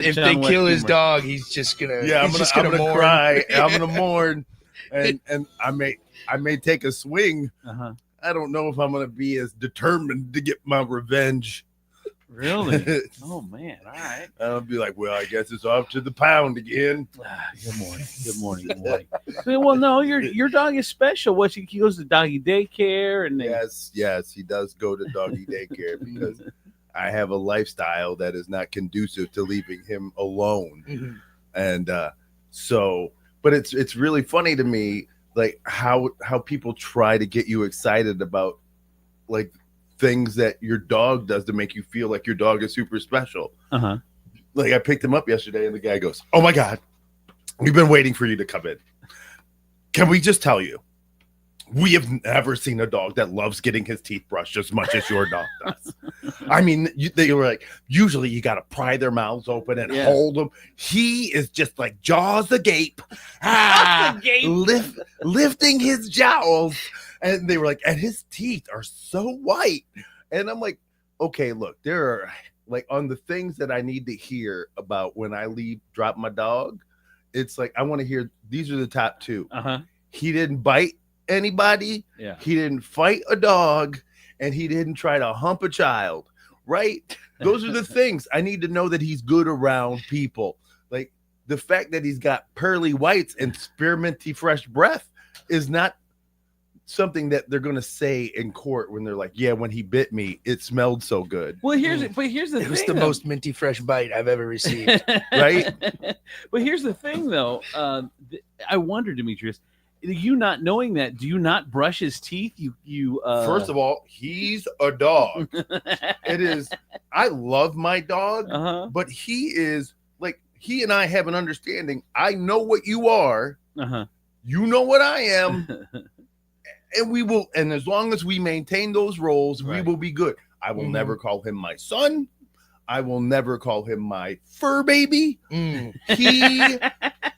If they kill his dog, he's just gonna. Yeah, I'm gonna mourn. cry. I'm gonna mourn, and I may take a swing. I don't know if I'm gonna be as determined to get my revenge. Really? Oh man! All right. I'll be like, well, I guess it's off to the pound again. Good morning. Good morning. Good morning. Well, no, your dog is special. What he goes to doggy daycare, and yes, he does go to doggy daycare because I have a lifestyle that is not conducive to leaving him alone, and so. But it's really funny to me, like how people try to get you excited about like things that your dog does to make you feel like your dog is super special. Like I picked him up yesterday and the guy goes, "Oh my God, we've been waiting for you to come in. Can we just tell you, we have never seen a dog that loves getting his teeth brushed as much as your dog does." I mean, they were like, usually you got to pry their mouths open and hold them. He is just like jaws agape, lifting his jowls. And they were like, and his teeth are so white. And I'm like, okay, look, there are like on the things that I need to hear about when I drop my dog. It's like, I want to hear, these are the top two. He didn't bite anybody. He didn't fight a dog, and he didn't try to hump a child, right? Those are the things I need to know, that he's good around people. Like the fact that he's got pearly whites and spearminty fresh breath is not something that they're going to say in court when they're like, yeah, when he bit me, it smelled so good. Well, here's the thing. It was the most minty fresh bite I've ever received. Right? But here's the thing, though. I wonder, Demetrius, you not knowing that, do you not brush his teeth? You First of all, he's a dog. It is. I love my dog, but he is like, he and I have an understanding. I know what you are. You know what I am. And we will, and as long as we maintain those roles, we will be good. I will never call him my son. I will never call him my fur baby. He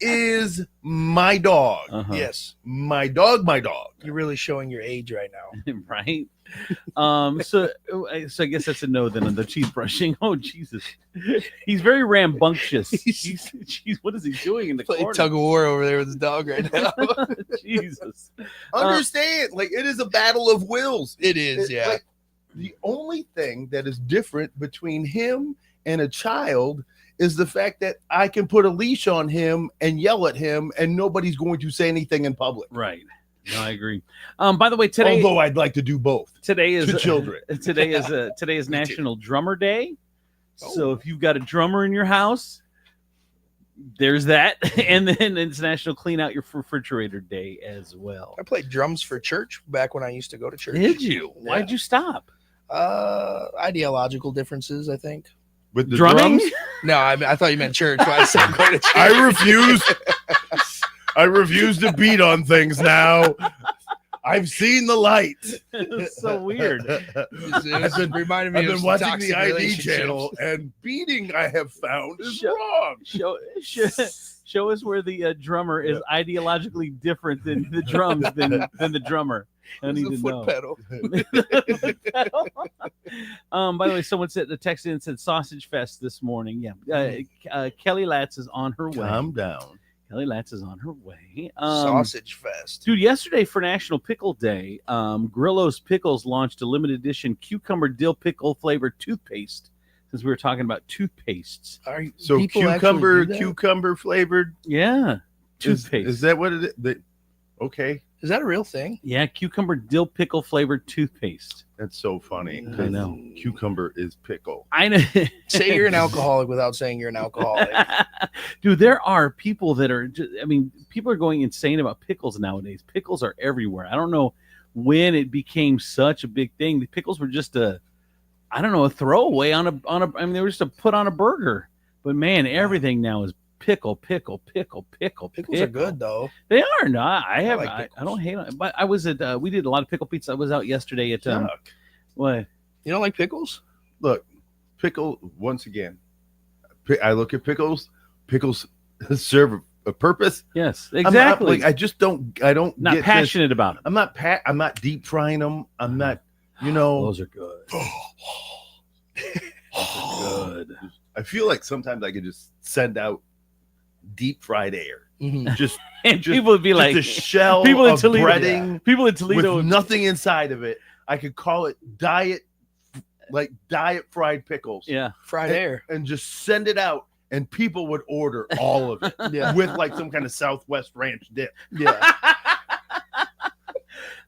is my dog. Yes. My dog, my dog. You're really showing your age right now. Right? So I guess that's a no then on the teeth brushing. Oh, Jesus. He's very rambunctious. Jeez, what is he doing in the corner? Tug of war over there with his dog right now. Jesus. Understand, like, it is a battle of wills. It is, yeah. Like, the only thing that is different between him and a child is the fact that I can put a leash on him and yell at him, and nobody's going to say anything in public. Right. No, I agree. By the way, today, although I'd like to do both. Today is to children. Today is National Drummer Day. So if you've got a drummer in your house, there's that. And then it's National Clean Out Your Refrigerator Day as well. I played drums for church back when I used to go to church. Did you? Why'd you stop? Ideological differences, I think. With the drumming? drums? No, I thought you meant church. I said go to church. I refuse to beat on things now. I've seen the light. It's so weird. I've been watching the ID channel, and beating, I have found, is wrong. Show us where the drummer is ideologically different than the drums than the drummer. I need to know. Pedal. By the way, someone said the text in said Sausage Fest this morning. Yeah, Kelly Latz is on her way. Calm down. Kelly Latz is on her way. Sausage Fest. Dude, yesterday for National Pickle Day, Grillo's Pickles launched a limited edition cucumber dill pickle flavored toothpaste. Since we were talking about toothpastes. So cucumber flavored? Yeah. Toothpaste. Is that what it is? Okay. Is that a real thing? Yeah, cucumber dill pickle flavored toothpaste. That's so funny. I know. Cucumber is pickle. I know. Say you're an alcoholic without saying you're an alcoholic. Dude, there are people that are just, people are going insane about pickles nowadays. Pickles are everywhere. I don't know when it became such a big thing. The pickles were just a throwaway on a they were just a put on a burger. But man, everything now is pickle. Pickles are good though. They are. No, I don't hate it. But I was at we did a lot of pickle pizza. I was out yesterday at what? You don't like pickles? Look, pickle once again. I look at pickles. Pickles serve a purpose. Yes, exactly. I don't not get passionate about them. I'm not deep frying them. I'm not. Those are good. Those are good. I feel like sometimes I could just send out deep fried air. Mhm. Just And people would be like, a shell people in of Toledo, breading people in Toledo, with nothing inside of it. I could call it diet fried pickles. yeah, Fried air. And just send it out, and people would order all of it Yeah. with like some kind of Southwest Ranch dip. Yeah.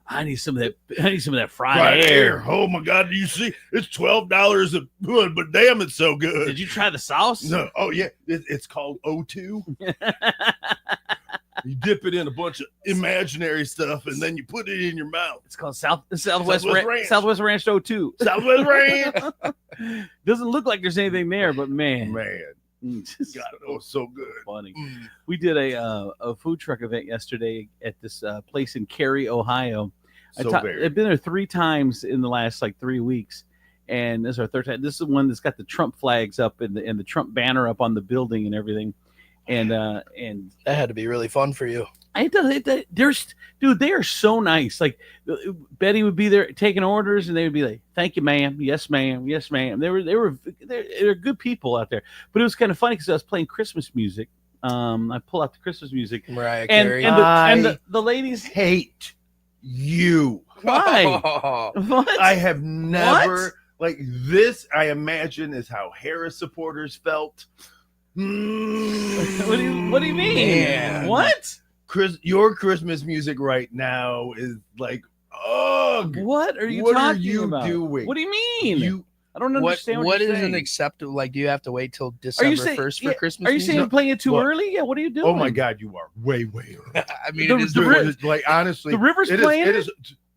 I need some of that fried air. Oh my God! Do you see? It's $12 a good, but damn, it's so good. Did you try the sauce? No. Oh yeah, it's called O2. You dip it in a bunch of imaginary stuff, and then you put it in your mouth. It's called Southwest Ranch. Southwest Ranch 02. Southwest Ranch. Doesn't look like there's anything there, but man, just God, it was so good. funny. Mm. We did a food truck event yesterday at this place in Cary, Ohio. I've been there 3 times in the last like 3 weeks, and this is our 3rd time. This is the one that's got the Trump flags up and the Trump banner up on the building and everything. And that had to be really fun for you. Dude, they are so nice. Like Betty would be there taking orders, and they would be like, "Thank you, ma'am. Yes, ma'am. Yes, ma'am." They're good people out there. But it was kind of funny because I was playing Christmas music. I pull out the Christmas music, Mariah and Carey. and the ladies hate you. Why? What? I have never like this. I imagine is how Harris supporters felt. What do you mean? Man. What? Your Christmas music right now is like, ugh. What are you What talking are you about? doing? What do you mean? You I don't understand what you're is an saying. acceptable? Like, do you have to wait till Are December you saying 1st for Christmas? Are you saying music? you're playing it too What? early? Yeah. What are you doing? oh my God, you are way early. I mean, The- it is the the ri- Like honestly, the River's it is- playing it is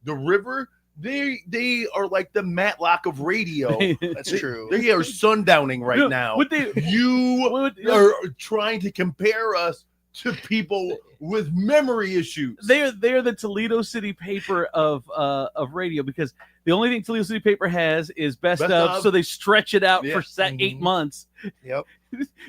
the River. They are like the Matlock of radio. That's true. They are sundowning right No, now. what they- You what- are trying to compare us to people with memory issues. They're the Toledo City paper of radio, because the only thing Toledo City paper has is best of, so they stretch it out for Yeah. 8 months. Yep.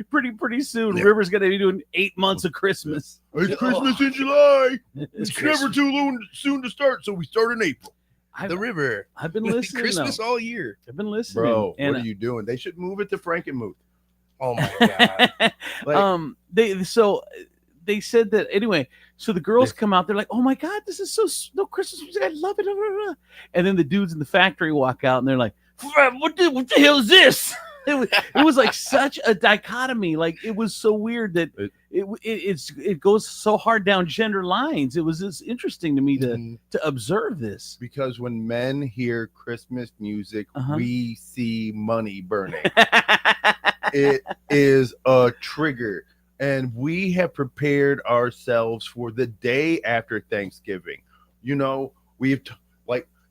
Pretty soon, Yeah. River's gonna be doing 8 months of Christmas. It's Christmas in July. It's It's never too soon to start, so we start in April. I've, The river. I've been listening. Christmas though. all year. I've been listening, Bro, and, what are you doing? They should move it to Frankenmuth. Oh my God. Like, they said that anyway. So the girls come out, they're like, "Oh my God, this is no Christmas music. I love it." And then the dudes in the factory walk out, and they're like, "What the hell is this?" It was like such a dichotomy. Like it was so weird that it goes so hard down gender lines. It was just interesting to me to observe this. because when men hear Christmas music, Uh-huh. we see money burning. It is a trigger. And we have prepared ourselves for the day after Thanksgiving. You know,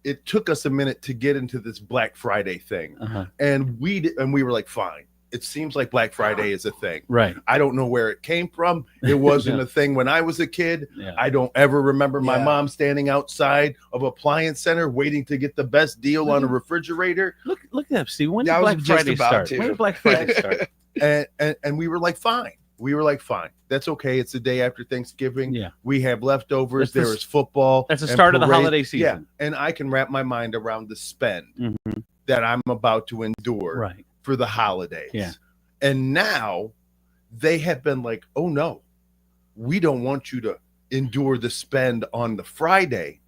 it took us a minute to get into this Black Friday thing. Uh-huh. And we were like, fine. It seems like Black Friday is a thing. Right. I don't know where it came from. It wasn't a thing when I was a kid. Yeah. I don't ever remember my Yeah. mom standing outside of Appliance Center waiting to get the best deal on a refrigerator. Look at that, Steve. When Yeah, did I was Black just Friday about start? to. When did Black Friday start? And we were like, fine. We were like, fine. That's okay. It's the day after Thanksgiving. Yeah. We have leftovers. That's the- There is football. That's the and start of the parades. holiday Yeah. season. And I can wrap my mind around the spend Mhm. that I'm about to endure Right. for the holidays. Yeah. And now they have been like, oh no, we don't want you to endure the spend on the Friday.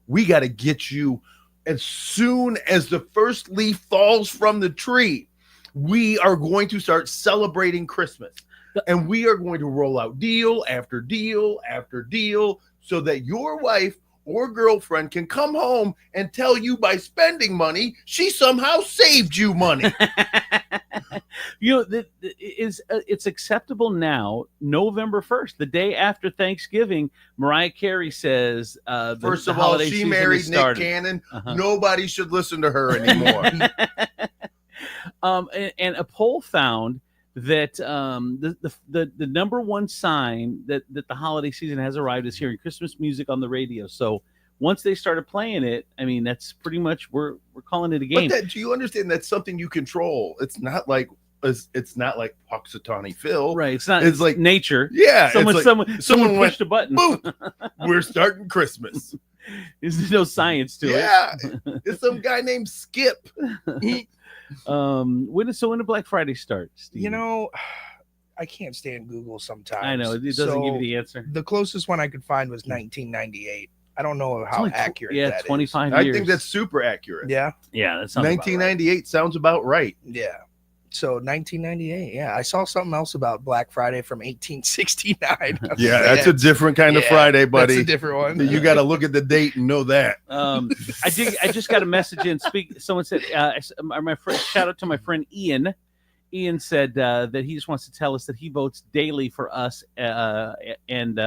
We got to get you as soon as the first leaf falls from the tree. We are going to start celebrating Christmas. And we are going to roll out deal after deal after deal so that your wife or girlfriend can come home and tell you by spending money, she somehow saved you money. You know, it's acceptable now, November 1st, the day after Thanksgiving. Mariah Carey says, First the of all, holiday she season married has Nick started. Cannon. Uh-huh. Nobody should listen to her anymore. And a poll found that the number one sign that the holiday season has arrived is hearing Christmas music on the radio. So once they started playing it, I mean, that's pretty much we're calling it a game. But do you understand that's something you control? It's not like Puxatawny Phil. Right. It's not. It's It's like- like nature. Yeah. Someone someone went, pushed a button. boom, we're starting Christmas. There's no science to it. Yeah. It's some guy named Skip. When did Black Friday start, Steve? You know, I can't stand Google sometimes. I know it doesn't give you the answer. The closest one I could find was 1998. I don't know how accurate that is. 25 I years. think that's super accurate. Yeah. Yeah, that sounds 1998 sounds about right. Yeah. So 1998. Yeah. I saw something else about Black Friday from 1869. Yeah, that's a different kind of Friday, buddy. That's a different one. You got to look at the date and know that. I just got a message in. Someone said, my friend, shout out to my friend Ian. Ian said that he just wants to tell us that he votes daily for us and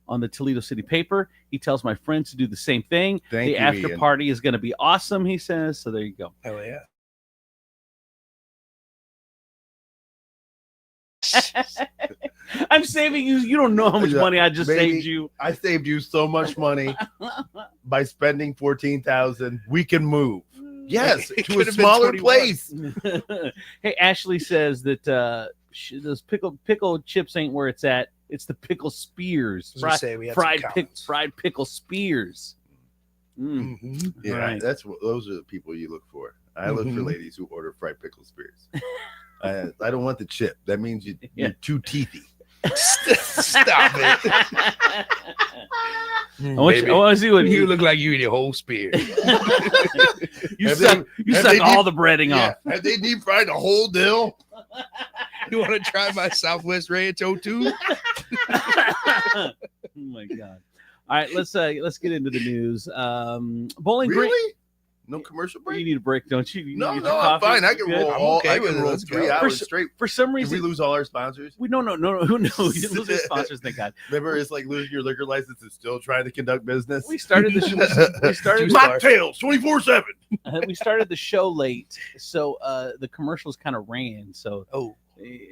on the Toledo City paper. He tells my friends to do the same thing. The after party is going to be awesome, he says. So there you go. Oh, yeah. I'm saving you. You don't know how much money I just saved you. I saved you so much money by spending $14,000. We can move. Yes, to a smaller place. Hey, Ashley says that those pickle chips ain't where it's at. It's the pickle spears. Fried pickle spears. Mm-hmm. Yeah, right. Those are the people you look for. I look for ladies who order fried pickle spears. I don't want the chip. That means you're too teethy. Stop it. I want to see what you look like. You eat a whole spear. You suck all the breading off. Have they deep fried the whole dill? You want to try my Southwest Rancho too? Oh my God! All right, let's get into the news. Bowling Green. Really? No commercial break? You need a break, don't you? No, I'm fine. I can roll okay with it. 3 hours straight. For some reason, did we lose all our sponsors? No. We didn't lose our sponsors, thank God. Remember, it's like losing your liquor license and still trying to conduct business. We started the mocktails 24/7. We started the show late, so the commercials kind of ran. So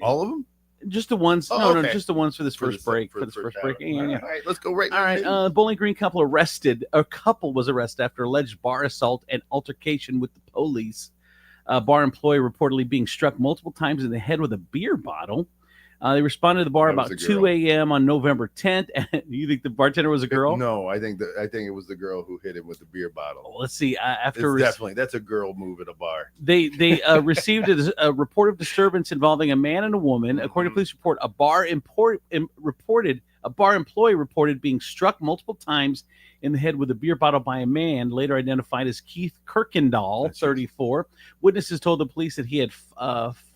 all of them. Just the ones. Okay. Just the ones for this first break. For this first hour. break. Yeah. All right, let's go right. All right. Bowling Green couple arrested. A couple was arrested after alleged bar assault and altercation with the police. Bar employee reportedly being struck multiple times in the head with a beer bottle. They responded to the bar about 2 a.m. on November 10th. You think the bartender was a girl? No, I think it was the girl who hit him with the beer bottle. Oh, let's see. That's a girl move at a bar. They received a report of disturbance involving a man and a woman. According to police report, a bar employee reported being struck multiple times in the head with a beer bottle by a man, later identified as Keith Kirkendall, 34. Witnesses told the police that he had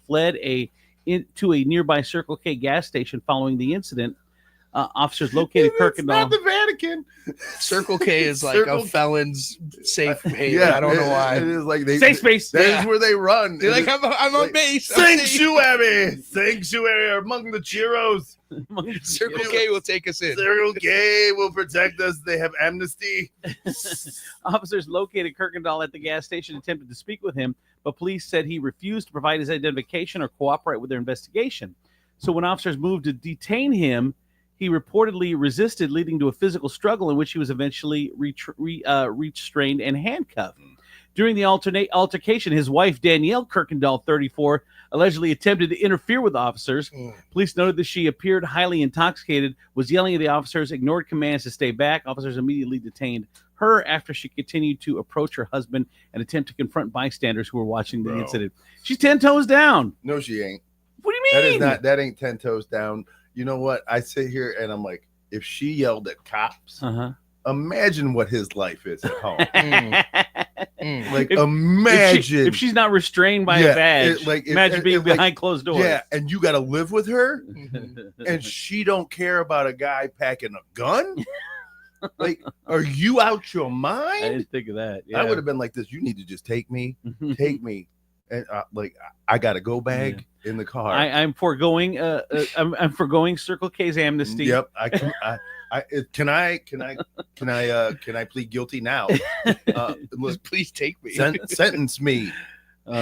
fled to a nearby Circle K gas station following the incident. Officers located Kirkendall. It's not the Vatican. Circle K is like a felon's safe haven. I don't know why. It is like safe space. That is where they run. They're like, I'm on base. Sanctuary among the Chiros. Circle K will take us in. Circle K will protect us. They have amnesty. Officers located Kirkendall at the gas station, attempted to speak with him, but police said he refused to provide his identification or cooperate with their investigation. So when officers moved to detain him, he reportedly resisted, leading to a physical struggle in which he was eventually restrained and handcuffed. During the altercation, his wife, Danielle Kirkendall, 34, allegedly attempted to interfere with officers. Police noted that she appeared highly intoxicated, was yelling at the officers, ignored commands to stay back. Officers immediately detained her after she continued to approach her husband and attempt to confront bystanders who were watching the incident. She's 10 toes down. No, she ain't. What do you mean? That ain't 10 toes down. You know what? I sit here and I'm like, if she yelled at cops, imagine what his life is at home. Like, imagine if she's not restrained by a badge. Imagine being behind closed doors. Yeah, and you got to live with her, and she don't care about a guy packing a gun. Like, are you out your mind? I didn't think of that. Yeah. I would have been like this. You need to just take me, and I got a go bag in the car. I'm foregoing. I'm foregoing Circle K's amnesty. Yep. Can I plead guilty now? Please take me. Sentence me. She's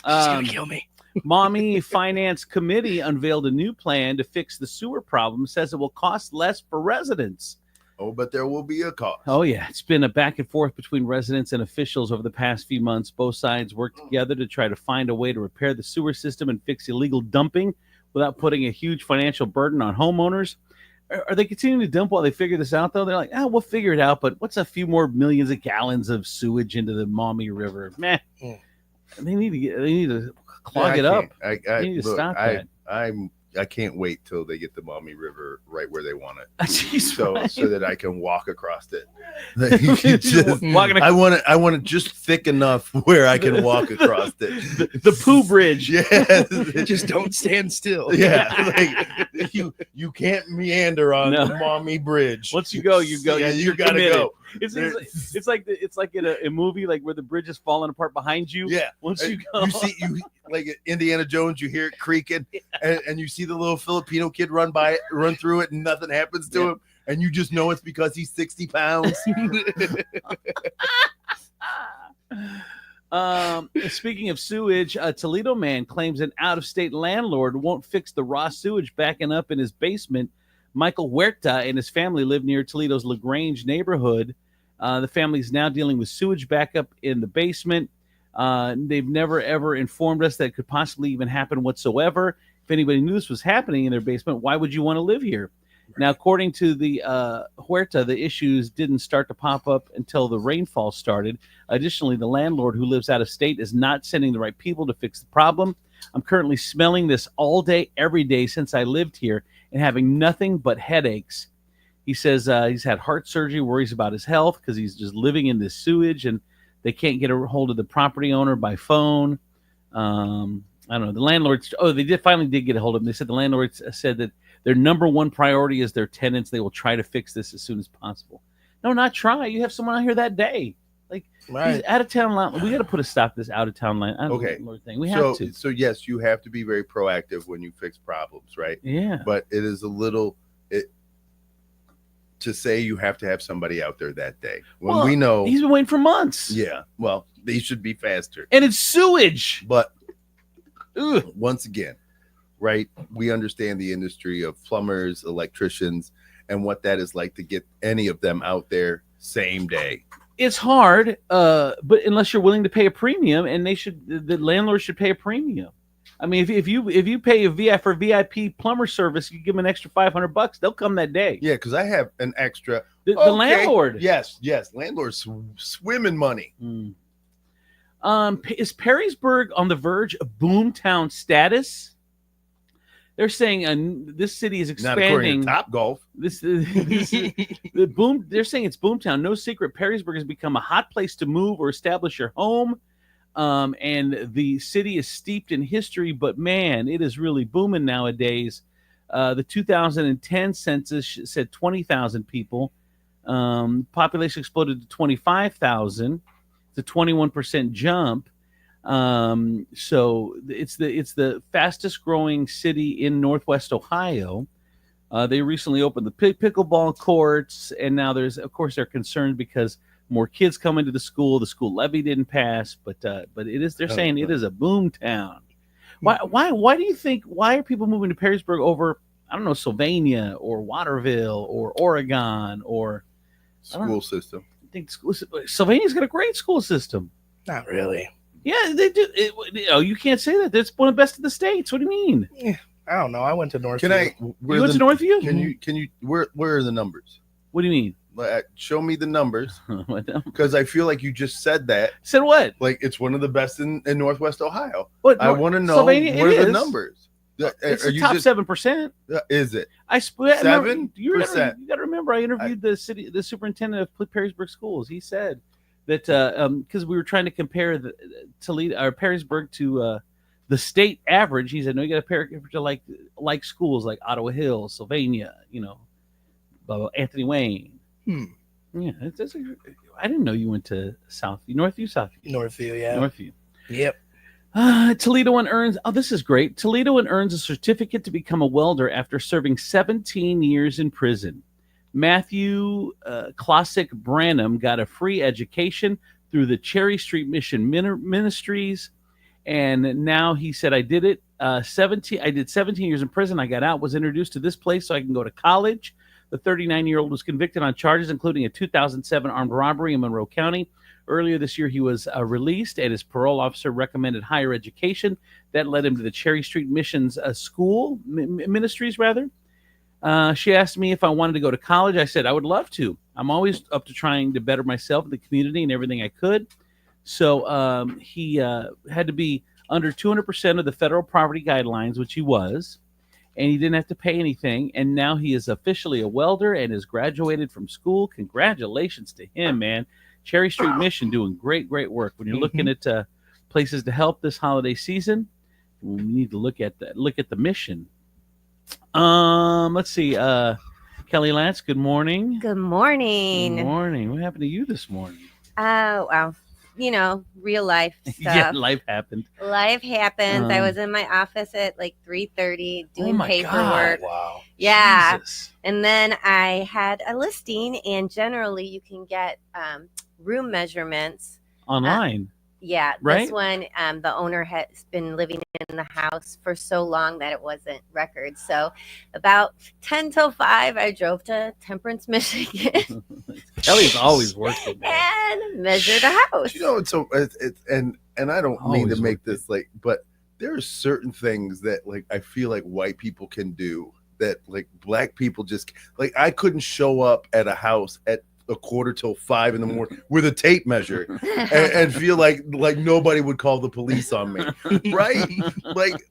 gonna kill me. Mommy Finance Committee unveiled a new plan to fix the sewer problem. Says it will cost less for residents. Oh, but there will be a cost. Oh, yeah. It's been a back and forth between residents and officials over the past few months. Both sides worked together to try to find a way to repair the sewer system and fix illegal dumping without putting a huge financial burden on homeowners. Are they continuing to dump while they figure this out, though? They're like, we'll figure it out, but what's a few more millions of gallons of sewage into the Maumee River? Meh. They need to clog it I up. can't. They need to stop that. I can't wait till they get the Maumee River right where they want it, Jeez, so Ryan. so that I can walk across it. Like, you can just- Walking I want it just thick enough where I can walk across it. the poo bridge. Yeah, Just don't stand still. yeah. Like, you can't meander on No. the Maumee Bridge. Once you go, you go. Yeah, You're you gotta committed. go. It's like in a movie like where the bridge is falling apart behind you. Yeah. Once you go, You like Indiana Jones, you hear it creaking, and you see the little Filipino kid run through it, and nothing happens to him, and you just know it's because he's 60 pounds. Speaking of sewage, a Toledo man claims an out-of-state landlord won't fix the raw sewage backing up in his basement. Michael Huerta and his family live near Toledo's LaGrange neighborhood. The family is now dealing with sewage backup in the basement. They've never, ever informed us that it could possibly even happen whatsoever. If anybody knew this was happening in their basement, why would you want to live here? Right. Now, according to the Huerta, the issues didn't start to pop up until the rainfall started. Additionally, the landlord who lives out of state is not sending the right people to fix the problem. I'm currently smelling this all day, every day since I lived here and having nothing but headaches. He says he's had heart surgery, worries about his health because he's just living in this sewage and they can't get a hold of the property owner by phone. I don't know. The landlords, they finally did get a hold of him. They said the landlords said that their number one priority is their tenants. They will try to fix this as soon as possible. No, not try. You have someone out here that day. Like, right. Out of town line. We got to put a stop to this out of town line. Thing. We have to. So yes, you have to be very proactive when you fix problems, right? Yeah. But it is a little to say you have to have somebody out there that day when we know he's been waiting for months. Yeah. Well, they should be faster. And it's sewage. But once again, right? We understand the industry of plumbers, electricians, and what that is like to get any of them out there same day. It's hard, but unless you're willing to pay a premium, and the landlord should pay a premium. I mean, if you pay for VIP plumber service, you give them an extra $500, they'll come that day. Yeah, because I have an extra. The landlord. Yes, landlords swim in money. Is Perrysburg on the verge of boomtown status? They're saying this city is expanding. Not according to Topgolf. They're saying it's boomtown. No secret, Perrysburg has become a hot place to move or establish your home. And the city is steeped in history, but man, it is really booming nowadays. The 2010 census said 20,000 people. Population exploded to 25,000. It's a 21% jump. So it's the fastest growing city in Northwest Ohio. They recently opened the pickleball courts, and now they're concerned because more kids come into the school. The school levy didn't pass, but it is. They're saying it is a boom town. Why do you think? Why are people moving to Perrysburg over? I don't know, Sylvania or Waterville or Oregon or school system. I think Sylvania's got a great school system. Not really. Yeah, they do. You can't say that. That's one of the best in the states. What do you mean? Yeah, I don't know. I went to Northview. You went to Northview? Can you? Where are the numbers? What do you mean? Show me the numbers, because I feel like you just said that. Said what? Like it's one of the best in Northwest Ohio. What? I want to know what are the numbers. It's the top 7%. Is it? 7%? You got to remember, I interviewed the superintendent of Perrysburg schools. He said that because we were trying to compare the Toledo or Perrysburg to the state average. He said, no, you got to compare it to like schools like Ottawa Hills, Sylvania, Anthony Wayne. Yeah, I didn't know you went to Northview, yeah. Northview. Yep. Toledoan earns. Oh, this is great. Toledoan earns a certificate to become a welder after serving 17 years in prison. Matthew Classic Branham got a free education through the Cherry Street Mission Ministries, and now he said, "I did it. I did 17 years in prison. I got out. Was introduced to this place so I can go to college." The 39-year-old was convicted on charges including a 2007 armed robbery in Monroe County. Earlier this year, he was released, and his parole officer recommended higher education. That led him to the Cherry Street Missions Ministries, rather. She asked me if I wanted to go to college. I said I would love to. I'm always up to trying to better myself in the community and everything I could. So he had to be under 200% of the federal poverty guidelines, which he was, and he didn't have to pay anything. And now he is officially a welder and is graduated from school. Congratulations to him, man. Cherry Street Mission doing great work. When you're looking at places to help this holiday season, we need to look at the mission. Let's see. Kelly Lance, good morning. Good morning. Good morning. What happened to you this morning? Well, real life stuff. Yeah, life happened. Life happens. I was in my office at like 3:30 doing God. paperwork. Wow. Yeah. Jesus. And then I had a listing, and generally you can get room measurements Online. Yeah, Right? this one, the owner has been living in the house for so long that it wasn't record. So about 10 till 5, I drove to Temperance, Michigan Kelly's always working. Man. and measured a house. So and I don't mean Always to make this like, but there are certain things that like I feel like white people can do that like black people just like. I couldn't show up at a house at 4:45 in the morning with a tape measure and feel like nobody would call the police on me, right? like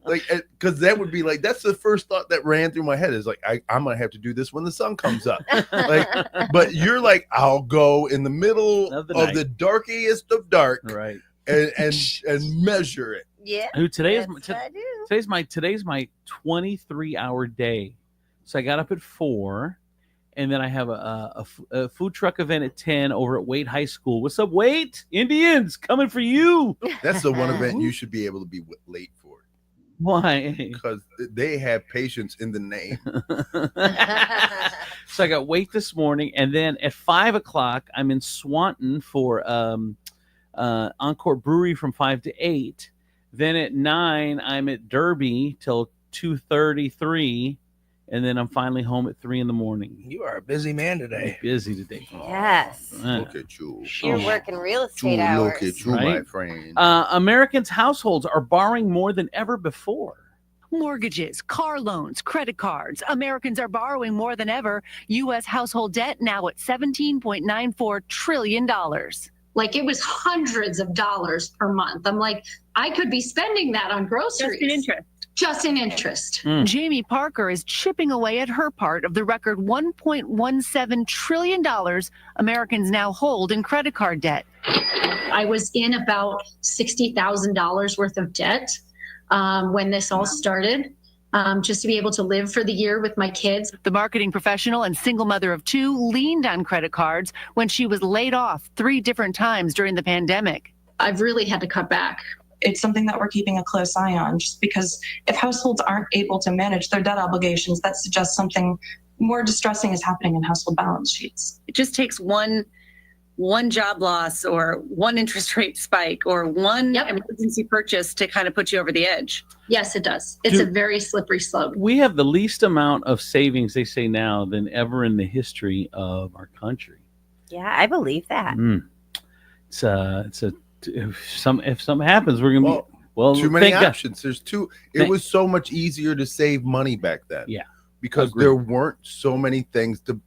because that would be like, that's the first thought that ran through my head is like, I'm gonna have to do this when the sun comes up. Like, but you're like, I'll go in the middle of the darkest of dark, Right. and measure it. Yeah. Dude, today's that's what I do. today's my 23-hour day. So I got up at 4. And then I have a food truck event at 10 over at Wade High School. What's up, Wade? Indians coming for you. That's the one event you should be able to be late for. Why? Because they have patience in the name. So I got Wade this morning, and then at 5 o'clock I'm in Swanton for Encore Brewery from 5 to 8. Then at 9 I'm at Derby till 2:33. And then I'm finally home at 3 in the morning. You are a busy man today. Busy today. Yes. Look at you. You're working real estate hours. Look at you, Right? my friend. Americans' households are borrowing more than ever before. Mortgages, car loans, credit cards. Americans are borrowing more than ever. U.S. household debt now at $17.94 trillion. Like it was hundreds of dollars per month. I'm like, I could be spending that on groceries. Just in interest. Just in interest. Jamie Parker is chipping away at her part of the record $1.17 trillion Americans now hold in credit card debt. I was in about $60,000 worth of debt when this all started, just to be able to live for the year with my kids. The marketing professional and single mother of 2 leaned on credit cards when she was laid off 3 different times during the pandemic. I've really had to cut back. It's something that we're keeping a close eye on, just because if households aren't able to manage their debt obligations, that suggests something more distressing is happening in household balance sheets. It just takes one job loss or one interest rate spike or one emergency purchase to kind of put you over the edge. Yes, it does. It's a very slippery slope. We have the least amount of savings, they say now, than ever in the history of our country. Yeah, I believe that. If something happens, we're gonna be too many options. There's it was so much easier to save money back then. Yeah, because there weren't so many things to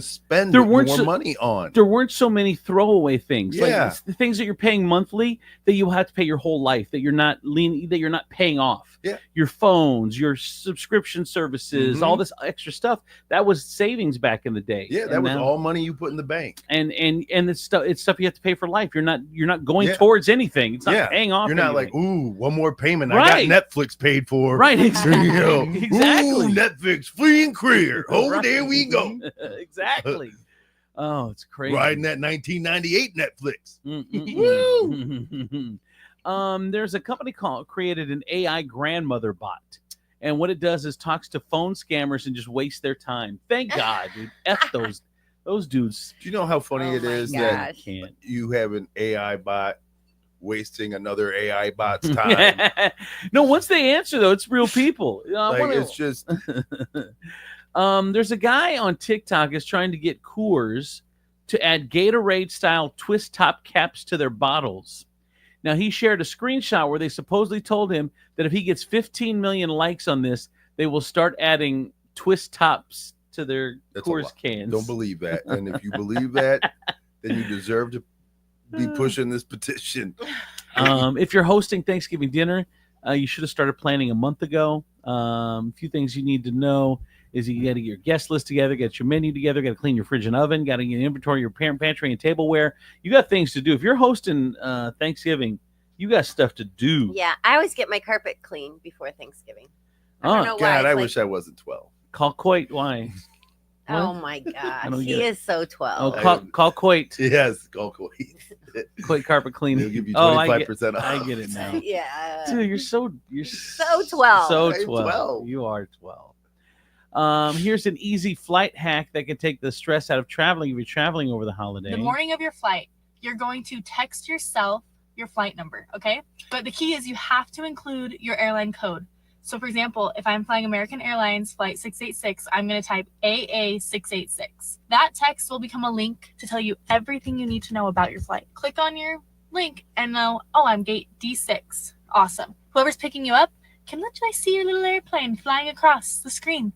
spend more money on. There weren't so many throwaway things. Yeah, like the things that you're paying monthly that you will have to pay your whole life, that you're not paying off. Yeah, your phones, your subscription services, all this extra stuff. That was savings back in the day. Yeah, that was all money you put in the bank. And it's stuff you have to pay for life. You're not going towards anything. It's not paying off. You're not like, ooh, one more payment. Right. I got Netflix paid for. Right. Exactly. Exactly. Ooh, Netflix free and clear. Oh, there we go. Exactly. Oh, it's crazy. Riding that 1998 Netflix. Woo! There's a company created an AI grandmother bot. And what it does is talks to phone scammers and just wastes their time. Thank God, dude. F those dudes. Do you know how funny it is that can't. You have an AI bot wasting another AI bot's time? No, once they answer though, it's real people. It's just there's a guy on TikTok is trying to get Coors to add Gatorade style twist top caps to their bottles. Now, he shared a screenshot where they supposedly told him that if he gets 15 million likes on this, they will start adding twist tops to their Coors cans. Don't believe that. And if you believe that, then you deserve to be pushing this petition. If you're hosting Thanksgiving dinner, you should have started planning a month ago. A few things you need to know is you got to get your guest list together, get your menu together, got to clean your fridge and oven, got to get inventory, your parent pantry and tableware. You got things to do. If you're hosting Thanksgiving, you got stuff to do. Yeah, I always get my carpet clean before Thanksgiving. I Oh, don't know why. God, It's I like, wish I wasn't 12. Call Coit. Why? oh What? my don't gosh, get he it. is so Oh, 12. call Coit. Yes, go Coit. Coit carpet cleaning. They'll give you Oh, 25% off. I get it now. Yeah. Dude, you're so 12. So I'm 12. 12. You are 12. Here's an easy flight hack that can take the stress out of traveling if you're traveling over the holiday. The morning of your flight, you're going to text yourself your flight number, okay? But the key is you have to include your airline code. So for example, if I'm flying American Airlines flight 686, I'm going to type AA686. That text will become a link to tell you everything you need to know about your flight. Click on your link and know, oh, I'm gate D6. Awesome. Whoever's picking you up, can I see your little airplane flying across the screen?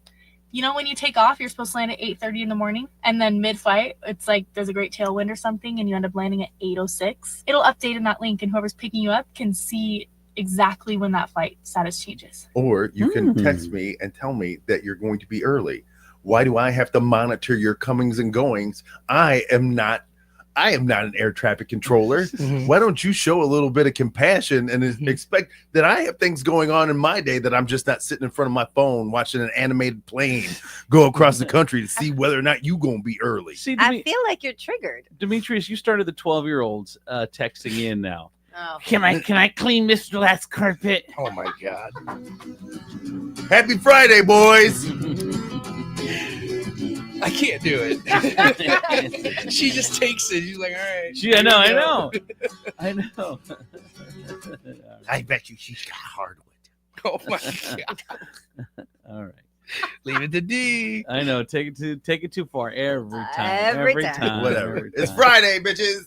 You know, when you take off, you're supposed to land at 8:30 in the morning, and then mid-flight, it's like there's a great tailwind or something, and you end up landing at 8:06. It'll update in that link, and whoever's picking you up can see exactly when that flight status changes. Or you can text me and tell me that you're going to be early. Why do I have to monitor your comings and goings? I am not an air traffic controller. Why don't you show a little bit of compassion and expect that I have things going on in my day that I'm just not sitting in front of my phone watching an animated plane go across the country to see whether or not you going to be early. See, I feel like you're triggered. Demetrius, you started the 12-year-olds texting in now. Oh. Can I clean Mr. Last carpet? Oh my God. Happy Friday, boys. I can't do it. She just takes it. She's like, all right. I know. I bet you she's got hardwood. Oh my God. All right. Leave it to D. I know. Take it too far every time. Every time. Whatever. Every It's time. Friday, bitches.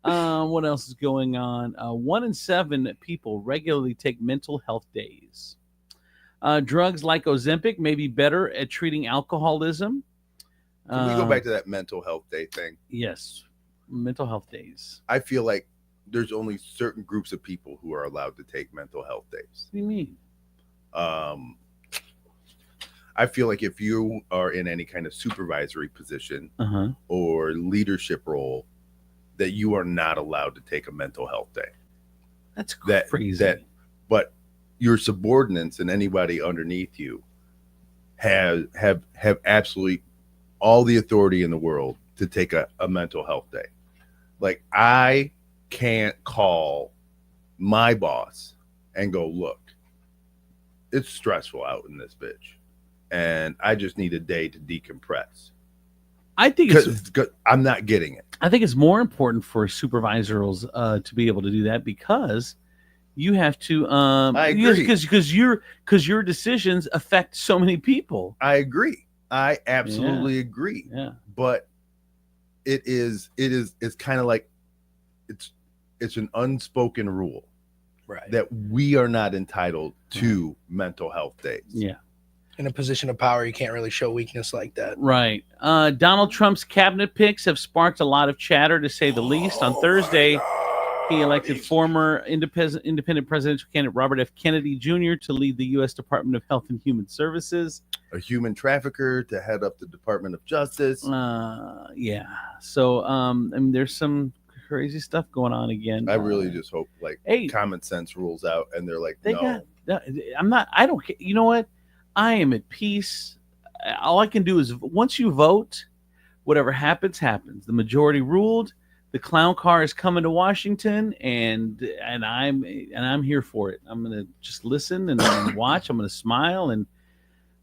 What else is going on? 1 in 7 people regularly take mental health days. Drugs like Ozempic may be better at treating alcoholism. Can we go back to that mental health day thing? Yes, mental health days. I feel like there's only certain groups of people who are allowed to take mental health days. What do you mean? I feel like if you are in any kind of supervisory position Uh-huh. or leadership role, that you are not allowed to take a mental health day. That's That crazy. But your subordinates and anybody underneath you have absolutely all the authority in the world to take a mental health day. Like, I can't call my boss and go, look, it's stressful out in this bitch, and I just need a day to decompress. I think it's Because I'm not getting it. I think it's more important for supervisors to be able to do that because you have to. I agree. Because your decisions affect so many people. I agree. I absolutely agree. Yeah. But it's kind of like it's an unspoken rule Right. that we are not entitled to mental health days. Yeah. In a position of power, you can't really show weakness like that. Right. Donald Trump's cabinet picks have sparked a lot of chatter, to say the least. On Thursday, he elected former independent presidential candidate Robert F. Kennedy Jr. to lead the U.S. Department of Health and Human Services. A human trafficker to head up the Department of Justice. Yeah. So, I mean, there's some crazy stuff going on again. I really just hope hey, common sense rules out and they're like, they no. I don't care. You know what? I am at peace. All I can do is once you vote, whatever happens, happens. The majority ruled. The clown car is coming to Washington, and I'm here for it. I'm gonna just listen and watch. I'm gonna smile and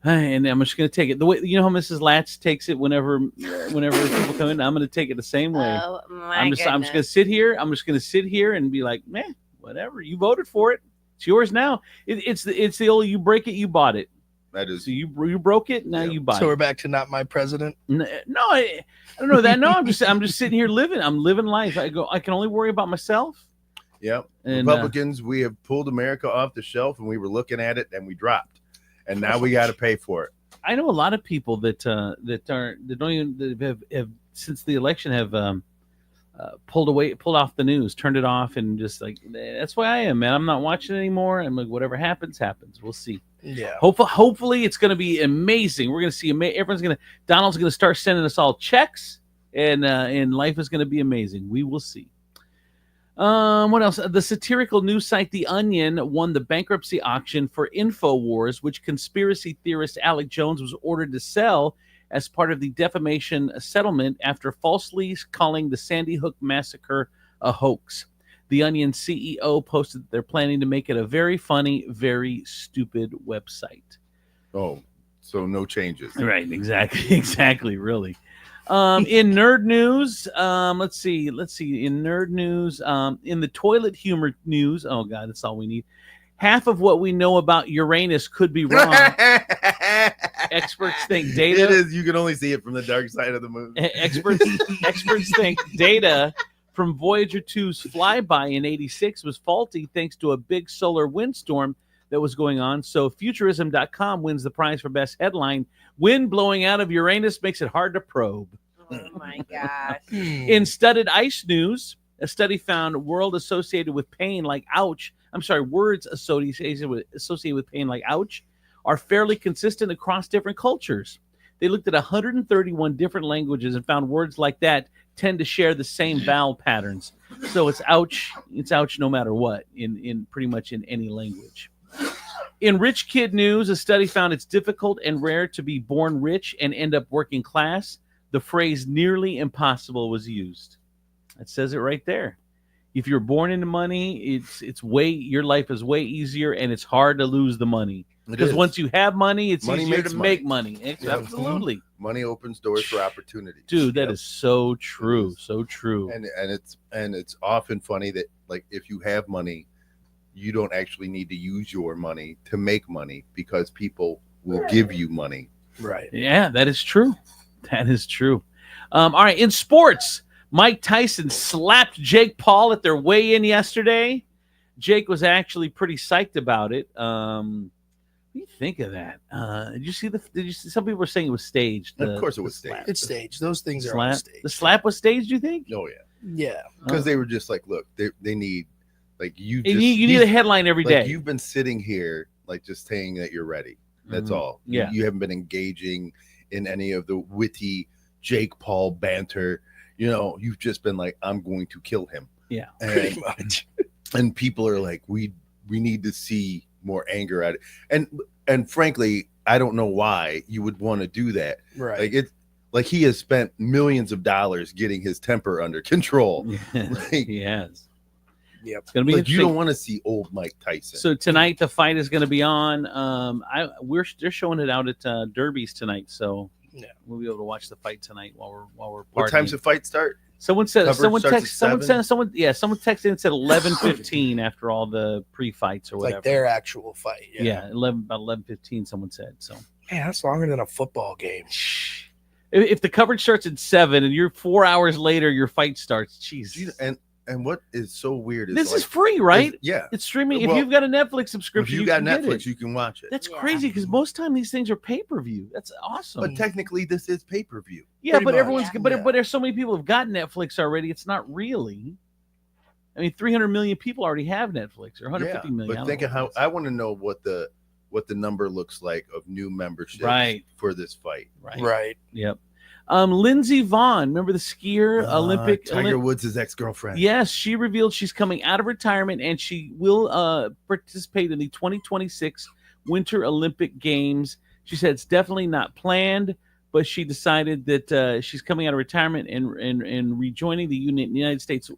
I'm just gonna take it the way you know how Mrs. Latch takes it whenever people come in. I'm gonna take it the same way. Oh my I'm just gonna sit here. I'm just gonna sit here and be like, man, whatever. You voted for it. It's yours now. It's the old you break it, you bought it. That is, So you broke it. Now you buy So it. we're back to not my president. No, I don't know that. No, I'm just sitting here living. I'm living life. I can only worry about myself. yep. And, Republicans, we have pulled America off the shelf, and we were looking at it, and we dropped, and now we got to pay for it. I know a lot of people that don't even have since the election have pulled off the news, turned it off, and just like, that's why I am, man. I'm not watching it anymore. I'm like, whatever happens. We'll see. Yeah. Hopefully it's going to be amazing. We're going to see Donald's going to start sending us all checks, and life is going to be amazing. We will see. What else? The satirical news site The Onion won the bankruptcy auction for InfoWars, which conspiracy theorist Alec Jones was ordered to sell as part of the defamation settlement after falsely calling the Sandy Hook massacre a hoax. The Onion CEO posted that they're planning to make it a very funny, very stupid website. Oh, so no changes. Right, exactly, really. In nerd news, let's see. In nerd news, in the toilet humor news, oh God, that's all we need. Half of what we know about Uranus could be wrong. Experts think data. It is. You can only see it from the dark side of the moon. Experts think data from Voyager 2's flyby in '86 was faulty thanks to a big solar windstorm that was going on. So Futurism.com wins the prize for best headline. Wind blowing out of Uranus makes it hard to probe. Oh my gosh. In studded ice news, a study found words associated with pain like ouch are fairly consistent across different cultures. They looked at 131 different languages and found words like that tend to share the same vowel patterns. So it's ouch no matter what in pretty much in any language. In rich kid news, a study found it's difficult and rare to be born rich and end up working class. The phrase nearly impossible was used. That says it right there. If you're born into money, your life is way easier, and it's hard to lose the money. Because once you have money, it's easier to make money. Absolutely. Money opens doors for opportunity. Dude, that is so true. So true. And it's often funny that, like, if you have money, you don't actually need to use your money to make money because people will give you money. Right. Yeah, that is true. That is true. All right. In sports, Mike Tyson slapped Jake Paul at their weigh-in yesterday. Jake was actually pretty psyched about it. What do you think of that? Did you see some people were saying it was staged? Of course it was staged. It's staged. Those things are all staged. The slap was staged, you think? Oh, yeah. Yeah. Because they were just like, look, they need, like, you need a headline every day. You've been sitting here, like, just saying that you're ready. That's all. Yeah. You haven't been engaging in any of the witty Jake Paul banter. You know, you've just been like, I'm going to kill him. Yeah. Pretty much. And people are like, we need to see more anger at it. And frankly, I don't know why you would want to do that. Right. Like he has spent millions of dollars getting his temper under control. He has. Yep. It's gonna be like you don't want to see old Mike Tyson. So tonight the fight is going to be on. They're showing it out at Derby's tonight, so yeah, we'll be able to watch the fight tonight while we're partying. What time's the fight start? Someone texted in and said 11:15 after all the pre-fights or whatever. Like their actual fight. Yeah, about 11:15. Someone said so. Man, that's longer than a football game. If the coverage starts at 7 and you're 4 hours later, your fight starts. Jeez. And what is so weird is this is free, right? Yeah, it's streaming. If you've got a Netflix subscription, if you got Netflix, you can watch it. That's crazy because most time these things are pay-per-view. That's awesome. But technically, this is pay-per-view. Yeah, but everyone's but there's so many people who've got Netflix already. It's not really. I mean, 300 million people already have Netflix, or 150 million. But think of how I want to know what the number looks like of new memberships for this fight. Right. Yep. Lindsey Vonn, remember the skier, Tiger Woods' ex-girlfriend. Yes, she revealed she's coming out of retirement and she will participate in the 2026 Winter Olympic Games. She said it's definitely not planned, but she decided that she's coming out of retirement and rejoining the United States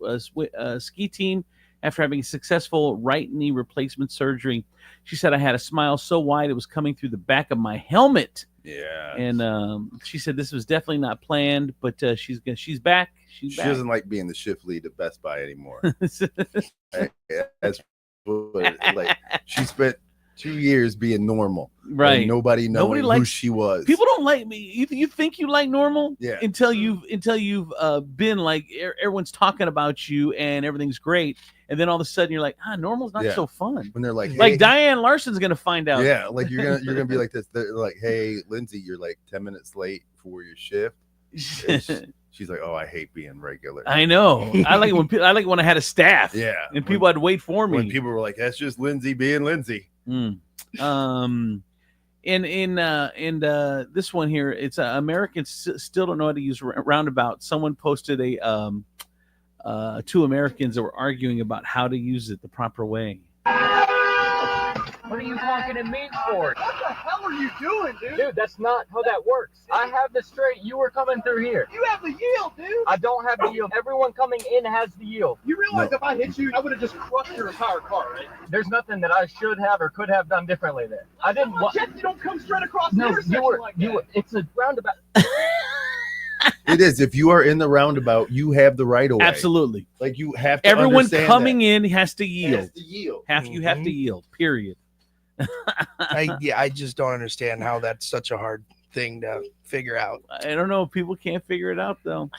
ski team after having a successful right knee replacement surgery. She said, "I had a smile so wide it was coming through the back of my helmet." Yeah, and she said this was definitely not planned, but she's back. She doesn't like being the shift lead at Best Buy anymore. That's like she spent 2 years being normal, right? Nobody knowing who she was. People don't like me. You think you like normal, yeah? Until you've been like everyone's talking about you and everything's great. And then all of a sudden you're like, normal's not so fun. When they're like, hey, like Diane Larson's gonna find out. Yeah, like you're gonna be like this. They're like, hey, Lindsay, you're like 10 minutes late for your shift. She's like, oh, I hate being regular. I know. I like it when I had a staff. Yeah. And people had to wait for me. When people were like, that's just Lindsay being Lindsay. In this one here, it's Americans still don't know how to use roundabout. Someone posted two Americans that were arguing about how to use it the proper way. What are you honking at me for? What the hell are you doing, dude? Dude, that's not how that works. I have the straight. You were coming through here. You have the yield, dude. I don't have the yield. Everyone coming in has the yield. You realize if I hit you, I would have just crushed your entire car, right? There's nothing that I should have or could have done differently there. I didn't want. Jeff, you don't come straight across the No, intersection like that. It's a roundabout. It is. If you are in the roundabout, you have the right of way. Absolutely. Like you have to. Everyone coming in has to yield. Has to yield. You have to yield. Period. I just don't understand how that's such a hard thing to figure out. I don't know. People can't figure it out though.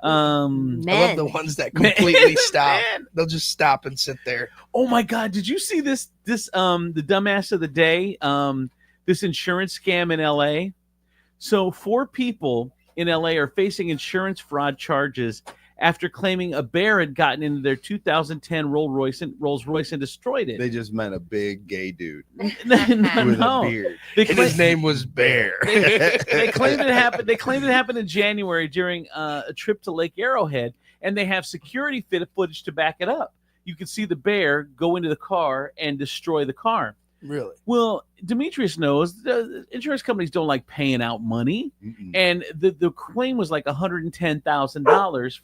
I love the ones that completely stop. They'll just stop and sit there. Oh my God! Did you see this? The dumbass of the day. This insurance scam in LA. So 4 people in LA are facing insurance fraud charges after claiming a bear had gotten into their 2010 Rolls Royce and destroyed it. They just meant a big gay dude with a beard. And his name was Bear. They claimed it happened. They claimed it happened in January during a trip to Lake Arrowhead, and they have security footage to back it up. You can see the bear go into the car and destroy the car. Really? Well, Demetrius knows the insurance companies don't like paying out money, and the claim was like $110,000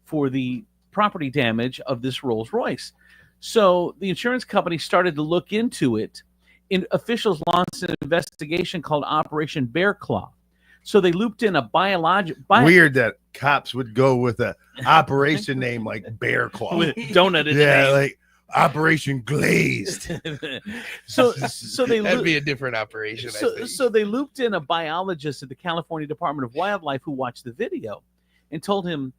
for the property damage of this Rolls Royce. So the insurance company started to look into it. Officials launched an investigation called Operation Bear Claw. So they looped in a Weird that cops would go with a operation name like Bear Claw. With donut in the yeah, name. like Operation Glazed. so they that'd be a different operation. I think. So they looped in a biologist at the California Department of Wildlife who watched the video and told him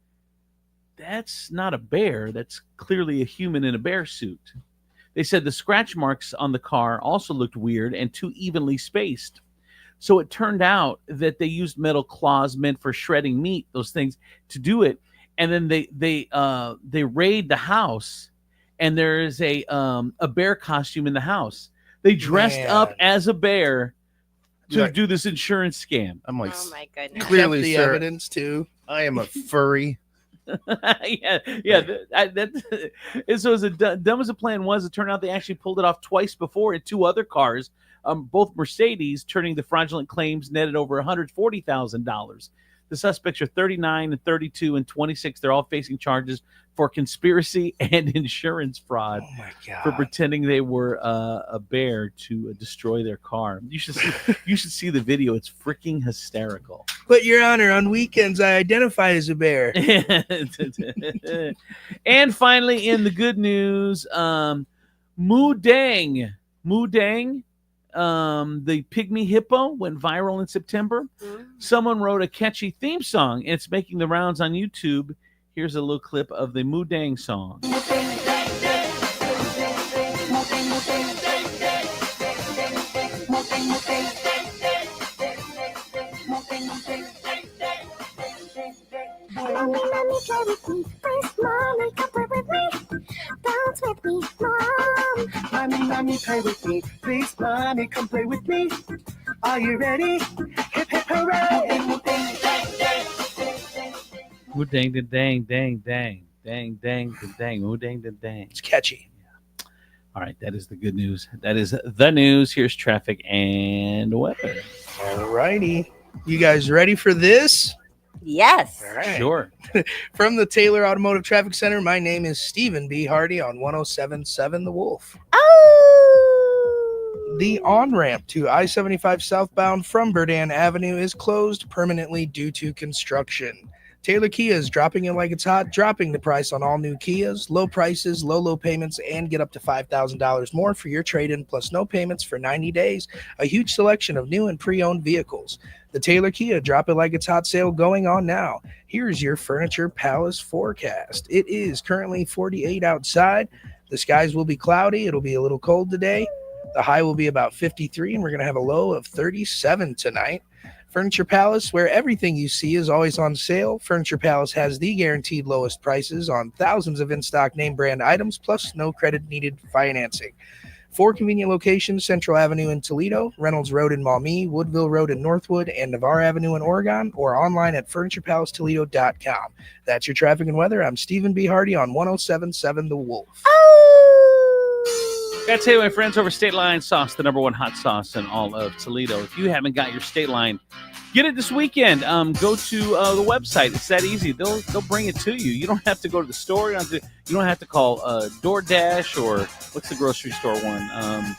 that's not a bear. That's clearly a human in a bear suit. They said the scratch marks on the car also looked weird and too evenly spaced. So it turned out that they used metal claws meant for shredding meat, those things, to do it. And then they raid the house. And there is a bear costume in the house. They dressed up as a bear to do this insurance scam. I'm like, oh my goodness. Clearly, the sir, evidence too. I am a furry. yeah. And so as dumb as the plan was, it turned out they actually pulled it off twice before in 2 other cars, both Mercedes, turning the fraudulent claims netted over $140,000. The suspects are 39 and 32 and 26. They're all facing charges for conspiracy and insurance fraud for pretending they were a bear to destroy their car. You should see the video. It's freaking hysterical. But Your Honor, on weekends I identify as a bear. And finally, in the good news, Mudang, the pygmy hippo went viral in September. Someone wrote a catchy theme song, and it's making the rounds on YouTube. Here's a little clip of the Mudang song. Mommy, play with me. Please, Mommy, come play with me. Dance with me, Mom. Mommy, play with me. Please, Mommy, come play with me. Are you ready? Hip, hip, hooray. Mudang, da dang, dang, dang, dang, dang, da dang, Mudang, da dang. It's catchy. Yeah. All right, that is the good news. That is the news. Here's traffic and weather. All righty. You guys ready for this? Yes. All right. Sure. From the Taylor Automotive Traffic Center, my name is Stephen B. Hardy on 107.7 The Wolf. Oh! The on-ramp to I-75 southbound from Burdan Avenue is closed permanently due to construction. Taylor Kia is dropping it like it's hot, dropping the price on all new Kias, low prices, low payments, and get up to $5,000 more for your trade-in, plus no payments for 90 days. A huge selection of new and pre-owned vehicles. The Taylor Kia Drop It Like It's Hot sale going on now. Here's your Furniture Palace forecast. It is currently 48 outside. The skies will be cloudy. It'll be a little cold today. The high will be about 53, and we're going to have a low of 37 tonight. Furniture Palace, where everything you see is always on sale. Furniture Palace has the guaranteed lowest prices on thousands of in-stock name brand items, plus no credit needed financing. 4 convenient locations: Central Avenue in Toledo, Reynolds Road in Maumee, Woodville Road in Northwood, and Navarre Avenue in Oregon, or online at FurniturePalaceToledo.com. That's your traffic and weather. I'm Stephen B. Hardy on 107.7 The Wolf. Gotta tell you, my friends, over State Line Sauce, the #1 hot sauce in all of Toledo. If you haven't got your State Line, get it this weekend. Go to the website. It's that easy. They'll bring it to you. You don't have to go to the store. You don't have to call DoorDash or what's the grocery store one?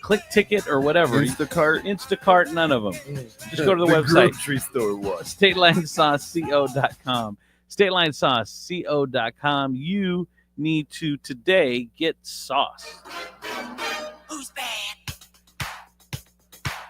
Click Ticket or whatever. Instacart, none of them. Just go to the website. Grocery store one. StatelineSauceCO.com. StatelineSauceCO.com. You need to today get sauce. Who's bad?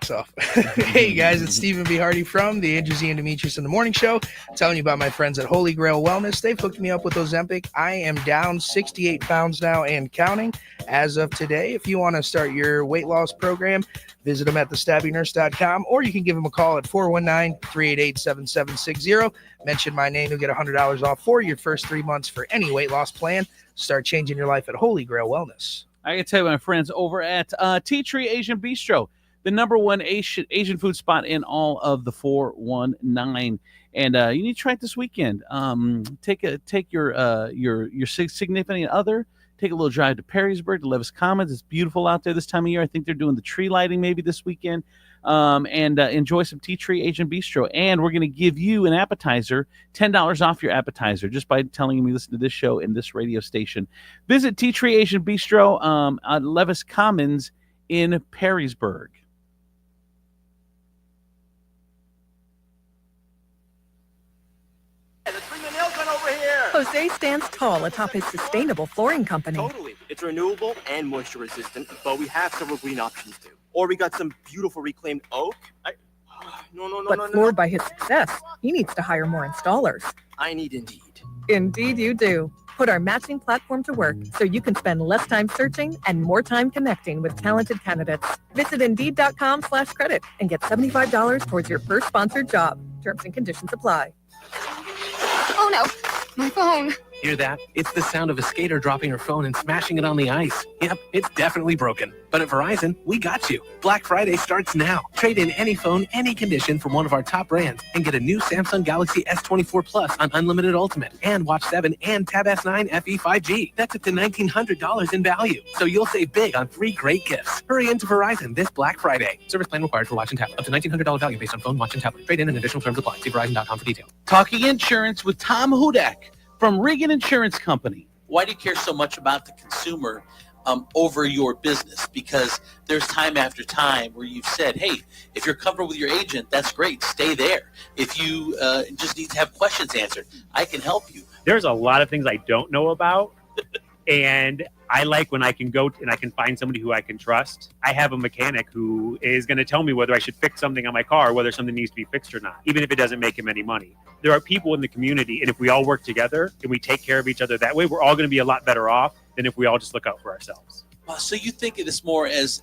So, hey guys, it's Stephen B. Hardy from the Andrew Z and Demetrius in the Morning Show, telling you about my friends at Holy Grail Wellness. They've hooked me up with Ozempic. I am down 68 pounds now and counting as of today. If you want to start your weight loss program, visit them at thestabbynurse.com, or you can give them a call at 419-388-7760. Mention my name, you'll get $100 off for your first 3 months for any weight loss plan. Start changing your life at Holy Grail Wellness. I can tell you, my friends, over at Tea Tree Asian Bistro, the #1 Asian food spot in all of the 419, and you need to try it this weekend. Take your significant other, take a little drive to Perrysburg, to Levis Commons. It's beautiful out there this time of year. I think they're doing the tree lighting maybe this weekend, and enjoy some Tea Tree Asian Bistro. And we're going to give you an appetizer, $10 off your appetizer, just by telling me listen to this show and this radio station. Visit Tea Tree Asian Bistro at Levis Commons in Perrysburg. Jose stands tall atop his sustainable flooring company. Totally. It's renewable and moisture resistant, but we have several green options too. Or we got some beautiful reclaimed oak. But floored by his success, he needs to hire more installers. I need Indeed. Indeed you do. Put our matching platform to work so you can spend less time searching and more time connecting with talented candidates. Visit Indeed.com/credit and get $75 towards your first sponsored job. Terms and conditions apply. Oh no, my phone. Hear that? It's the sound of a skater dropping her phone and smashing it on the ice. Yep, it's definitely broken. But at Verizon, we got you. Black Friday starts now. Trade in any phone, any condition from one of our top brands and get a new Samsung Galaxy S24 Plus on Unlimited Ultimate and Watch 7 and Tab S9 FE 5G. That's up to $1,900 in value. So you'll save big on 3 great gifts. Hurry into Verizon this Black Friday. Service plan required for Watch and Tab. Up to $1,900 value based on phone, watch, and tablet. Trade in and additional terms apply. See Verizon.com for details. Talking insurance with Tom Hudak from Regan Insurance Company. Why do you care so much about the consumer over your business? Because there's time after time where you've said, hey, if you're comfortable with your agent, that's great. Stay there. If you just need to have questions answered, I can help you. There's a lot of things I don't know about. And I like when I can go and I can find somebody who I can trust. I have a mechanic who is going to tell me whether I should fix something on my car, whether something needs to be fixed or not, even if it doesn't make him any money. There are people in the community, and if we all work together and we take care of each other that way, we're all going to be a lot better off than if we all just look out for ourselves. So you think it is more as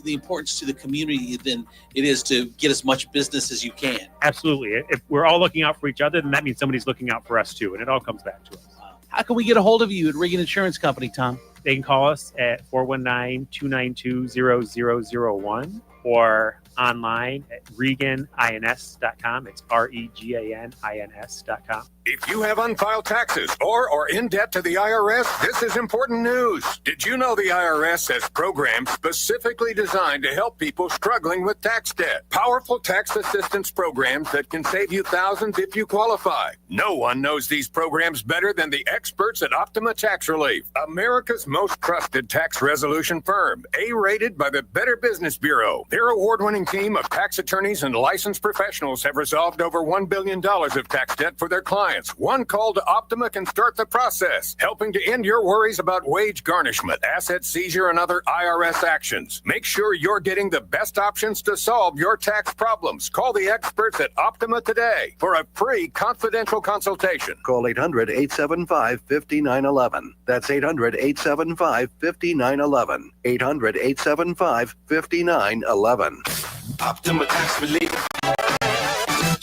the importance to the community than it is to get as much business as you can? Absolutely. If we're all looking out for each other, then that means somebody's looking out for us too, and it all comes back to us. How can we get a hold of you at Regan Insurance Company, Tom? They can call us at 419-292-0001 or online at reganins.com. It's REGANINS.com. If you have unfiled taxes or are in debt to the IRS, this is important news. Did you know the IRS has programs specifically designed to help people struggling with tax debt? Powerful tax assistance programs that can save you thousands if you qualify. No one knows these programs better than the experts at Optima Tax Relief, America's most trusted tax resolution firm, A-rated by the Better Business Bureau. Their award-winning team of tax attorneys and licensed professionals have resolved over $1 billion of tax debt for their clients. One call to Optima can start the process, helping to end your worries about wage garnishment, asset seizure, and other IRS actions. Make sure you're getting the best options to solve your tax problems. Call the experts at Optima today for a free confidential consultation. Call 800-875-5911. That's 800-875-5911. 800-875-5911. Optima Tax Relief.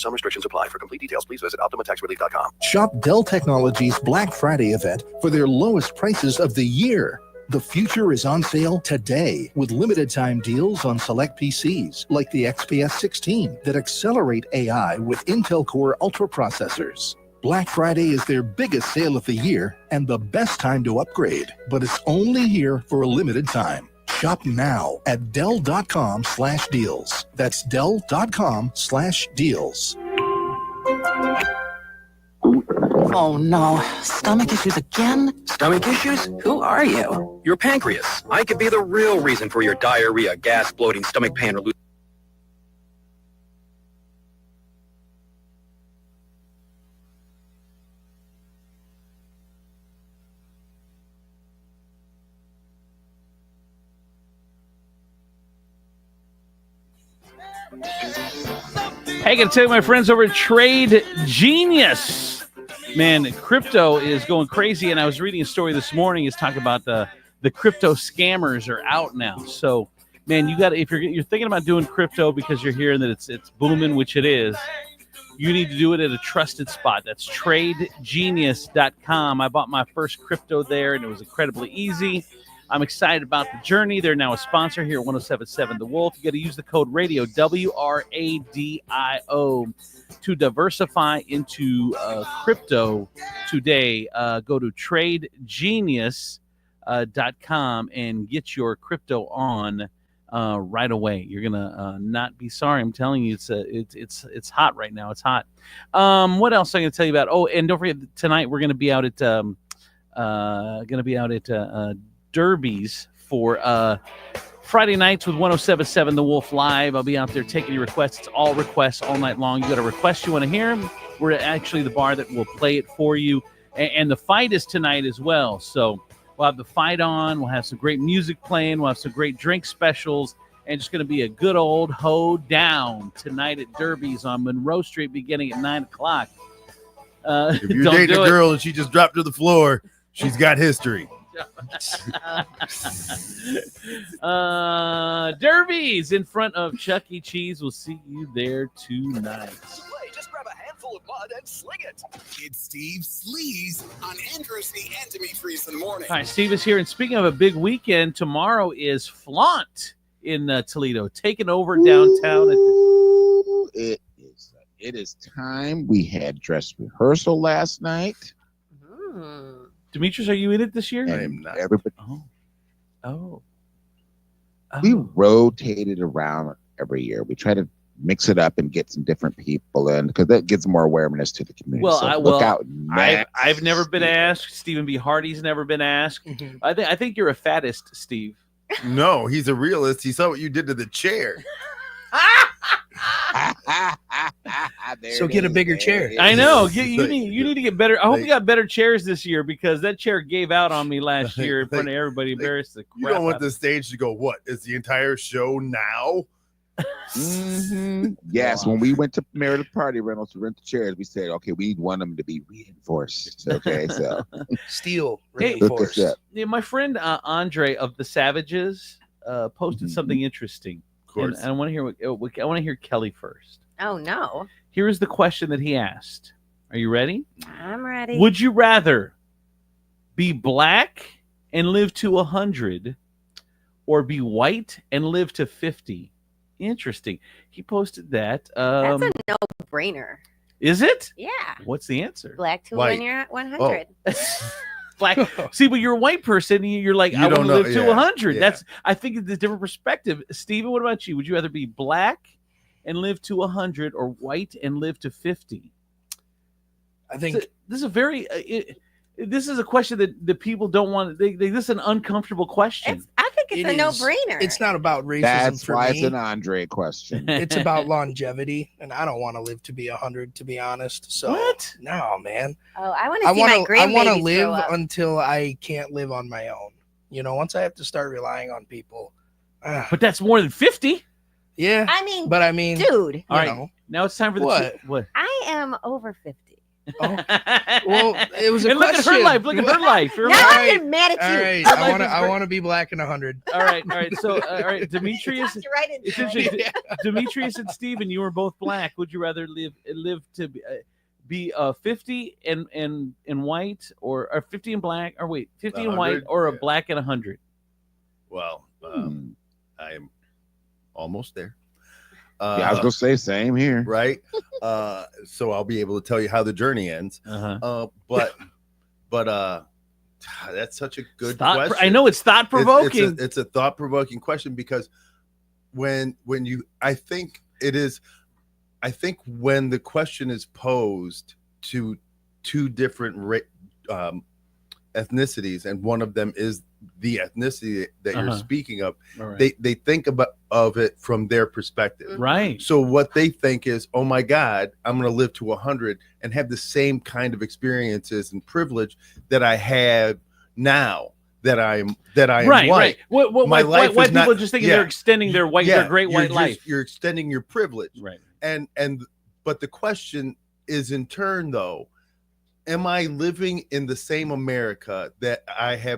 Some restrictions apply. For complete details, please visit OptimaTaxRelief.com. Shop Dell Technologies Black Friday event for their lowest prices of the year. The future is on sale today with limited time deals on select PCs like the XPS 16 that accelerate AI with Intel Core Ultra processors. Black Friday is their biggest sale of the year and the best time to upgrade, but it's only here for a limited time. Shop now at Dell.com/deals. That's Dell.com/deals. Oh no, stomach issues again? Stomach issues? Who are you? Your pancreas. I could be the real reason for your diarrhea, gas, bloating, stomach pain, or Hey, I got to tell you, my friends over at Trade Genius, man, crypto is going crazy. And I was reading a story this morning. It's talking about the crypto scammers are out now. So, man, you got to, if you're thinking about doing crypto because you're hearing that it's booming, which it is, you need to do it at a trusted spot. That's TradeGenius.com. I bought my first crypto there, and it was incredibly easy. I'm excited about the journey. They're now a sponsor here at 107.7 The Wolf. You got to use the code RADIO, WRADIO, to diversify into crypto today. Go to TradeGenius.com and get your crypto on right away. You're gonna not be sorry. I'm telling you, it's hot right now. It's hot. What else am I gonna tell you about? Oh, and don't forget, tonight we're gonna be out at Derby's for Friday nights with 107.7 The Wolf Live. I'll be out there taking your requests. It's all requests all night long. You got a request you want to hear? We're actually the bar that will play it for you. And the fight is tonight as well. So we'll have the fight on. We'll have some great music playing. We'll have some great drink specials. And it's going to be a good old hoedown tonight at Derby's on Monroe Street beginning at 9 o'clock. If you're dating a girl and she just dropped to the floor, she's got history. Derby's in front of Chuck E. Cheese. We'll see you there tonight. Just grab a handful of mud and sling it. It's Steve Sleaze on Andrews and Demetrius in the morning. Hi, Steve is here. And speaking of a big weekend, tomorrow is Flaunt in Toledo, taking over downtown. It is time. We had dress rehearsal last night. Demetrius, are you in it this year? I am not. Everybody. Oh. We rotated around every year. We try to mix it up and get some different people in because that gives more awareness to the community. Well, so look out. I've never been asked. Stephen B. Hardy's never been asked. I think you're a fattest, Steve. No, he's a realist. He saw what you did to the chair. So get a bigger chair. I know. You need to get better. I hope you got better chairs this year because that chair gave out on me last year in front of everybody. Embarrassed the crap. You don't want the stage to go, what? Is the entire show now? Yes, when we went to Meredith Party Rentals to rent the chairs, we said, okay, we want them to be reinforced. Okay, so steel reinforced. Yeah, my friend Andre of the Savages posted something interesting. Of course, and I want to hear I want to hear Kelly first. Oh no! Here is the question that he asked. Are you ready? I'm ready. Would you rather be black and live to 100, or be white and live to 50? Interesting. He posted that. That's a no-brainer. Is it? Yeah. What's the answer? Black to when you're at 100. Black. See, but you're a white person. You're like, I want to live to 100. Yeah. I think it's a different perspective. Steven, what about you? Would you rather be black and live to 100, or white and live to 50? I think this is a very. This is a question that people don't want. This is an uncomfortable question. I think it's a no-brainer. It's not about racism. That's for why me. it's an Andre question. It's about longevity, and I don't want to live to be 100, to be honest. So what? No, man. Oh, I want to see my grandbabies I want to live grow up. until I can't live on my own. You know, once I have to start relying on people. But that's more than 50. Yeah. I mean, but I mean, dude. All right. Now it's time for the What? what? I am over 50. Oh, well, it was a And look question. at her life. Look at her life. Her Now life. I get mad at All you. right, Her life is I great. want to be black in 100. All right. So, all right, Demetrius. Talked you right into It's it. interesting. Demetrius and Steven, you were both black. Would you rather live to be 50 and white, or 50 and black, or wait, 50 and white, 100? or a Yeah. black and 100? Well, I am almost there. Yeah, I was gonna say same here. Right. So I'll be able to tell you how the journey ends. But that's such a good question. I know it's thought provoking. It's a thought provoking question, because when you, I think when the question is posed to two different ethnicities, and one of them is the ethnicity that you're speaking of, Right. they think of it from their perspective. Right. So what they think is, oh my God, I'm going to live to 100 and have the same kind of experiences and privilege that I have now that I am Right. white. What My white life is people not- just thinking yeah. they're extending their great white life. You're extending your privilege. Right. But the question is, in turn, though, am I living in the same America that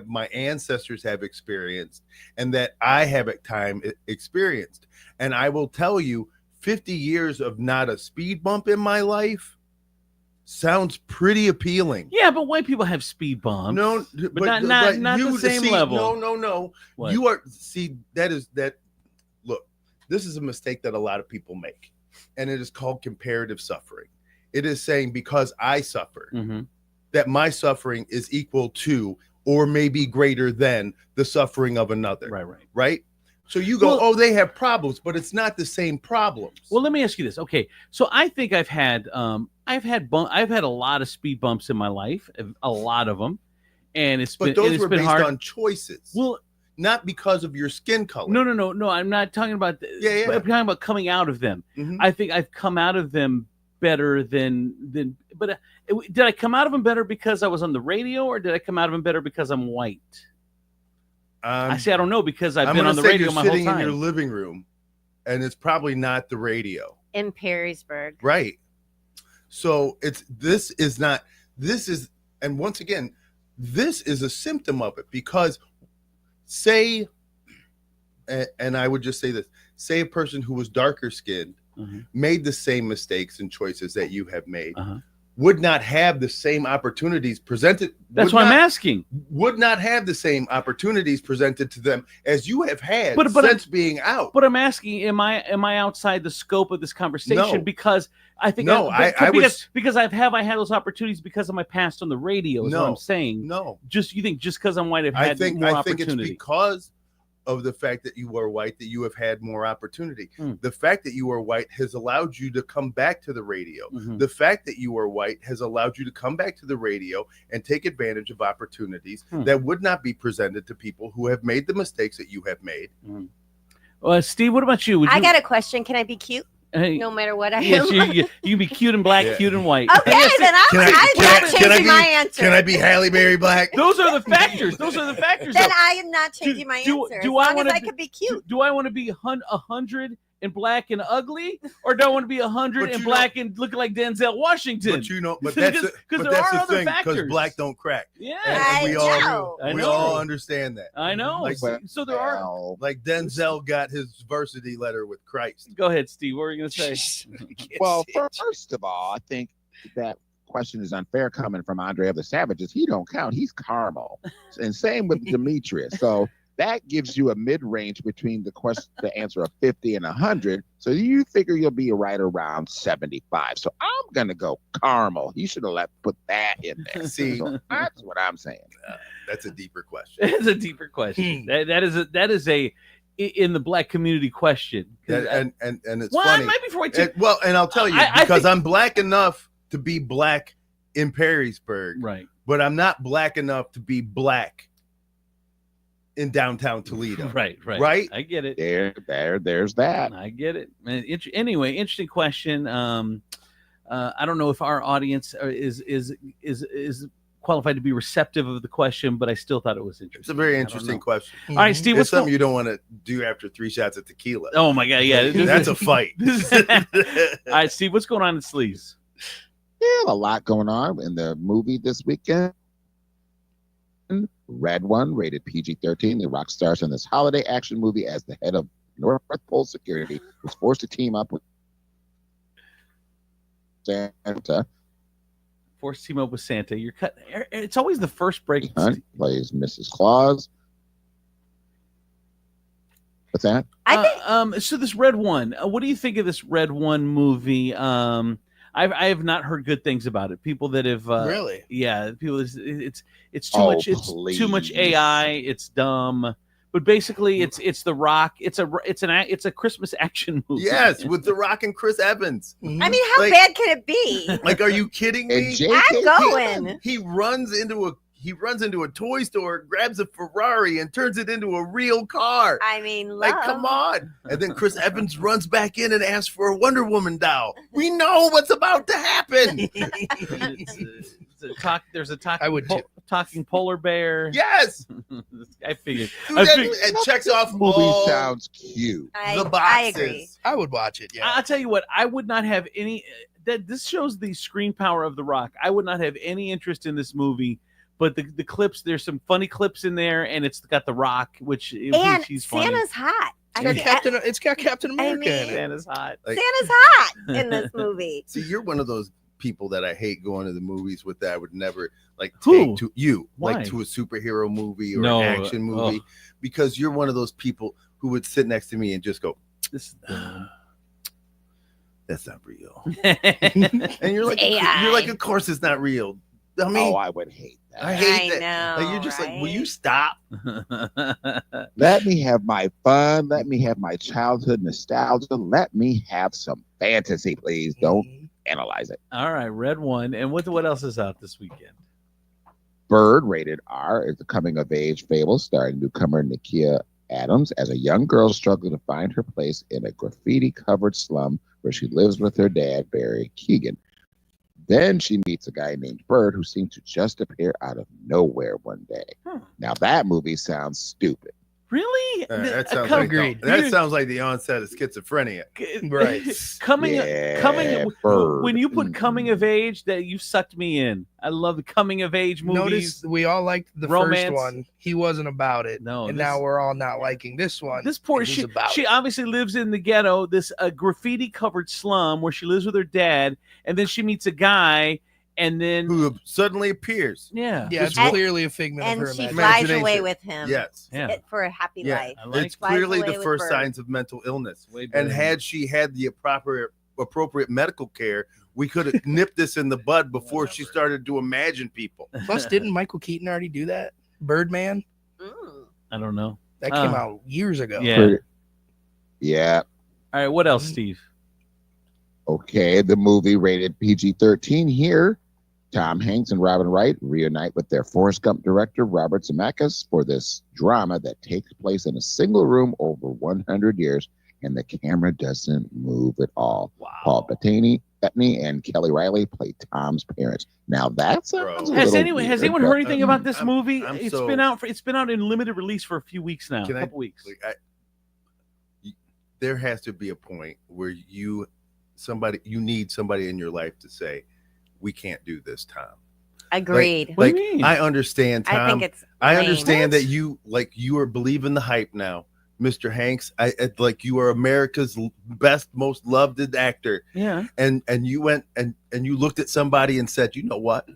my ancestors have experienced, and that I have at time experienced? And I will tell you, 50 years of not a speed bump in my life sounds pretty appealing. Yeah, but white people have speed bumps. No, but not the same level. No. What? You are, see, look, this is a mistake that a lot of people make, and it is called comparative suffering. It is saying, because I suffered, that my suffering is equal to, or maybe greater than, the suffering of another. Right. So you go, oh, they have problems, but it's not the same problems. Well, let me ask you this. Okay, so I think I've had a lot of speed bumps in my life, a lot of them, and But those were been based hard. on choices. Well, not because of your skin color. No. I'm not talking about. Yeah. I'm talking about coming out of them. I think I've come out of them better than. But did I come out of them better because I was on the radio, or did I come out of them better because I'm white? I say I don't know, because I've been on the radio my whole sitting time. in your living room, and it's probably not the radio. In Perrysburg. Right. So this is, and once again, this is a symptom of it, because say, and I would just say this, say a person who was darker skinned made the same mistakes and choices that you have made, would not have the same opportunities presented. That's why I'm asking. Would not have the same opportunities presented to them as you have had But since being out. But I'm asking, am I outside the scope of this conversation? No. Because I think because I had those opportunities because of my past on the radio. Is what I'm saying. No, you think just because I'm white, I've had more I think opportunity. it's because of the fact that you are white that you have had more opportunity. The fact that you are white has allowed you to come back to the radio. The fact that you are white has allowed you to come back to the radio and take advantage of opportunities that would not be presented to people who have made the mistakes that you have made. Steve, what about you? I got a question. Can I be cute? Hey, no matter what I yes, am. you can be cute and black, cute and white. Okay, then I'm not changing my answer. Can I be Halle Berry black? Those are the factors. Then I am not changing my answer. Do as I long want as I to could be cute. Do I want to be 100 and black and ugly, or do I want to be 100 and black and looking like Denzel Washington? But that's the thing, because factors. black don't crack. Yeah, and we know. all understand that. I know. Like, so there are. Like Denzel got his varsity letter with Christ. Go ahead, Steve. What were you gonna say? Well, first of all, I think that question is unfair coming from Andre of the Savages. He don't count. He's caramel, and same with Demetrius. So that gives you a mid-range between the answer of 50 and 100. So you figure you'll be right around 75. So I'm gonna go caramel. You should have put that in there. See, so that's what I'm saying. That's a deeper question. It's a deeper question. That is a in the black community question. And it's well, funny. Maybe before I take, and I'll tell you, because I'm black enough to be black in Perrysburg, right? But I'm not black enough to be black in downtown Toledo. Right. I get it. There's that. I get it. Anyway, interesting question. I don't know if our audience is qualified to be receptive of the question, but I still thought it was interesting. It's a very interesting question. All right, Steve, it's something you don't want to do after 3 shots of tequila. Oh my God, yeah, that's a fight. All right, Steve, what's going on in Sleaze? Yeah, a lot going on in the movie this weekend. Red One, rated PG-13. The rock stars in this holiday action movie as the head of North Pole Security was forced to team up with Santa. Forced to team up with Santa. You're cut. It's always the first break. Hunt plays Mrs. Claus. What's that? So this Red One. What do you think of this Red One movie? I have not heard good things about it. People that have Really? Yeah, people. It's too Oh, much. It's too much AI. It's dumb. But basically, it's The Rock. It's a Christmas action movie. Yes, with The Rock and Chris Evans. I mean, how bad can it be? Like, are you kidding me? I'm going. He runs into a toy store, grabs a Ferrari, and turns it into a real car. I mean, like, come on. And then Chris Evans runs back in and asks for a Wonder Woman doll. We know what's about to happen. There's a talking polar bear. Yes. I figured. It checks off Movie all sounds cute. the boxes. I agree. I would watch it. Yeah. I'll tell you what. I would not have any. That this shows the screen power of The Rock. I would not have any interest in this movie. But the clips, there's some funny clips in there, and it's got The Rock, which And he's funny. Santa's hot. It's got Captain America in it. Santa's hot. Like- Santa's hot in this movie. See, you're one of those people that I hate going to the movies with that I would never Who? take to you, Why? like to a superhero movie or No, an action movie, because you're one of those people who would sit next to me and just go, This. That's not real. And you're like, of course it's not real. I mean, I would hate that. I hate I that. know, Like, you're just like, will you stop? Let me have my fun. Let me have my childhood nostalgia. Let me have some fantasy, please. Don't analyze it. All right, Red One. And what else is out this weekend? Bird, rated R, is a coming-of-age fable starring newcomer Nakia Adams as a young girl struggling to find her place in a graffiti-covered slum where she lives with her dad, Barry Keegan. Then she meets a guy named Bird who seems to just appear out of nowhere one day. Now that movie sounds stupid. Really? That sounds like the onset of schizophrenia. Right. Coming Bird. when you put coming of age, that you sucked me in. I love the coming of age movies. Notice we all liked the romance. first one. He wasn't about it. No, and this- now we're all not liking this one. This poor and he's she about she it. obviously lives in the ghetto, this graffiti covered slum where she lives with her dad, and then she meets a guy, and then who suddenly appears. Yeah, Yeah, it's And- clearly a figment of And her she imagination. flies away with him. Yes. Yeah. For a happy life. It's Flies clearly away the with first Bird. signs of mental illness. Way better And than- had she had the appropriate medical care, we could have nipped this in the bud before she started to imagine people. Plus, didn't Michael Keaton already do that? Birdman? I don't know. That came out years ago. Yeah. Yeah. All right, what else, Steve? Okay, the movie rated PG-13 here. Tom Hanks and Robin Wright reunite with their Forrest Gump director, Robert Zemeckis, for this drama that takes place in a single room over 100 years, and the camera doesn't move at all. Wow. Paul Bettany and Kelly Riley play Tom's parents. Now that's Has anyone heard anything about this movie? I'm It's so- been out in limited release for a few weeks now, a couple weeks. There has to be a point where you need somebody in your life to say, we can't do this, Tom. Agreed. Like, I understand, Tom. I think it's I lame. understand that you are believing the hype now, Mr. Hanks. You are America's best, most loved actor. Yeah. And you went and you looked at somebody and said, you know what?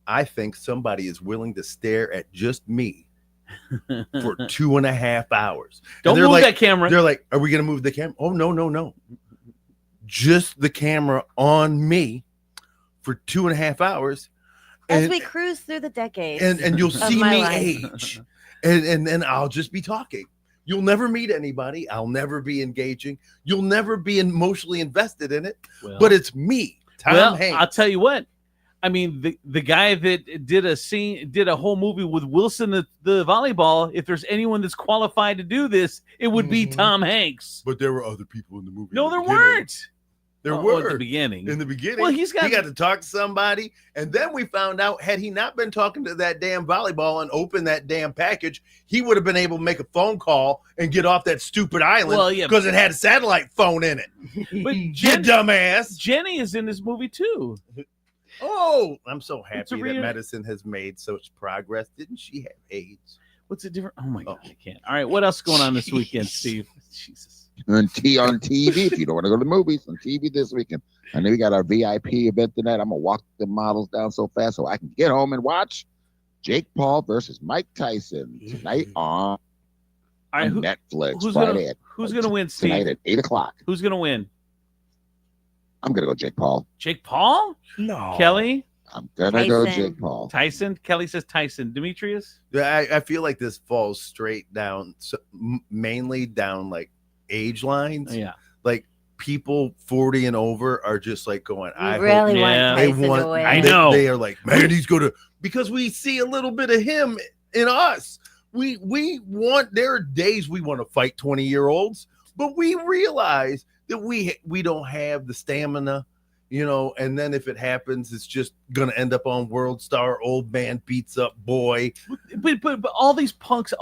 I think somebody is willing to stare at just me for 2.5 hours. Don't And they're move like- that camera. They're like, are we going to move the camera? Oh, no. Just the camera on me for 2.5 hours. As And- we cruise through the decades. and you'll of see my me life. age, and then I'll just be talking. You'll never meet anybody. I'll never be engaging. You'll never be emotionally invested in it. Well- but it's me, Tom Hanks. I'll tell you what. I mean, the guy that did a whole movie with Wilson the volleyball. If there's anyone that's qualified to do this, it would be Tom Hanks. But there were other people in the movie. No, in the there beginning. weren't. There Oh, were at the beginning. In the beginning, Well, he got to talk to somebody, and then we found out had he not been talking to that damn volleyball and opened that damn package, he would have been able to make a phone call and get off that stupid island. Well, yeah, because it had a satellite phone in it. But You dumbass. Jenny is in this movie too. Oh, I'm so It's a happy that real- medicine has made such progress. Didn't she have AIDS? What's the difference? Oh my God, I can't. All right, what else is going on this weekend, Steve? Jesus. On TV, if you don't want to go to the movies, on TV this weekend. I know we got our VIP event tonight. I'm gonna walk the models down so fast so I can get home and watch Jake Paul versus Mike Tyson tonight on right, Netflix. who's Friday gonna win, Steve? tonight at 8:00. Who's gonna win? I'm gonna go Jake Paul. Jake Paul? No. Kelly? I'm gonna go Jake Paul. Tyson? Kelly says Tyson. Demetrius? Yeah, I feel like this falls straight down, mainly down like age lines. Yeah. Like people 40 and over are just like going, I really hope want they Tyson to want, win. I know. They are like, man, he's going to, because we see a little bit of him in us. We want, there are days we want to fight 20-year-olds, but we realize that we don't have the stamina, you know, and then if it happens, it's just going to end up on World Star, old man beats up boy. But all these punks,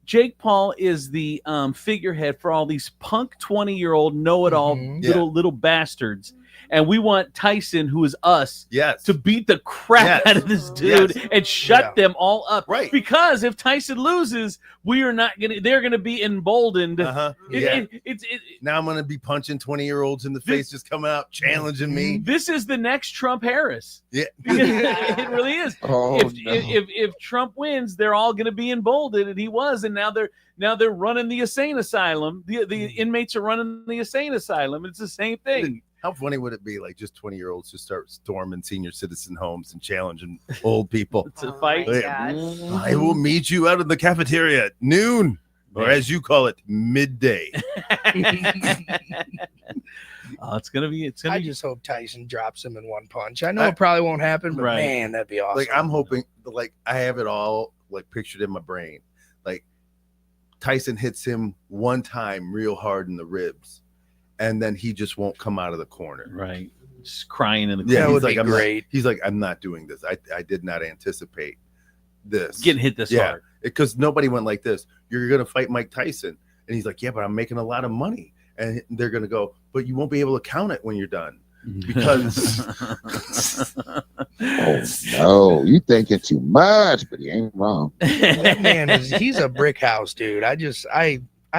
Jake Paul is the figurehead for all these punk 20-year-old know-it-all little bastards. And we want Tyson, who is us, to beat the crap out of this dude and shut them all up. Right. Because if Tyson loses, we are not gonna. They're gonna be emboldened. Now I'm gonna be punching 20-year-olds in the face, just coming out challenging me. This is the next Trump Harris. Yeah, it really is. Oh, if Trump wins, they're all going to be emboldened, and he was, and now they're running the insane asylum. The inmates are running the insane asylum. It's the same thing. How funny would it be, like just 20-year-olds just start storming senior citizen homes and challenging old people to fight? I will meet you out in the cafeteria at noon, or as you call it, midday. It's gonna be. I just hope Tyson drops him in one punch. I know it probably won't happen, but man, that'd be awesome. Like I'm hoping, like I have it all like pictured in my brain. Like Tyson hits him one time real hard in the ribs, and then he just won't come out of the corner. Right, just crying in the corner. Yeah, That would he's be like, great. He's like, I'm not doing this. I did not anticipate this Getting hit this hard. because nobody went like this. You're gonna fight Mike Tyson, and he's like, yeah, but I'm making a lot of money. And they're going to go, but you won't be able to count it when you're done because. Oh, no. You thinking too much, but he ain't wrong. That man he's a brick house, dude. I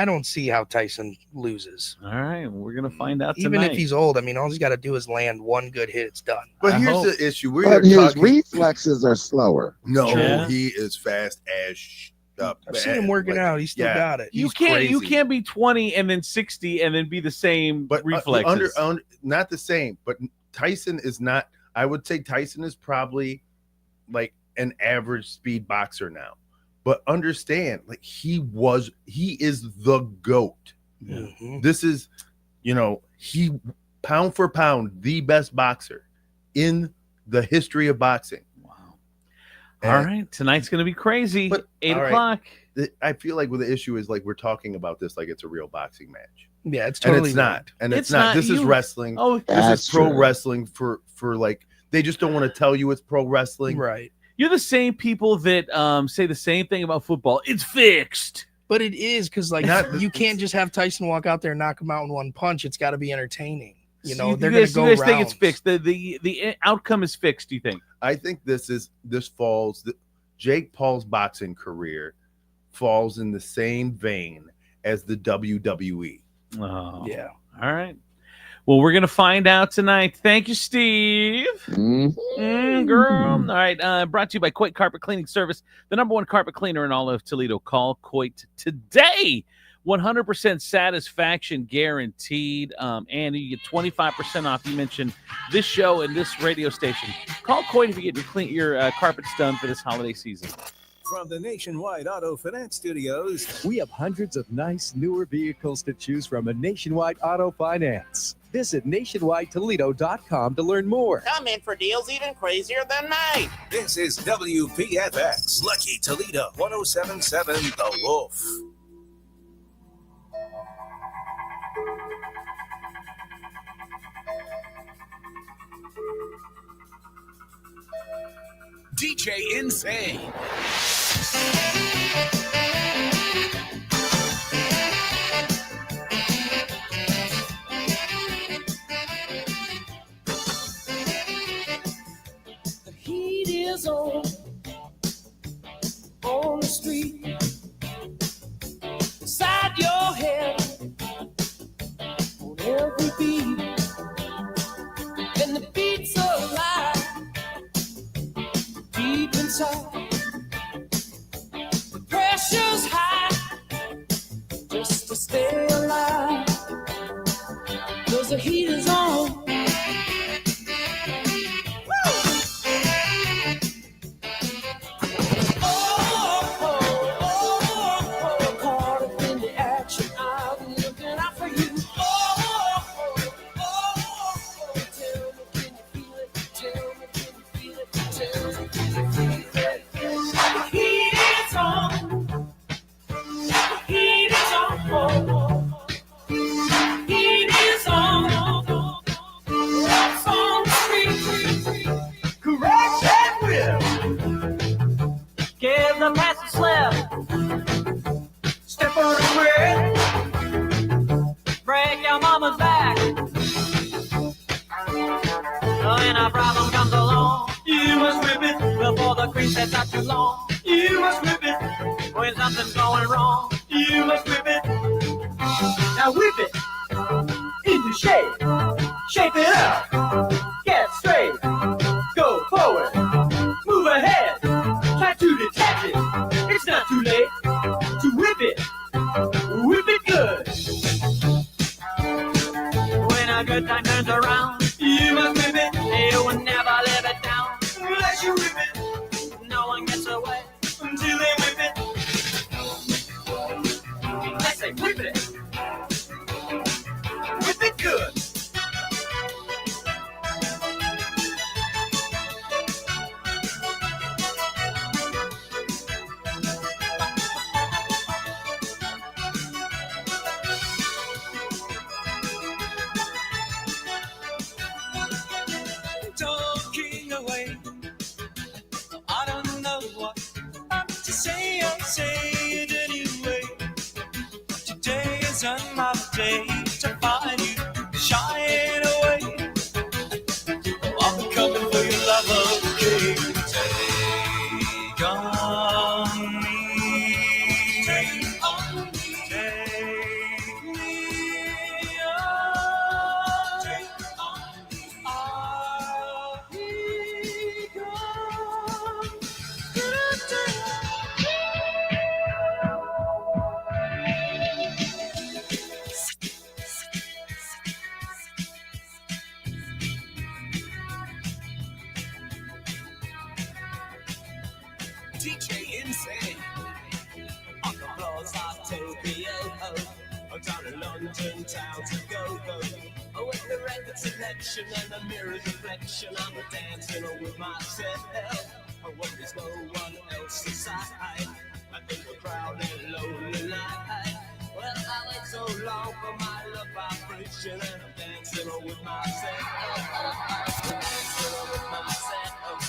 don't see how Tyson loses. All right, we're going to find out Even tonight. if he's old, I mean, all he's got to do is land one good hit. It's done. But I here's hope. the issue. But his reflexes are slower. No, Yeah. he is fast as up. I've seen him working out. He's still got it. You can't be 20 and then 60 and then be the same reflexes. Not the same, but Tyson is not. I would say Tyson is probably like an average speed boxer now. But understand, like he is the GOAT. This is, he pound for pound the best boxer in the history of boxing. All right, tonight's going to be crazy. But 8 all right, o'clock. I feel like the issue is like we're talking about this like it's a real boxing match. Yeah, it's And totally it's not. rigged. And it's not. This is wrestling. Oh, this That's is pro true. wrestling for like they just don't want to tell you it's pro wrestling. Right. You're the same people that say the same thing about football. It's fixed. But it is because like you can't just have Tyson walk out there and knock him out in one punch. It's got to be entertaining. They're going to go You guys rounds. think it's fixed. The outcome is fixed, do you think? I think Jake Paul's boxing career falls in the same vein as the WWE. Oh, yeah. All right. Well, we're going to find out tonight. Thank you, Steve. Girl. All right. Brought to you by Coit Carpet Cleaning Service, the #1 carpet cleaner in all of Toledo. Call Coit today. 100% satisfaction guaranteed. And you get 25% off. You mentioned this show and this radio station. Call Coit if you get your carpets done for this holiday season. From the Nationwide Auto Finance Studios, we have hundreds of nice newer vehicles to choose from at Nationwide Auto Finance. Visit nationwidetoledo.com to learn more. Come in for deals even crazier than mine. This is WPFX, Lucky Toledo, 1077 The Wolf. DJ Insane. is on the street. Inside your head, on every beat, and the beats alive deep inside. The pressure's high just to stay alive, 'cause the heat is on. Give the pass a slip. Step on the grid. Break your mama's back. When a problem comes along, you must whip it before the cream sets out too long. You must whip it when something's going wrong. You must whip it. Now whip it into shape. Shape it up. Get straight. Go forward. Move ahead. Try to detach it. It's not too late to whip it. Whip it good. When a good time turns around, you must whip it. You will never live it down. Unless you whip it, no one gets away until they whip it. I say whip it. Whip it good. Talking away, I don't know what to say. I'll say it anyway. Today is another day to find you shying away. I'm coming for your love, okay? Take on me. Take on me. Take me on. Take on me. I'll be gone. DJ Insane on the floors of Tokyo, down in London town to go. With the record selection and the mirror's reflection, I'm dancing with myself. When there's no one else inside, in the crowded lonely night. Well, I wait so long for my love vibration, and I'm dancing with myself. Dancing with myself.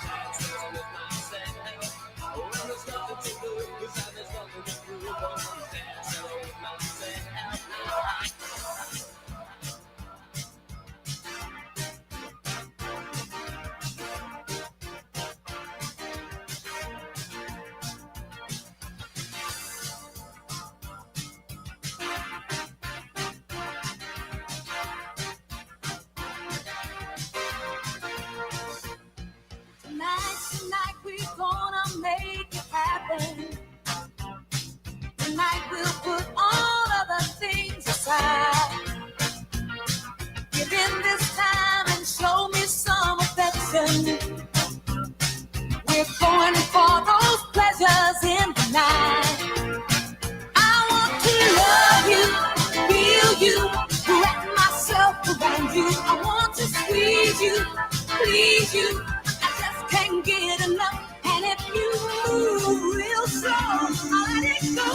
Dancing with myself. When there's nothing to lose, and there's nothing to prove, I'm dancing with myself. Tonight we're gonna make it happen. Tonight we'll put all other things aside. Give in this time and show me some affection. We're going for those pleasures in the night. I want to love you, feel you, wrap myself around you. I want to squeeze you, please you. Can't get enough, and if you move real slow, I'll let it go.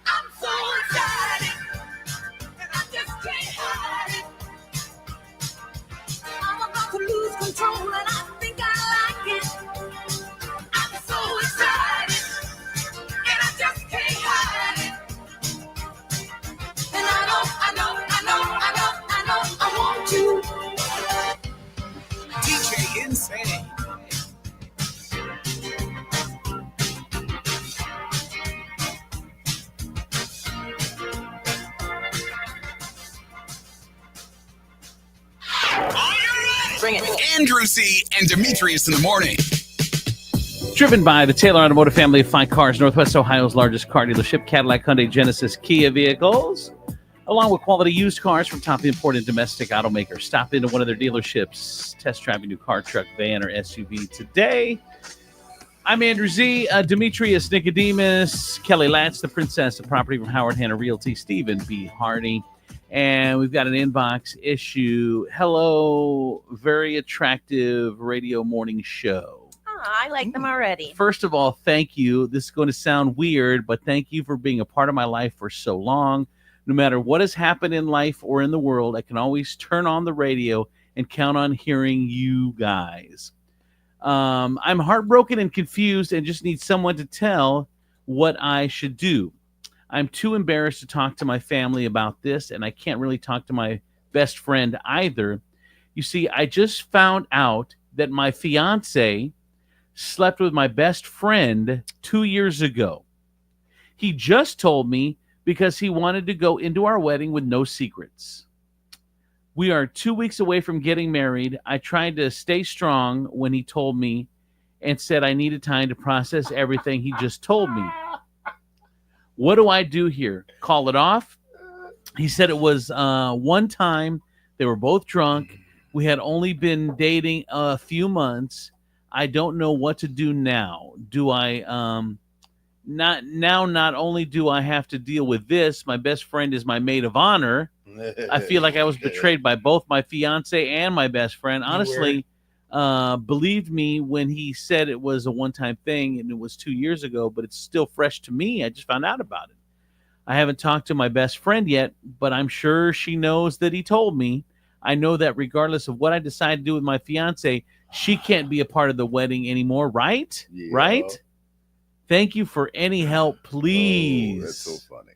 I'm so excited, and I just can't hide it. I'm about to lose control, and I think I like it. I'm so excited, and I just can't hide it. And I know, I want you. DJ Insane Bring it. Andrew C. and Demetrius in the morning. Driven by the Taylor Automotive family of fine cars, Northwest Ohio's largest car dealership, Cadillac, Hyundai, Genesis, Kia vehicles, along with quality used cars from top imported domestic automakers. Stop into one of their dealerships, test drive a new car, truck, van, or SUV today. I'm Andrew Z, Demetrius, Nicodemus, Kelly Latch, the princess of property from Howard Hanna Realty, Stephen B. Hardy. And we've got an inbox issue. Hello, very attractive radio morning show. I like them already. First of all, thank you. This is going to sound weird, but thank you for being a part of my life for so long. No matter what has happened in life or in the world, I can always turn on the radio and count on hearing you guys. I'm heartbroken and confused and just need someone to tell what I should do. I'm too embarrassed to talk to my family about this, and I can't really talk to my best friend either. You see, I just found out that my fiance slept with my best friend 2 years ago. He just told me because he wanted to go into our wedding with no secrets. We are 2 weeks away from getting married. I tried to stay strong when he told me and said I needed time to process everything he just told me. What do I do here? Call it off? He said it was one time. They were both drunk. We had only been dating a few months. I don't know what to do now. Do I not only do I have to deal with this, my best friend is my maid of honor. I feel like I was betrayed by both my fiance and my best friend. Honestly, believed me when he said it was a one-time thing and it was 2 years ago, but it's still fresh to me. I just found out about it. I haven't talked to my best friend yet, but I'm sure she knows that he told me. I know that regardless of what I decide to do with my fiance, she can't be a part of the wedding anymore, right? Yeah. Right? Thank you for any help, please. Oh, that's so funny.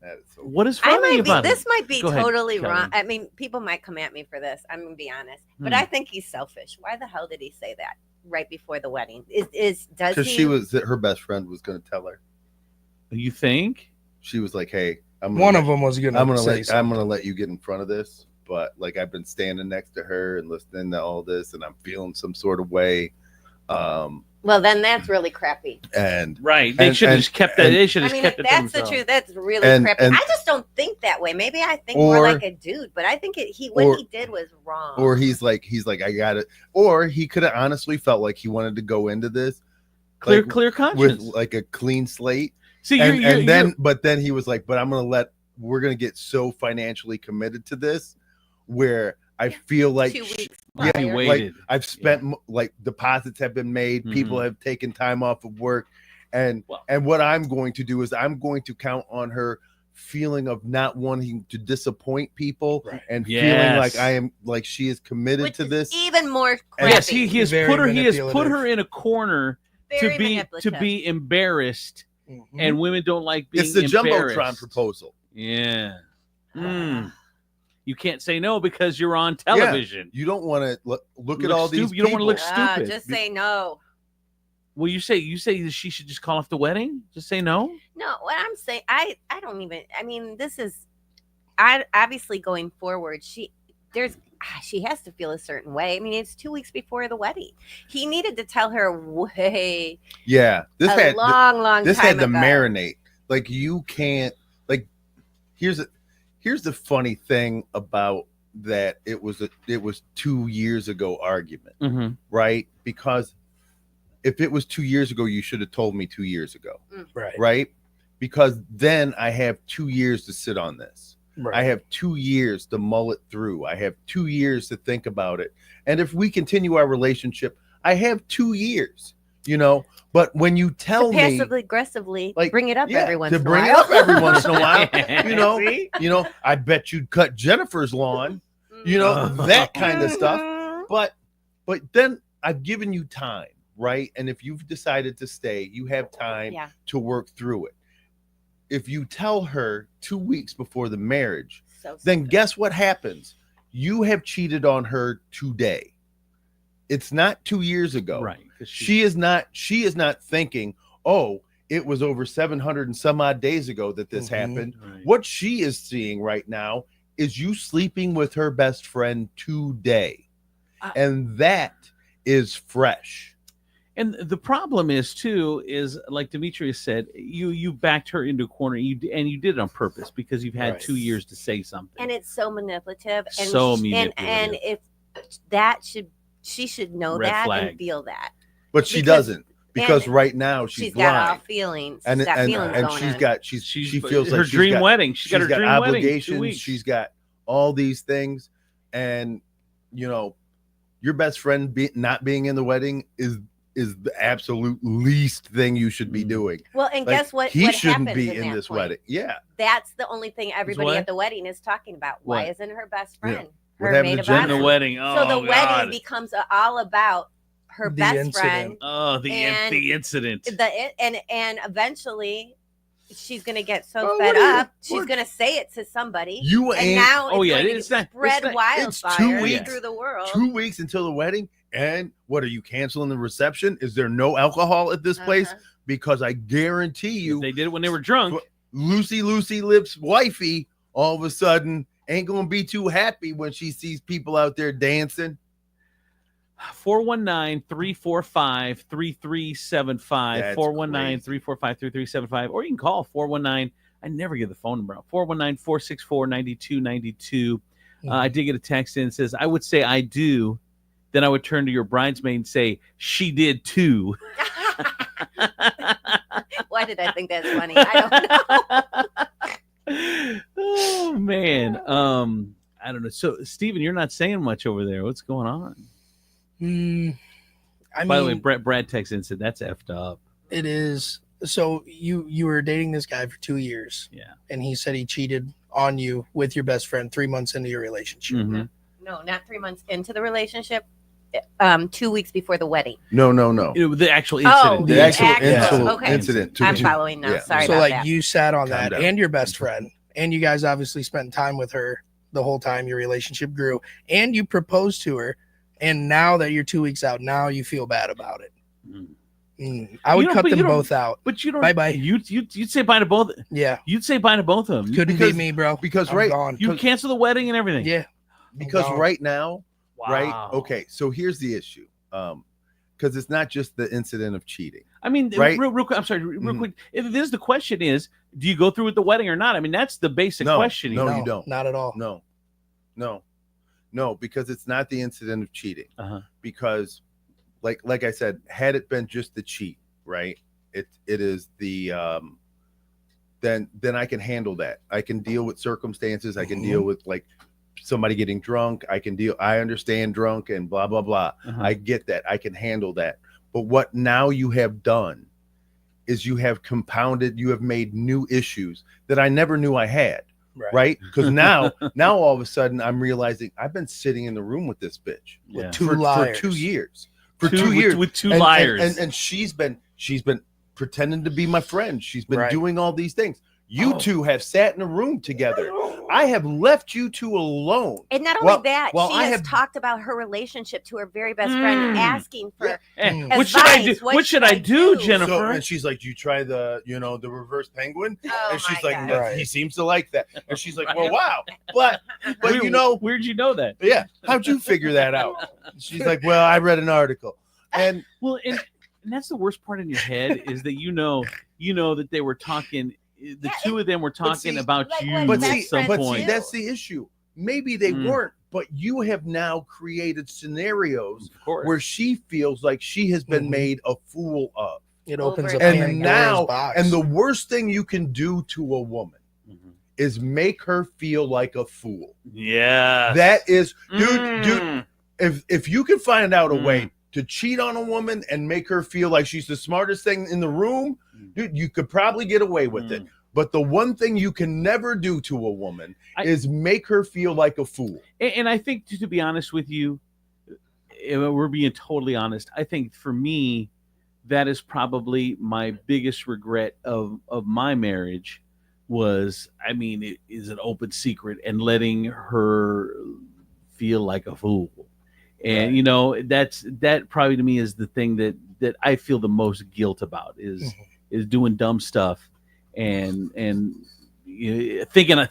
That is so What is funny about This it? might be Go ahead, totally Kelly. wrong. I mean, people might come at me for this. I'm gonna be honest, but I think he's selfish. Why the hell did he say that right before the wedding? Does Because he? her best friend was going to tell her. You think? She was like, "Hey, One of them was gonna say I'm gonna let you get in front of this, but like I've been standing next to her and listening to all this, and I'm feeling some sort of way." Well, then that's really crappy. And right, they should have just kept that. They should I have mean, kept if it to that's the themselves. truth, that's really And- crappy. and- I just don't think that way. Maybe I think more Or- like a dude, but I think what he did was wrong. Or he's like, I got it. Or he could have honestly felt like he wanted to go into this Clear with conscience. like a clean slate. See, but then he was like, but we're gonna get so financially committed to this where I feel like 2 weeks yeah, prior. like waited. I've spent like deposits have been made, people Mhm. have taken time off of work, and what I'm going to do is I'm going to count on her feeling of not wanting to disappoint people and feeling Yes. like she is committed to this. Even more crappy. Yes, he has Very put her. He has put manipulative. her in a corner Very to be manipulative. embarrassed, and women don't like being It's the embarrassed. Jumbotron proposal. Yeah. You can't say no because you're on television. You don't want to look at Look all these stupid. You don't want to look people. stupid. Just say no. Well, you say that she should just call off the wedding. Just say no. No, what I'm saying, I don't even. I mean, this is, obviously going forward. She has to feel a certain way. I mean, it's 2 weeks before the wedding. He needed to tell her way. Yeah, This long this time had to ago. marinate. Like you can't like. Here's the funny thing about that. It was 2 years ago argument, Mhm. right? Because if it was 2 years ago, you should have told me 2 years ago, Right. right? Because then I have 2 years to sit on this. Right. I have 2 years to mull it through. I have 2 years to think about it. And if we continue our relationship, I have 2 years, But when you tell me Passively aggressively, bring it up every once to in a bring while. it up every once in a while, See? I bet you'd cut Jennifer's lawn, that kind of stuff. But then I've given you time, right? And if you've decided to stay, you have time to work through it. If you tell her 2 weeks before the marriage, then guess what happens? You have cheated on her today. It's not 2 years ago. Right. She is not thinking, oh, it was over 700 and some odd days ago that this happened. Right. What she is seeing right now is you sleeping with her best friend today. and that is fresh. And the problem is too, is like Demetrius said, you backed her into a corner, and you did it on purpose because you've had 2 years to say something. And it's so manipulative. And So and manipulative. if that she should know Red that flag. and feel that. But she Because- doesn't, because and right now she's blind. got all feelings. And She's got feelings and going she's on. got she feels her like she's dream got- wedding. She's got her dream wedding, 2 obligations. weeks. She's got all these things, and your best friend not being in the wedding is the absolute least thing you should be doing. Well, and Like, guess what? He what shouldn't happens be in that this point? wedding. Yeah. That's the only thing everybody what? at the wedding is talking about. Why What? isn't her best Yeah. friend What her happened maid to of Jennifer? honor? The wedding. So Oh, the God. wedding becomes all about her The best incident. friend. Oh, the incident. And eventually she's gonna get so Oh, fed what are you- up. She's gonna say it to somebody. You and ain't- now it's Oh, yeah, going to it's not- spread it's wildfire 2 weeks through the world. 2 weeks until the wedding. And what are you canceling the reception? Is there no alcohol at this place? Because I guarantee you, they did it when they were drunk. Lucy Lips wifey all of a sudden ain't gonna be too happy when she sees people out there dancing. 419-345-3375. That's 419-345-3375. Or you can call 419. I never get the phone number out. 419-464-9292. I did get a text in that says, I would say I do. Then I would turn to your bridesmaid and say, she did too. Why did I think that's funny? I don't know. Oh, man. I don't know. So, Steven, you're not saying much over there. What's going on? By the way, Brad texted and said, that's effed up. It is. So you were dating this guy for 2 years. Yeah. And he said he cheated on you with your best friend 3 months into your relationship. Mm-hmm. No, not 3 months into the relationship. 2 weeks before the wedding. No. The actual Oh, incident. The actual okay. incident. I'm following now. Yeah. Sorry So about like that. you sat on Calm that down. and your best friend, and you guys obviously spent time with her the whole time your relationship grew, and you proposed to her, and now that you're 2 weeks out, now you feel bad about it. I would cut them both out. But you don't. Bye bye. You'd say bye to both. Yeah. You'd say bye to both of them. Couldn't be me, bro. Because I'm right, gone. You cancel the wedding and everything. Yeah. because gone. right now, right? Wow. Okay, so here's the issue. Because it's not just the incident of cheating. I mean, right? real quick. I'm sorry, real Mhm. quick. If this the question is, do you go through with the wedding or not? I mean, that's the basic question. No, you don't. Not at all. No, because it's not the incident of cheating. Uh-huh. Because, like I said, had it been just the cheat, right? It is the then I can handle that. I can deal with circumstances. I can deal with like somebody getting drunk. I understand drunk and blah blah blah. Uh-huh. I get that. I can handle that. But what now you have done is you have compounded. You have made new issues that I never knew I had. Right? Because now all of a sudden I'm realizing I've been sitting in the room with this bitch Yeah. Two for liars. 2 years. For Two- 2 with- years with two And- liars. and she's been pretending to be my friend. She's been Right. doing all these things. You two have sat in a room together. I have left you two alone. And not only Well- that, well, she I has have- talked about her relationship to her very best friend, asking for What should I do? advice. What should I do, Jennifer? So, and she's like, "Do you try the reverse penguin?" Oh and she's my like, God. "No, he seems to like that." And she's like, "Well, wow, but where'd you know that? Yeah, how'd you figure that out?" She's like, "Well, I read an article." And and that's the worst part in your head is that you know that they were talking. The two of them were talking about you But at see, some point. that's the issue. Maybe they weren't, but you have now created scenarios where she feels like she has been made a fool of. It opens up and Pandora's now, box. and the worst thing you can do to a woman is make her feel like a fool. Yeah, That is, dude. If you can find out a way to cheat on a woman and make her feel like she's the smartest thing in the room, dude, you could probably get away with it. But the one thing you can never do to a woman is make her feel like a fool. And I think, to be honest with you, if we're being totally honest, I think for me, that is probably my biggest regret of my marriage was, I mean, it is an open secret and letting her feel like a fool. And, that probably to me is the thing that I feel the most guilt about is doing dumb stuff and thinking I'm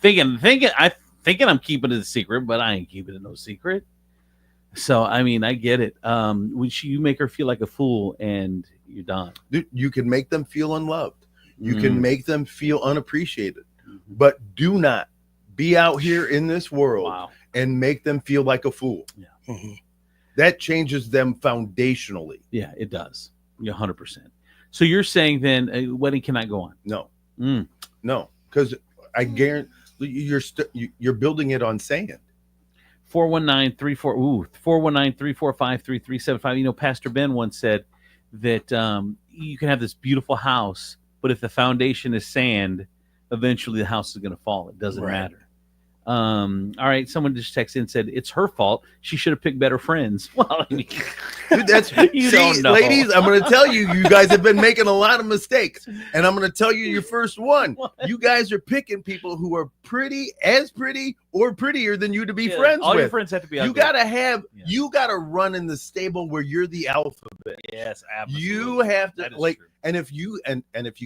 keeping it a secret, but I ain't keeping it no secret. So I mean, I get it. When you make her feel like a fool, and you're done. Dude, you can make them feel unloved. You Mm. can make them feel unappreciated. But do not be out here in this world and make them feel like a fool. Yeah. That changes them foundationally. Yeah, it does. 100%. So you're saying then a wedding cannot go on? No. Mm. No, because I guarantee you're building it on sand. 419-345-3375. You know, Pastor Ben once said that you can have this beautiful house, but if the foundation is sand, eventually the house is going to fall. It doesn't matter. All right, someone just texted in and said it's her fault. She should have picked better friends. Well, I mean, dude, that's you don't know. ladies. I'm going to tell you, you guys have been making a lot of mistakes, and I'm going to tell you your first one. You guys are picking people who are pretty or prettier than you to be friends all with. your friends have to be. You ugly. got to have. You got to run in the stable where you're the alphabet. Yes, absolutely. You have to and if you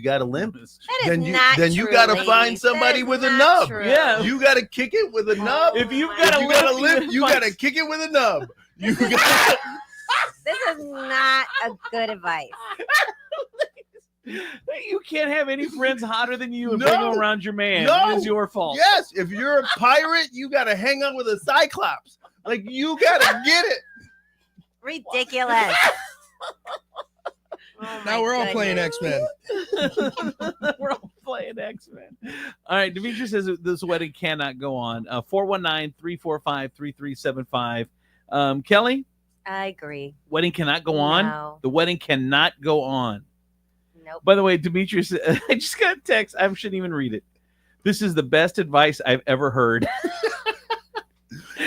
got a limp, then you true, got to ladies. find somebody That is with a not nub. true. Yeah. You got to kick it with a nub. If you've got you got a limp, you got to kick it with a nub. You got. This is not a good advice. You can't have any friends hotter than you and No. bring them around your man. No. It is your fault. Yes, if you're a pirate, you got to hang out with a cyclops. Like you got to get it. Ridiculous. Now we're all playing X-Men. We're all playing X-Men. All right, Demetrius says this wedding cannot go on. 419-345-3375. Kelly, I agree. wedding cannot go on. No. The wedding cannot go on. Nope. By the way, Demetrius, I just got a text. I shouldn't even read it. This is the best advice I've ever heard.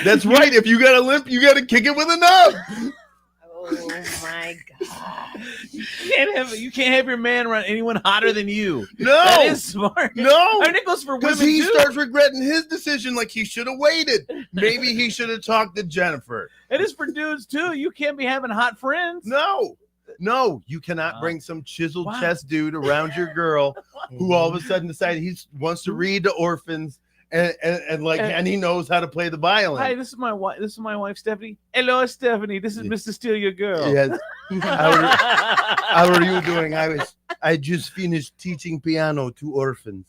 That's right. If you got a limp, you got to kick it with a nub. Oh my god! You can't have your man around anyone hotter than you. No, that is smart. No, I mean, it goes for women because he too. starts regretting his decision. Like he should have waited. Maybe he should have talked to Jennifer. It is for dudes too. You can't be having hot friends. No, you cannot bring some chiseled chest dude around your girl who all of a sudden decided he wants to read to orphans and he knows how to play the violin. Hi, this is my wife. This is my wife, Stephanie. Hello, Stephanie. This is Mr. Steal Your Girl. Yes. How are you doing? I just finished teaching piano to orphans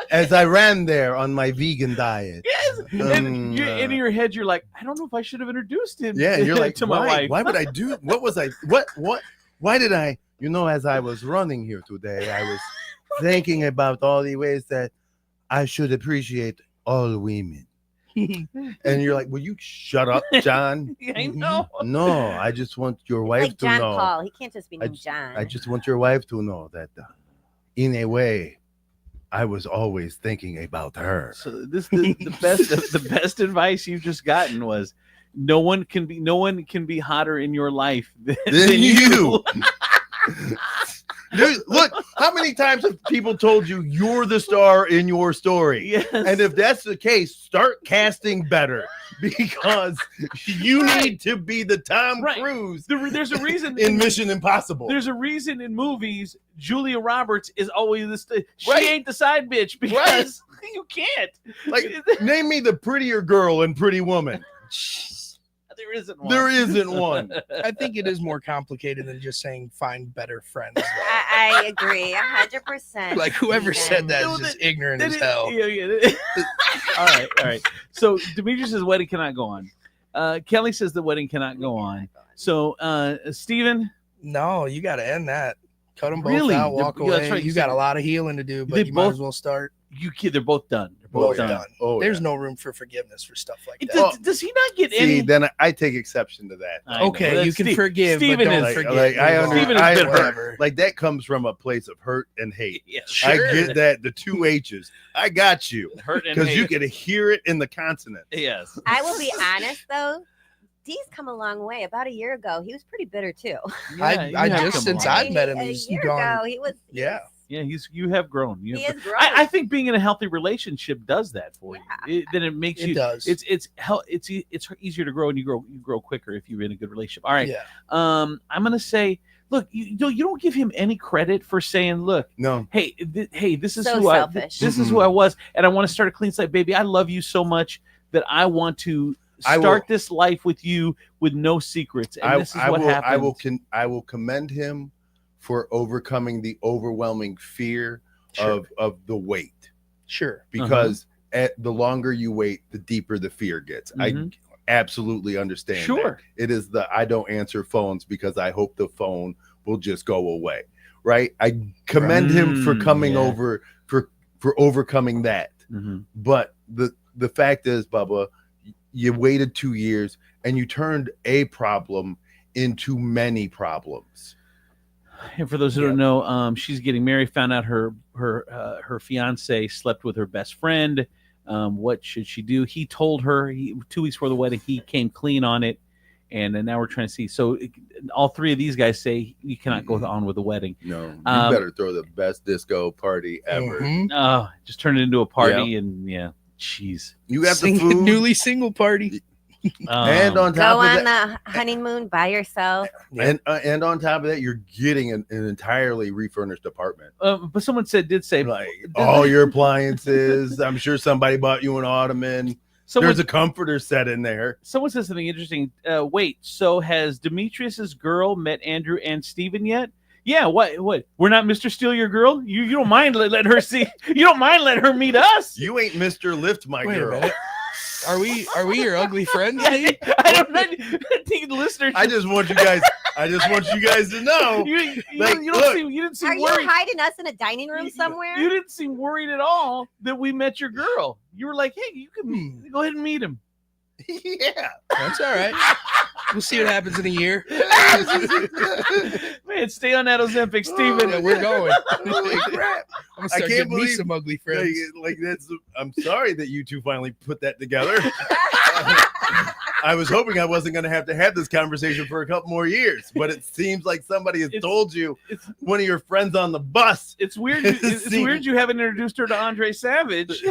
as I ran there on my vegan diet. Yes. And in your head, you're like, I don't know if I should have introduced him. Yeah, you're like, to my wife. Why would I do? What was I? What? Why did I? As I was running here today, I was thinking about all the ways that I should appreciate all women. And you're like, will you shut up, John? I know. No, I just want your wife Like to John know. Paul. He can't just be named John. I just want your wife to know that, in a way, I was always thinking about her. So the best advice you've just gotten was no one can be hotter in your life than you. Dude, look, how many times have people told you you're the star in your story? Yes. And if that's the case, start casting better because you need to be the Tom Cruise. There's a reason in Mission Impossible. There's a reason in movies Julia Roberts is always she ain't the side bitch because you can't. Like, name me the prettier girl in Pretty Woman. There isn't one. There isn't one. I think it is more complicated than just saying find better friends. I agree 100%. Like whoever said that is just ignorant as hell. Yeah. All right. So Demetrius' wedding cannot go on. Kelly says the wedding cannot go on. So Steven? No, you got to end that. Cut them both Really? out, walk Yeah, that's away. right. You got a lot of healing to do, but They you might both- as well start. They're both done. They're Both done. Oh, There's yeah. no room for forgiveness for stuff like that. Does he not get See, any? then I take exception to that. I know. Okay, That's you can Steve- forgive, Steven but don't is- forget. Like I Move on. Steven I has been hurt. Like that comes from a place of hurt and hate. Yeah, I sure. get that. The two H's. I got you. Hurt and Because you hate. can hear it in the consonant. Yes. I will be honest though. Dee's come a long way. About a year ago, he was pretty bitter too. I just since I've met him, a he's year gone. ago, he was. Yeah. Yeah, you have grown. He has grown. I think being in a healthy relationship does that for you. Then it makes It you. does. It's easier to grow, and you grow quicker if you're in a good relationship. All right. Yeah. I'm gonna say, look, you don't give him any credit for saying, look, No. hey, this is So who selfish. this is who I was, and I want to start a clean slate, baby. I love you so much that I want to start this life with you with no secrets, and this is what happens. I will commend him for overcoming the overwhelming fear of the wait. Sure. Because the longer you wait, the deeper the fear gets. I absolutely understand. Sure. That. It is I don't answer phones because I hope the phone will just go away. Right. I commend him for coming over for overcoming that. But the fact is, Bubba, you waited 2 years and you turned a problem into many problems. And for those who don't know, she's getting married. Found out her fiance slept with her best friend. What should she do? He told her 2 weeks before the wedding. He came clean on it, and now we're trying to see. So all three of these guys say you cannot go on with the wedding. No, you better throw the best disco party ever. Oh, just turn it into a party, and jeez, you have the food. Newly single party. And on top go of on that, the honeymoon by yourself. and on top of that, you're getting an entirely refurnished apartment. But someone did say like all your appliances. I'm sure somebody bought you an ottoman. There's a comforter set in there. Someone said something interesting. Wait, so has Demetrius's girl met Andrew and Steven yet? Yeah, what? We're not Mr. Steal Your Girl? You don't mind letting her see? You don't mind letting her meet us? You ain't Mr. Lift My Wait a Girl. minute. Are we your ugly friends? I think the listeners. I just want you guys to know. You didn't seem Are worried. you hiding us in a dining room somewhere? You didn't seem worried at all that we met your girl. You were like, hey, you can go ahead and meet him. Yeah, that's all right. We'll see what happens in a year. Man, stay on that Ozempic, Steven. Yeah, we're going. Holy crap! I'm gonna start getting me some ugly friends. Like that's. I'm sorry that you two finally put that together. I was hoping I wasn't going to have this conversation for a couple more years, but it seems like somebody has told you one of your friends on the bus. It's weird. It's weird you haven't introduced her to Andre Savage.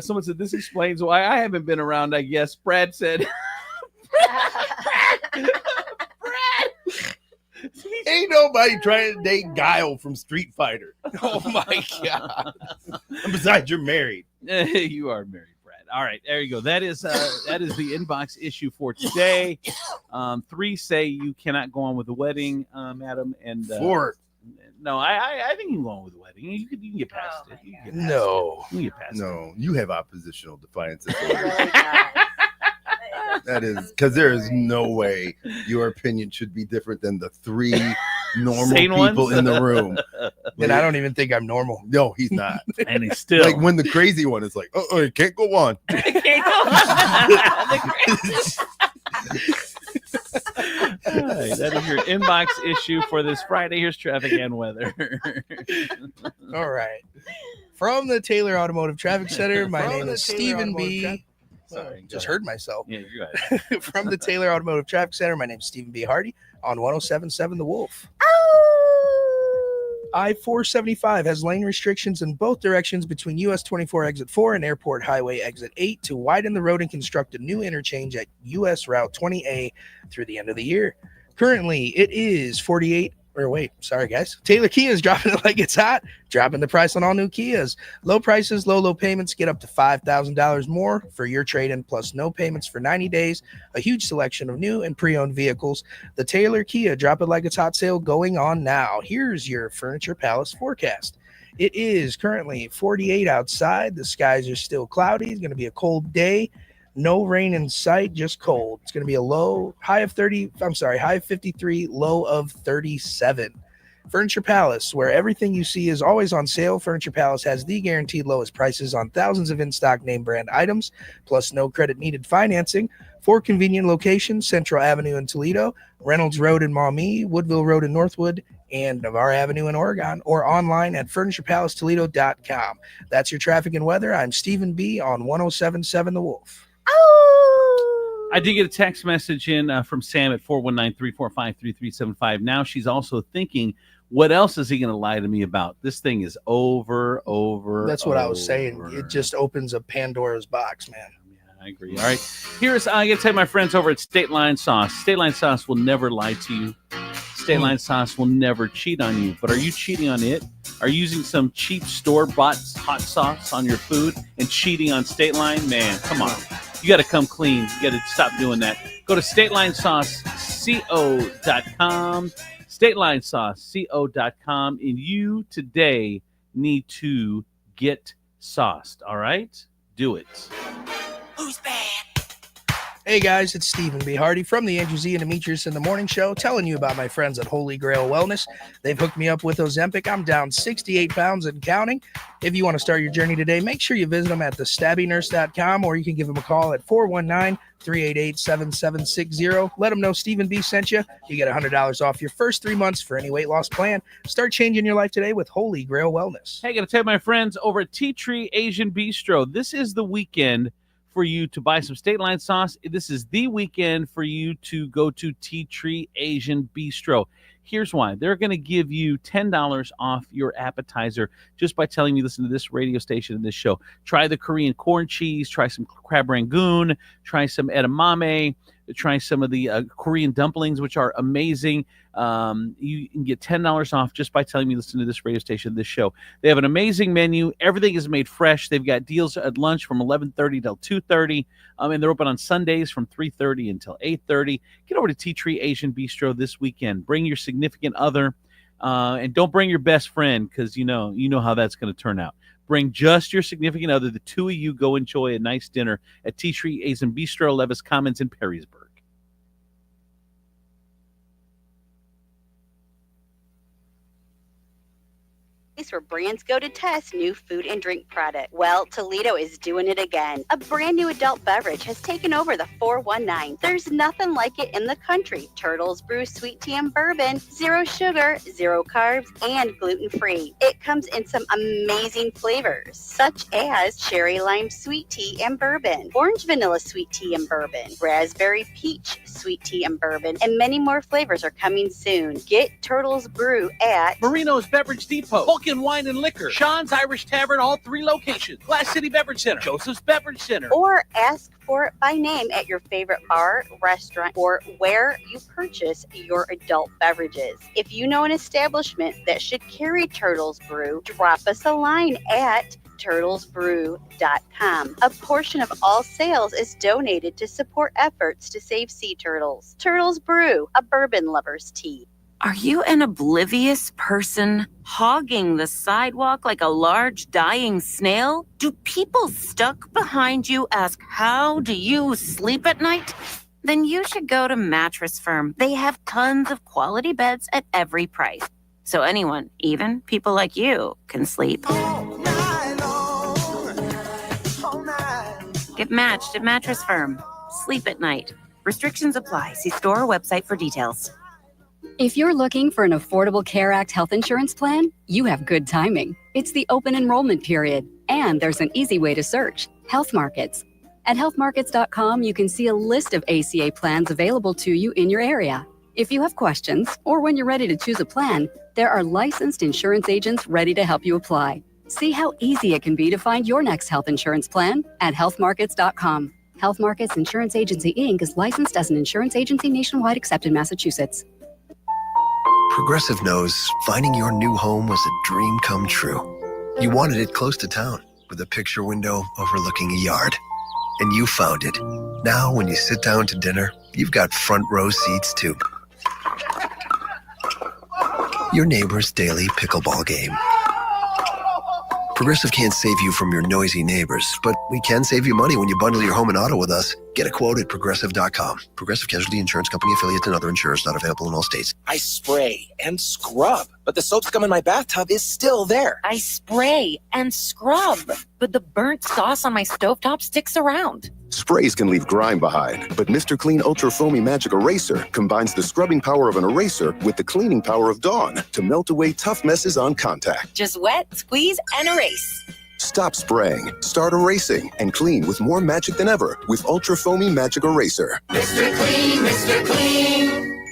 Someone said this explains why I haven't been around. I guess Brad said. Ain't nobody trying to date Guile from Street Fighter. Oh my god! And besides, you're married. You are married, Brad. All right, there you go. That is the inbox issue for today. 3 say you cannot go on with the wedding, Adam, and 4. No, I think you can go on with the wedding. You can get past it. You can get past it. You have oppositional defiance disorder. That is because there is no way your opinion should be different than the 3 normal Sane people ones? in the room. And I don't even think I'm normal. No, he's not. And he's still like when the crazy one is like, oh, you can't go on. All right, that is your inbox issue for this Friday. Here's traffic and weather. All right. From the Taylor Automotive Traffic Center, my name is Stephen B. Sorry, just heard myself. Yeah, you're right. From the Taylor Automotive Traffic Center, my name is Stephen B. Hardy on 107.7 The Wolf. I-475 has lane restrictions in both directions between US 24 Exit 4 and Airport Highway Exit 8 to widen the road and construct a new interchange at US Route 20A through the end of the year. Currently, it is 48. Sorry, guys. Taylor Kia is dropping it like it's hot, dropping the price on all new Kias. Low prices, low payments, get up to $5,000 more for your trade-in, plus no payments for 90 days. A huge selection of new and pre-owned vehicles. The Taylor Kia Drop It Like It's Hot sale going on now. Here's your Furniture Palace forecast. It is currently 48 outside. The skies are still cloudy. It's going to be a cold day. No rain in sight, just cold. It's going to be a high of 53, low of 37. Furniture Palace, where everything you see is always on sale. Furniture Palace has the guaranteed lowest prices on thousands of in-stock name brand items, plus no credit needed financing. 4 convenient locations: Central Avenue in Toledo, Reynolds Road in Maumee, Woodville Road in Northwood, and Navarre Avenue in Oregon, or online at FurniturePalaceToledo.com. That's your traffic and weather. I'm Stephen B. on 107.7 The Wolf. I did get a text message in from Sam at 419-345-3375. Now she's also thinking, what else is he going to lie to me about? This thing is over. That's what I was saying. It just opens a Pandora's box, man. I agree. All right. I got to tell my friends over at State Line Sauce. State Line Sauce will never lie to you. State Line sauce will never cheat on you. But are you cheating on it? Are you using some cheap store-bought hot sauce on your food and cheating on State Line? Man, come on. You got to come clean. You got to stop doing that. Go to StatelineSauceCO.com. StatelineSauceCO.com. And you today need to get sauced. All right? Do it. Who's bad? Hey guys, it's Stephen B. Hardy from the Andrew Z and Demetrius in the Morning Show, telling you about my friends at Holy Grail Wellness. They've hooked me up with Ozempic. I'm down 68 pounds and counting. If you want to start your journey today, make sure you visit them at thestabbynurse.com, or you can give them a call at 419-388-7760. Let them know Stephen B. sent you. You get $100 off your first 3 months for any weight loss plan. Start changing your life today with Holy Grail Wellness. Hey, I got to tell you, my friends over at Tea Tree Asian Bistro, this is the weekend for you to buy some State Line sauce. This is the weekend for you to go to Tea Tree Asian Bistro. Here's why. They're going to give you $10 off your appetizer just by telling you, listen to this radio station and this show. Try the Korean corn cheese, try some crab rangoon, try some edamame, try some of the Korean dumplings, which are amazing. You can get $10 off just by telling me, listen to this radio station, this show. They have an amazing menu. Everything is made fresh. They've got deals at lunch from 11:30 till 2:30, and they're open on Sundays from 3:30 until 8:30. Get over to Tea Tree Asian Bistro this weekend. Bring your significant other, and don't bring your best friend, because you know how that's going to turn out. Bring just your significant other. The two of you go enjoy a nice dinner at Tea Tree Asian Bistro, Levis Commons in Perrysburg. Where brands go to test new food and drink product. Well, Toledo is doing it again. A brand new adult beverage has taken over the 419. There's nothing like it in the country. Turtles Brew Sweet Tea and Bourbon, 0 sugar, 0 carbs, and gluten-free. It comes in some amazing flavors, such as cherry lime sweet tea and bourbon, orange vanilla sweet tea and bourbon, raspberry peach sweet tea and bourbon, and many more flavors are coming soon. Get Turtles Brew at Marino's Beverage Depot, Vulcan Wine and Liquor, Sean's Irish Tavern, all 3 locations, Glass City Beverage Center, Joseph's Beverage Center, or ask for it by name at your favorite bar, restaurant, or where you purchase your adult beverages. If you know an establishment that should carry Turtles Brew, drop us a line at turtlesbrew.com. A portion of all sales is donated to support efforts to save sea turtles. Turtles Brew, a bourbon lover's tea. Are you an oblivious person hogging the sidewalk like a large dying snail? Do people stuck behind you ask, how do you sleep at night? Then you should go to Mattress Firm. They have tons of quality beds at every price. So anyone, even people like you, can sleep. Get matched at Mattress Firm. Sleep at night. Restrictions apply. See store or website for details. If you're looking for an Affordable Care Act health insurance plan, you have good timing. It's the open enrollment period, and there's an easy way to search, Health Markets. At healthmarkets.com, you can see a list of ACA plans available to you in your area. If you have questions, or when you're ready to choose a plan, there are licensed insurance agents ready to help you apply. See how easy it can be to find your next health insurance plan at healthmarkets.com. Health Markets Insurance Agency, Inc. is licensed as an insurance agency nationwide except in Massachusetts. Progressive knows finding your new home was a dream come true. You wanted it close to town, with a picture window overlooking a yard. And you found it. Now, when you sit down to dinner, you've got front row seats too. Your neighbor's daily pickleball game. Progressive can't save you from your noisy neighbors, but we can save you money when you bundle your home and auto with us. Get a quote at Progressive.com. Progressive Casualty Insurance Company, affiliates, and other insurers not available in all states. I spray and scrub, but the soap scum in my bathtub is still there. I spray and scrub, but the burnt sauce on my stovetop sticks around. Sprays can leave grime behind, but Mr. Clean Ultra Foamy Magic Eraser combines the scrubbing power of an eraser with the cleaning power of Dawn to melt away tough messes on contact. Just wet, squeeze, and erase. Stop spraying, start erasing, and clean with more magic than ever with Ultra Foamy Magic Eraser. Mr. Clean, Mr. Clean.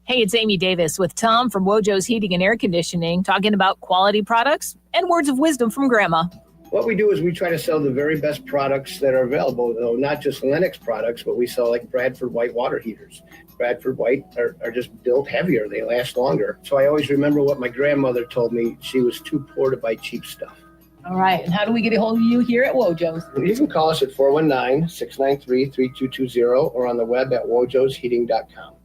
Hey, it's Amy Davis with Tom from Wojo's Heating and Air Conditioning, talking about quality products and words of wisdom from Grandma. What we do is we try to sell the very best products that are available, though not just Lennox products, but we sell like Bradford White water heaters. Bradford White are just built heavier. They last longer. So I always remember what my grandmother told me. She was too poor to buy cheap stuff. All right. And how do we get a hold of you here at Wojo's? You can call us at 419-693-3220 or on the web at wojosheating.com.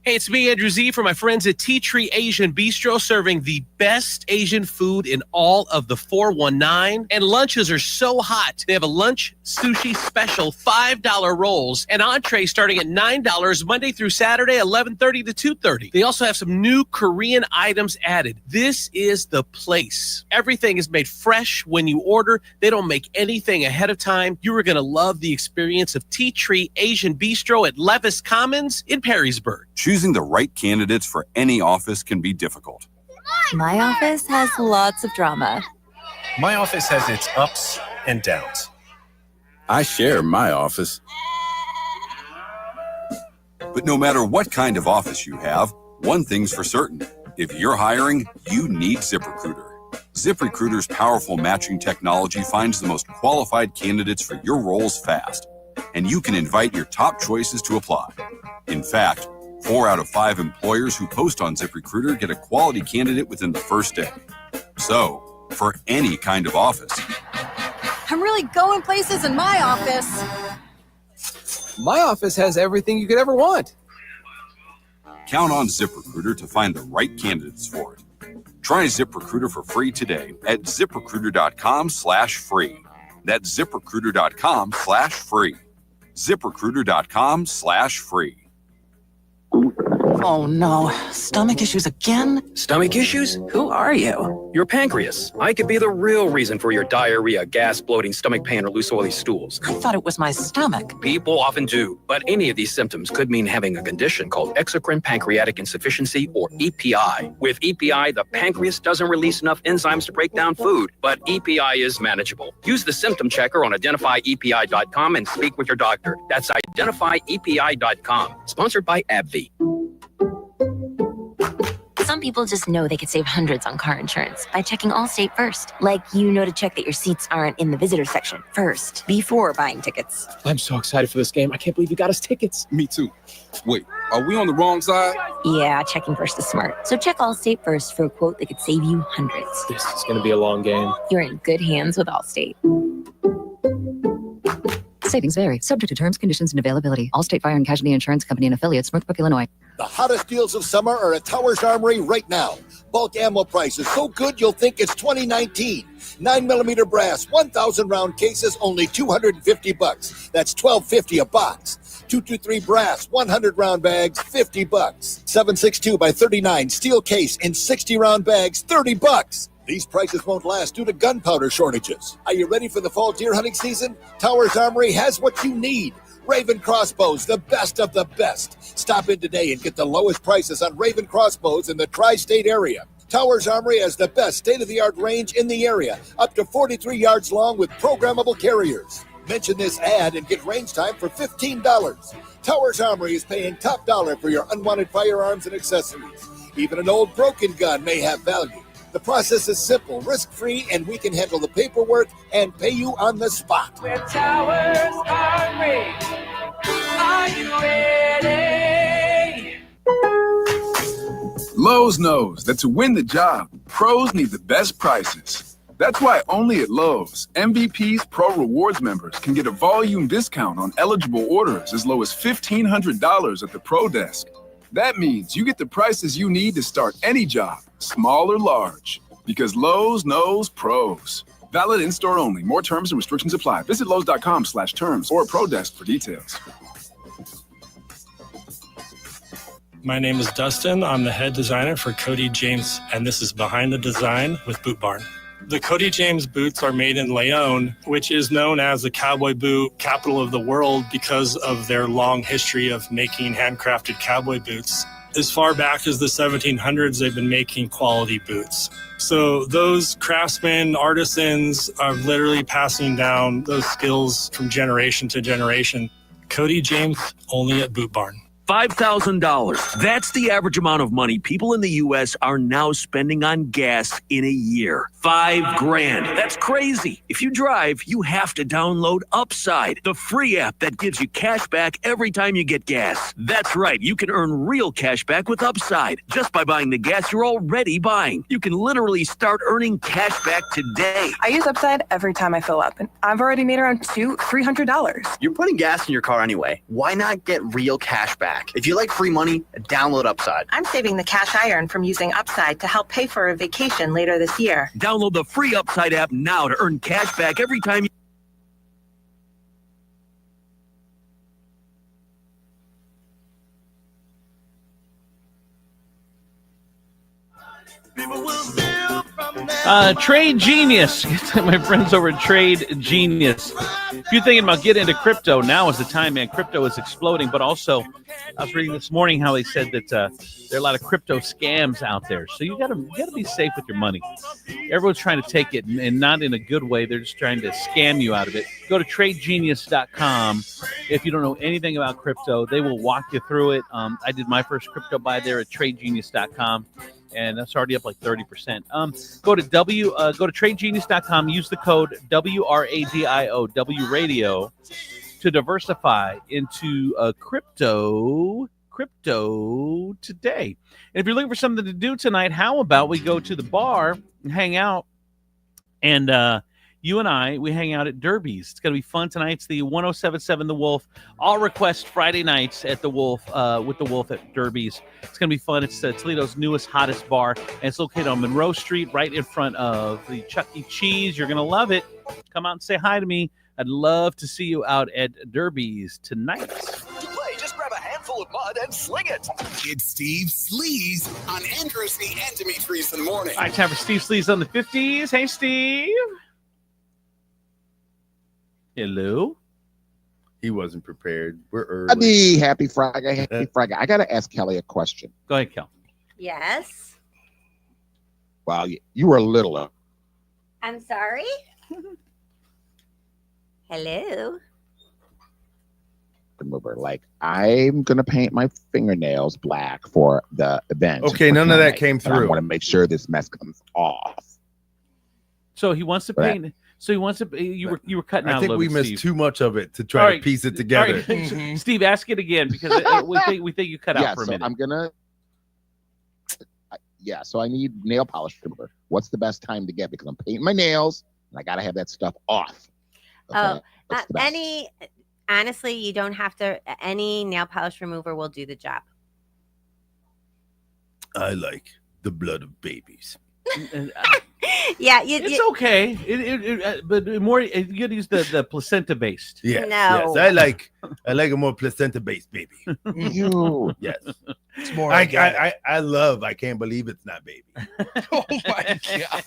Hey, it's me, Andrew Z, from my friends at Tea Tree Asian Bistro, serving the best Asian food in all of the 419. And lunches are so hot. They have a lunch sushi special, $5 rolls, and entree starting at $9 Monday through Saturday, 11:30 to 2:30. They also have some new Korean items added. This is the place. Everything is made fresh when you order. They don't make anything ahead of time. You are going to love the experience of Tea Tree Asian Bistro at Levis Commons in Perrysburg. Choosing the right candidates for any office can be difficult. My office has lots of drama. My office has its ups and downs. I share my office. But no matter what kind of office you have, one thing's for certain. If you're hiring, you need ZipRecruiter. ZipRecruiter's powerful matching technology finds the most qualified candidates for your roles fast, and you can invite your top choices to apply. In fact, 4 out of 5 employers who post on ZipRecruiter get a quality candidate within the first day. So, for any kind of office. I'm really going places in my office. My office has everything you could ever want. Count on ZipRecruiter to find the right candidates for it. Try ZipRecruiter for free today at ZipRecruiter.com/free. That's ZipRecruiter.com/free. ZipRecruiter.com/free. Oh no, stomach issues again? Stomach issues? Who are you? Your pancreas. I could be the real reason for your diarrhea, gas, bloating, stomach pain, or loose oily stools. I thought it was my stomach. People often do, but any of these symptoms could mean having a condition called exocrine pancreatic insufficiency, or EPI. With EPI, the pancreas doesn't release enough enzymes to break down food, but EPI is manageable. Use the symptom checker on identifyepi.com and speak with your doctor. That's identifyepi.com. Sponsored by AbbVie. Some people just know they could save hundreds on car insurance by checking Allstate first. Like, you know, to check that your seats aren't in the visitor section first before buying tickets. I'm so excited for this game. I can't believe you got us tickets. Me too. Wait, are we on the wrong side? Yeah, checking first is smart. So check Allstate first for a quote that could save you hundreds. This is going to be a long game. You're in good hands with Allstate. Savings vary, subject to terms, conditions, and availability. Allstate Fire and Casualty Insurance Company and Affiliates, Northbrook, Illinois. The hottest deals of summer are at Towers Armory right now. Bulk ammo prices so good you'll think it's 2019. 9mm brass, 1,000 round cases, only $250. That's $12.50 a box. 223 brass, 100 round bags, $50. 7.62 by 39 steel case in 60 round bags, $30. These prices won't last due to gunpowder shortages. Are you ready for the fall deer hunting season? Towers Armory has what you need. Raven crossbows, the best of the best. Stop in today and get the lowest prices on Raven crossbows in the tri-state area. Towers Armory has the best state-of-the-art range in the area, up to 43 yards long with programmable carriers. Mention this ad and get range time for $15. Towers Armory is paying top dollar for your unwanted firearms and accessories. Even an old broken gun may have value. The process is simple, risk-free, and we can handle the paperwork and pay you on the spot. We're Towers Armory. Are you ready? Lowe's knows that to win the job, pros need the best prices. That's why only at Lowe's, MVP's Pro Rewards members can get a volume discount on eligible orders as low as $1,500 at the Pro Desk. That means you get the prices you need to start any job, small or large, because Lowe's knows pros. Valid in-store only. More terms and restrictions apply. Visit Lowe's.com/terms or Pro Desk for details. My name is Dustin. I'm the head designer for Cody James, and this is Behind the Design with Boot Barn. The Cody James boots are made in Leon, which is known as the cowboy boot capital of the world because of their long history of making handcrafted cowboy boots. As far back as the 1700s, they've been making quality boots. So those craftsmen, artisans are literally passing down those skills from generation to generation. Cody James, only at Boot Barn. $5,000. That's the average amount of money people in the U.S. are now spending on gas in a year. $5,000. That's crazy. If you drive, you have to download Upside, the free app that gives you cash back every time you get gas. That's right. You can earn real cash back with Upside just by buying the gas you're already buying. You can literally start earning cash back today. I use Upside every time I fill up, and I've already made around $300. You're putting gas in your car anyway. Why not get real cash back? If you like free money, download Upside. I'm saving the cash I earn from using Upside to help pay for a vacation later this year. Download the free Upside app now to earn cash back every time you... Trade Genius. My friends over at Trade Genius. If you're thinking about getting into crypto, now is the time, man. Crypto is exploding, but also I was reading this morning how they said that there are a lot of crypto scams out there. So you gotta be safe with your money. Everyone's trying to take it, and not in a good way. They're just trying to scam you out of it. Go to tradegenius.com. If you don't know anything about crypto, they will walk you through it. I did my first crypto buy there at tradegenius.com. And that's already up like 30%. Go to tradegenius.com. Use the code WRADIO, W Radio, to diversify into crypto today. And if you're looking for something to do tonight, how about we go to the bar and hang out? And you and I, we hang out at Derby's. It's going to be fun tonight. It's the 1077 The Wolf. All request Friday nights at The Wolf, with The Wolf at Derby's. It's going to be fun. It's Toledo's newest, hottest bar. And it's located on Monroe Street, right in front of the Chuck E. Cheese. You're going to love it. Come out and say hi to me. I'd love to see you out at Derby's tonight. To play, just grab a handful of mud and sling it. It's Steve Sleaze on Andrew C. and Demetrius in the morning. All right, time for Steve Sleaze on the 50s. Hey, Steve. Hello. He wasn't prepared. We're early. Happy Friday. Happy Friday. I got to ask Kelly a question. Go ahead, Kel. Yes. Well, you were little. I'm sorry. Hello. Mover. Like, I'm going to paint my fingernails black for the event. Okay, none of that came through. I want to make sure this mess comes off. So he wants to paint. So he wants to. You were cutting out. I think we missed too much of it to try to piece it together. Right. Steve, ask it again because we think you cut out for a minute. I'm gonna. Yeah, so I need nail polish remover. What's the best time to get? Because I'm painting my nails and I gotta have that stuff off. Okay? Honestly, you don't have to. Any nail polish remover will do the job. I like the blood of babies. Yeah, it's okay. But more you gotta use the placenta based. Yes, no. Yes. I like a more placenta based baby. Yes. It's more. I can't believe it's not baby. Oh my god.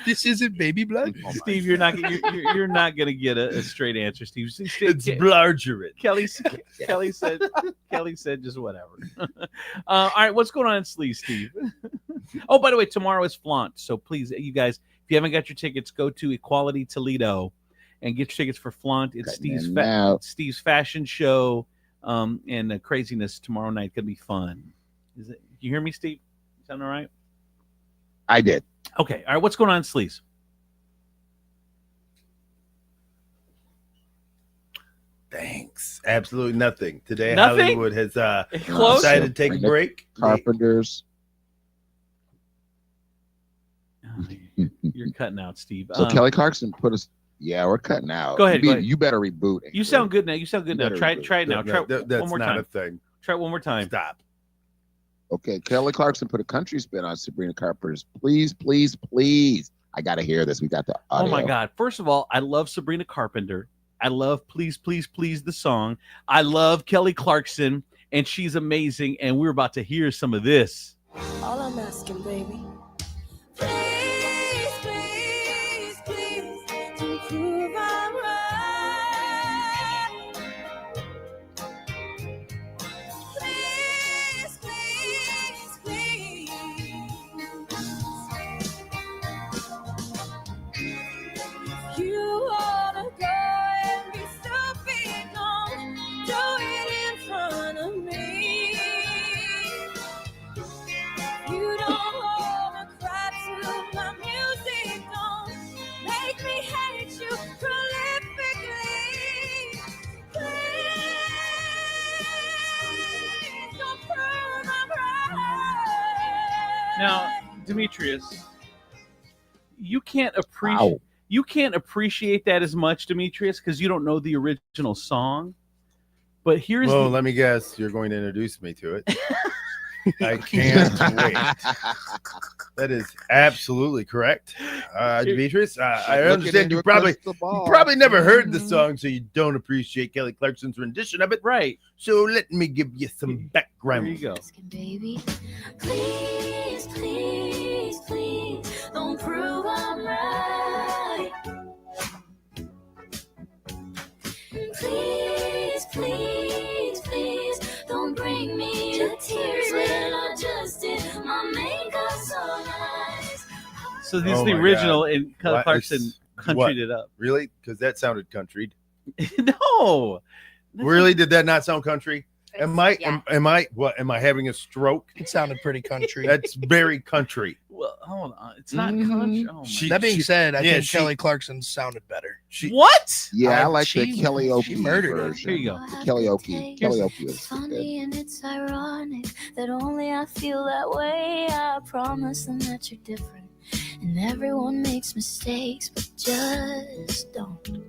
This isn't baby blood. Steve, you're not gonna get a straight answer, Steve. It's blargerate. Kelly said just whatever. All right, what's going on in Sleaze, Steve? Oh, by the way, tomorrow is Flaunt, so please, you guys, if you haven't got your tickets, go to Equality Toledo and get your tickets for Flaunt. It's Steve's fashion show and craziness tomorrow night. Gonna be fun. You hear me, Steve? Sound all right? I did. Okay. All right. What's going on in Sleaze? Thanks. Absolutely nothing. Today, nothing? Hollywood has decided to take a break. Carpenters. You're cutting out, Steve. So Kelly Clarkson put us. Yeah, we're cutting out. Go ahead. You better reboot it. You sound good now. Try it now. Try that's one more not time. A thing. Try it one more time. Stop. Okay, Kelly Clarkson put a country spin on Sabrina Carpenter's. Please, please, please. I got to hear this. We got the audio. Oh, my God. First of all, I love Sabrina Carpenter. I love Please, Please, Please, the song. I love Kelly Clarkson, and she's amazing, and we're about to hear some of this. All I'm asking, baby. Now, Demetrius, you can't appreciate that as much, Demetrius, because you don't know the original song. But here's let me guess. You're going to introduce me to it. I can't wait. That is absolutely correct, Demetrius. I understand you probably never heard the song, so you don't appreciate Kelly Clarkson's rendition of it. Right. So let me give you some background. Here you go. Baby, please, please, please, don't prove I'm right. Please, please, please, don't bring me to tears when I just did my makeup so nice. So this is the original, and Kelly Clarkson What? countryed it up. Really? Because that sounded country. No. Really? Did that not sound country? Am I having a stroke? It sounded pretty country. That's very country. Well, hold on. It's not country. Oh my That being said, I think Kelly Clarkson sounded better. What? Yeah, I like the Kelly Oki murdered version. Here you go. Kelly Oki. Kelly Oki It's is funny and it's ironic that only I feel that way. I promise them that you're different, and everyone makes mistakes, but just don't.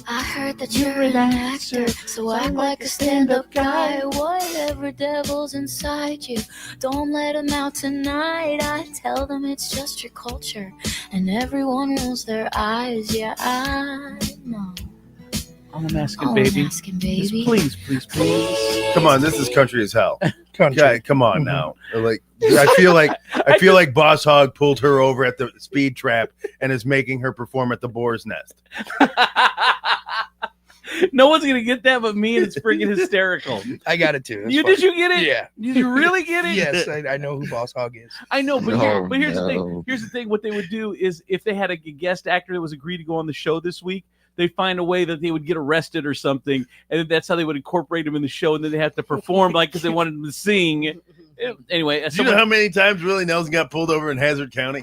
I heard that you're an actor, so act like a stand-up guy. Whatever devil's inside you, don't let him out tonight. I tell them it's just your culture, and everyone rolls their eyes. Yeah, I know. All I'm asking, baby. Is please, please, please. Come on, this is country as hell. Country. Yeah, come on now. Like I feel like Boss Hogg pulled her over at the speed trap and is making her perform at the boar's nest. No one's gonna get that but me, and it's freaking hysterical. I got it too. It's Did funny. you get it? Yeah. Did you really get it? Yes, I know who Boss Hogg is. I know, but here's the thing. Here's the thing. What they would do is if they had a guest actor that was agreed to go on the show this week, they'd find a way that they would get arrested or something, and that's how they would incorporate them in the show, and then they have to perform like because they wanted them to sing. Anyway, Do you know how many times Willie Nelson got pulled over in Hazard County?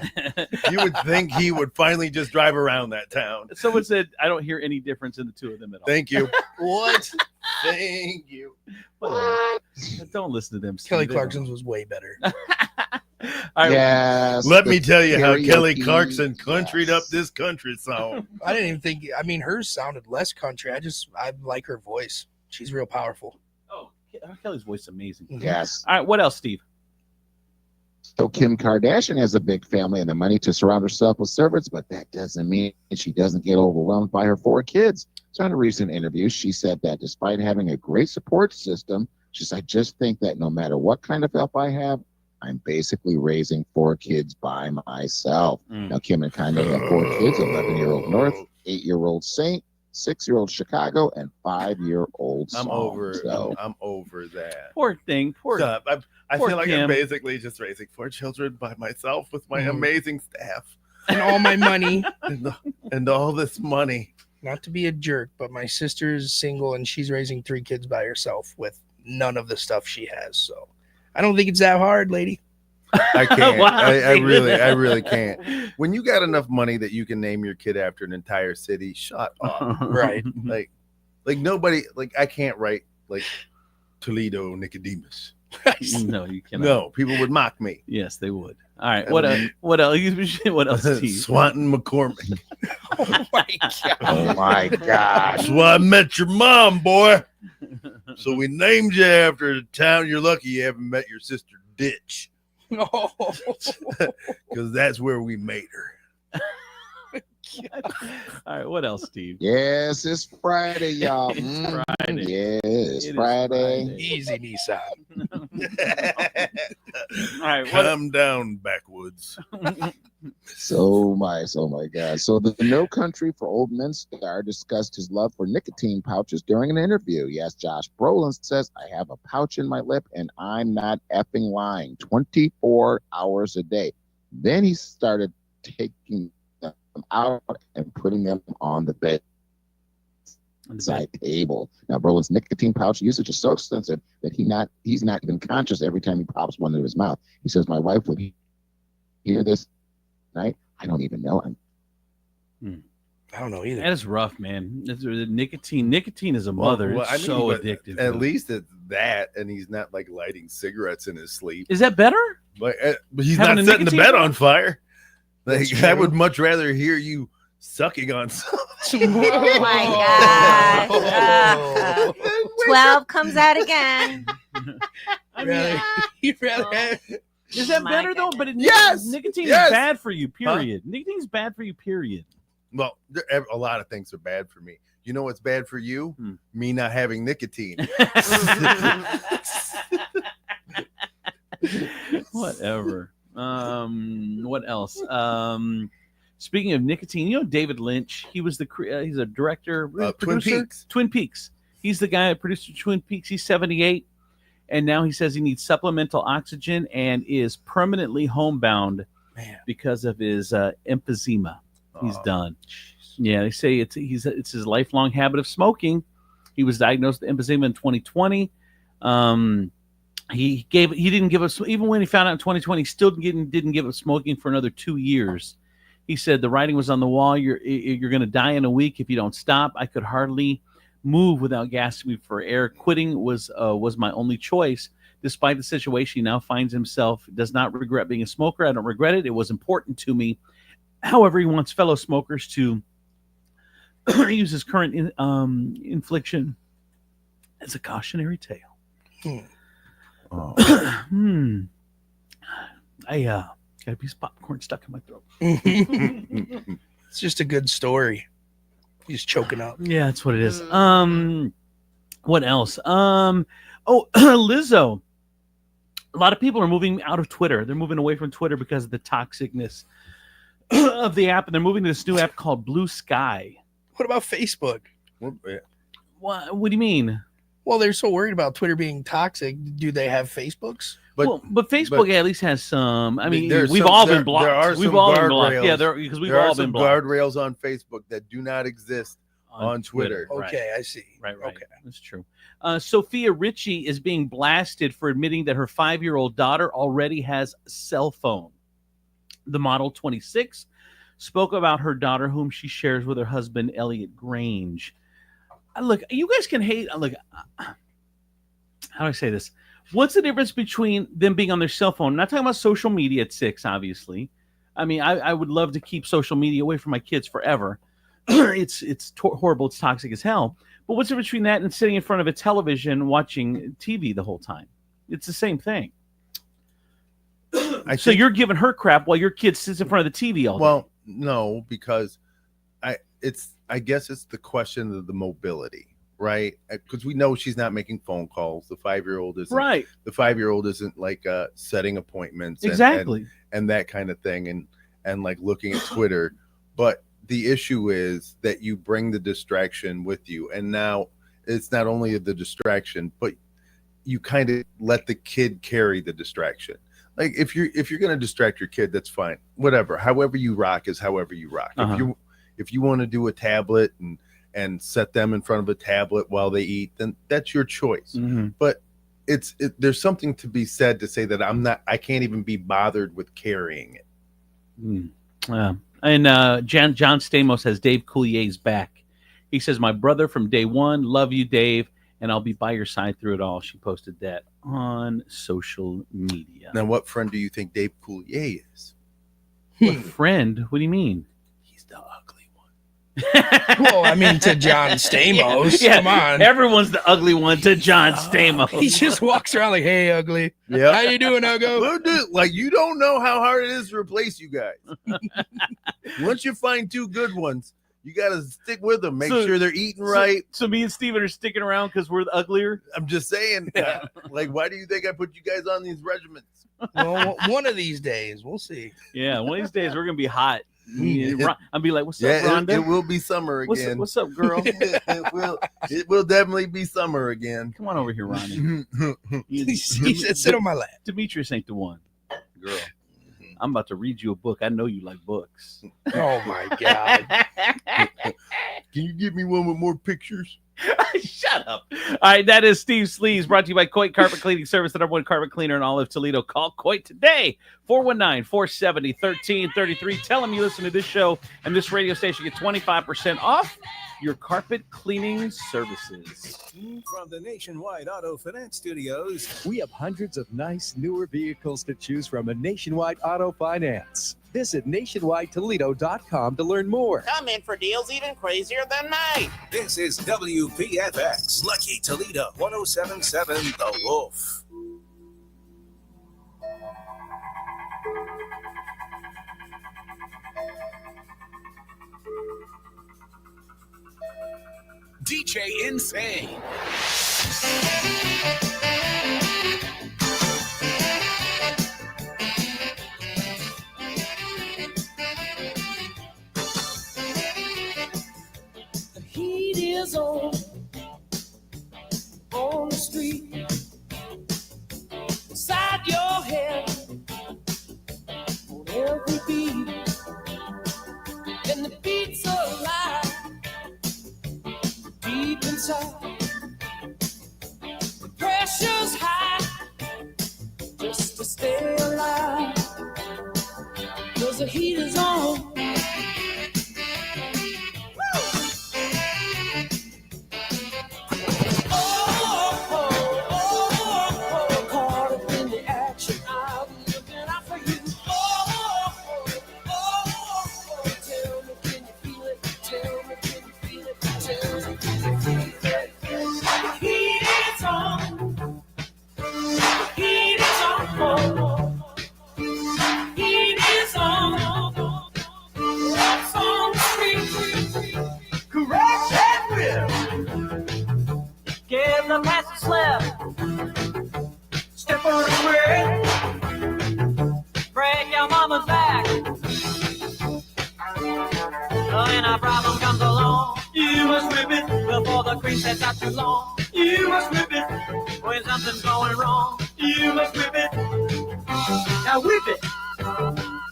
You would think he would finally just drive around that town. Someone said, I don't hear any difference in the two of them at all. Thank you. What? Thank you. What? Don't listen to them. Kelly Clarkson's was way better. All right. Yes. Let me tell you how karaoke. Kelly Clarkson countryed up this country song. I didn't even think. I mean, hers sounded less country. I like her voice. She's real powerful. Oh, Kelly's voice is amazing. Yes. All right. What else, Steve? So Kim Kardashian has a big family and the money to surround herself with servants, but that doesn't mean she doesn't get overwhelmed by her 4 kids. So in a recent interview, she said that despite having a great support system, she said, I just think that no matter what kind of help I have, I'm basically raising 4 kids by myself. Now, Kim and Kanye have 4 kids, 11-year-old North, 8-year-old Saint, 6-year-old Chicago, and 5-year-old I'm Song. over. So, I'm over that. Poor thing. Poor. Stop. I poor feel like Kim. I'm basically just raising 4 children by myself with my amazing staff And all my money. and all this money. Not to be a jerk, but my sister's single and she's raising 3 kids by herself with none of the stuff she has. So I don't think it's that hard, lady. I can't. Wow. I really can't. When you got enough money that you can name your kid after an entire city, shut up. Right. Like nobody. Like I can't write like Toledo Nicodemus. No, you cannot. No, people would mock me. Yes, they would. All right. What else? What else, Steve? Swanton McCormick. Oh my god. oh my gosh. That's why I met your mom, boy. So we named you after the town. You're lucky you haven't met your sister Ditch. Oh. Because that's where we made her. All right. What else, Steve? Yes, it's Friday, y'all. Friday. Yes, It is Friday. Easy, Nissan. All right. Calm down, backwoods. So my God. So the No Country for Old Men star discussed his love for nicotine pouches during an interview. Yes, Josh Brolin says, I have a pouch in my lip and I'm not effing lying. 24 hours a day. Then he started taking them out and putting them on the bedside table. Now, Brolin's nicotine pouch usage is so extensive that he's not even conscious every time he pops one into his mouth. He says, my wife would hear this night. I don't even know. I don't know either. That is rough, man. Nicotine is a mother. Well, it's so addictive. At least it's that, and he's not like lighting cigarettes in his sleep. Is that better? But he's Having not a setting the nicotine bed bar? on fire. Like That's I true. would much rather hear you sucking on something. Oh my God. 12 comes out again. You'd rather have Is that better though? But nicotine Yes! is bad for you. Period. Nicotine is bad for you. Period. Well, a lot of things are bad for me. You know what's bad for you? Me not having nicotine. Whatever. What else? Speaking of nicotine, you know David Lynch. He was he's a director, producer. Twin Peaks. He's the guy that produced Twin Peaks. He's 78, and now he says he needs supplemental oxygen and is permanently homebound because of his emphysema. He's done. Yeah, they say it's his lifelong habit of smoking. He was diagnosed with emphysema in 2020. He didn't give up, even when he found out in 2020, he still didn't give up smoking for another 2 years. He said the writing was on the wall. You're going to die in a week if you don't stop. I could hardly move without gasping for air. Quitting was my only choice. Despite the situation, he now finds himself does not regret being a smoker. I don't regret it. It was important to me. However, he wants fellow smokers to use his current infliction as a cautionary tale. I got a piece of popcorn stuck in my throat. It's just a good story. He's choking up. Yeah, that's what it is. What else? Lizzo. A lot of people are moving out of Twitter. They're moving away from Twitter because of the toxicness of the app, and they're moving to this new app called Blue Sky. What about Facebook? What do you mean? Well, they're so worried about Twitter being toxic. Do they have Facebooks? But Facebook at least has some. I mean, there's we've some- all there- been blocked. There are We've some all been blocked. guardrails. Yeah, because we've There are all some been blocked guardrails on Facebook that do not exist on Twitter. Okay, I see. Right. Okay, that's true. Sophia Richie is being blasted for admitting that her 5-year-old daughter already has a cell phone. The model 26 spoke about her daughter, whom she shares with her husband, Elliot Grange. Look, you guys can hate. Look, how do I say this? What's the difference between them being on their cell phone? I'm not talking about social media at 6, obviously. I mean, I would love to keep social media away from my kids forever. It's horrible. It's toxic as hell. But what's the difference between that and sitting in front of a television watching TV the whole time? It's the same thing. So you're giving her crap while your kid sits in front of the TV all day. Well, no, because I guess it's the question of the mobility, right? Because we know she's not making phone calls. The 5-year-old isn't right. The 5-year-old isn't like setting appointments, exactly, and that kind of thing, and like looking at Twitter. But the issue is that you bring the distraction with you, and now it's not only the distraction, but you kind of let the kid carry the distraction. Like if you're going to distract your kid, that's fine. Whatever. However you rock is however you rock. If you want to do a tablet and set them in front of a tablet while they eat, then that's your choice. But there's something to be said to say that I can't even be bothered with carrying it. And John Stamos has Dave Coulier's back. He says, "My brother from day one, love you, Dave, and I'll be by your side through it all." She posted that on social media. Now, what friend do you think Dave Coulier is? What friend? What do you mean? He's the ugly one. Well, I mean, to John Stamos. Yeah, Come on. Everyone's the ugly one to John Stamos. He just walks around like, "Hey, ugly. Yeah. How you doing, Uggo?" Like, you don't know how hard it is to replace you guys. Once you find 2 good ones, you got to stick with them. Make sure they're eating right. So me and Steven are sticking around because we're the uglier? I'm just saying. Like, why do you think I put you guys on these regiments? Well, one of these days, we'll see. Yeah, one of these days we're going to be hot. I'll be like, "What's up, Rhonda?" It will be summer again. What's up, girl? It will definitely be summer again. Come on over here, Ronnie. He said, "Sit on my lap." Demetrius ain't the one. Girl, I'm about to read you a book. I know you like books. Oh, my God. Can you give me one with more pictures? Shut up. All right, that is Steve Sleaze, brought to you by Coit Carpet Cleaning Service, the #1 carpet cleaner in all of Toledo. Call Coit today, 419-470-1333. Tell them you listen to this show and this radio station. Get 25% off your carpet cleaning services. From the Nationwide Auto Finance Studios, we have hundreds of nice, newer vehicles to choose from at Nationwide Auto Finance. Visit nationwidetoledo.com to learn more. Come in for deals even crazier than mine. This is WPFX, Lucky Toledo, 1077 The Wolf. DJ Insane. The heat is on the street, inside your head, on every beat, and the beats alive. Deep inside, the pressure's high, just to stay alive, 'cause the heat is on. Caught up in the action, I'll be looking out for you. Tell me, can you feel it? Tell me, can you feel it? Tell me, can you feel it? The heat is on. The heat is on. Heat is on. What's on the street? Correct that will. Give the pass a slip. Step on the way. Break your mama's back. When a problem comes along, you must whip it before the cream sets out too long. You must whip it when something's going wrong. You must whip it. Now whip it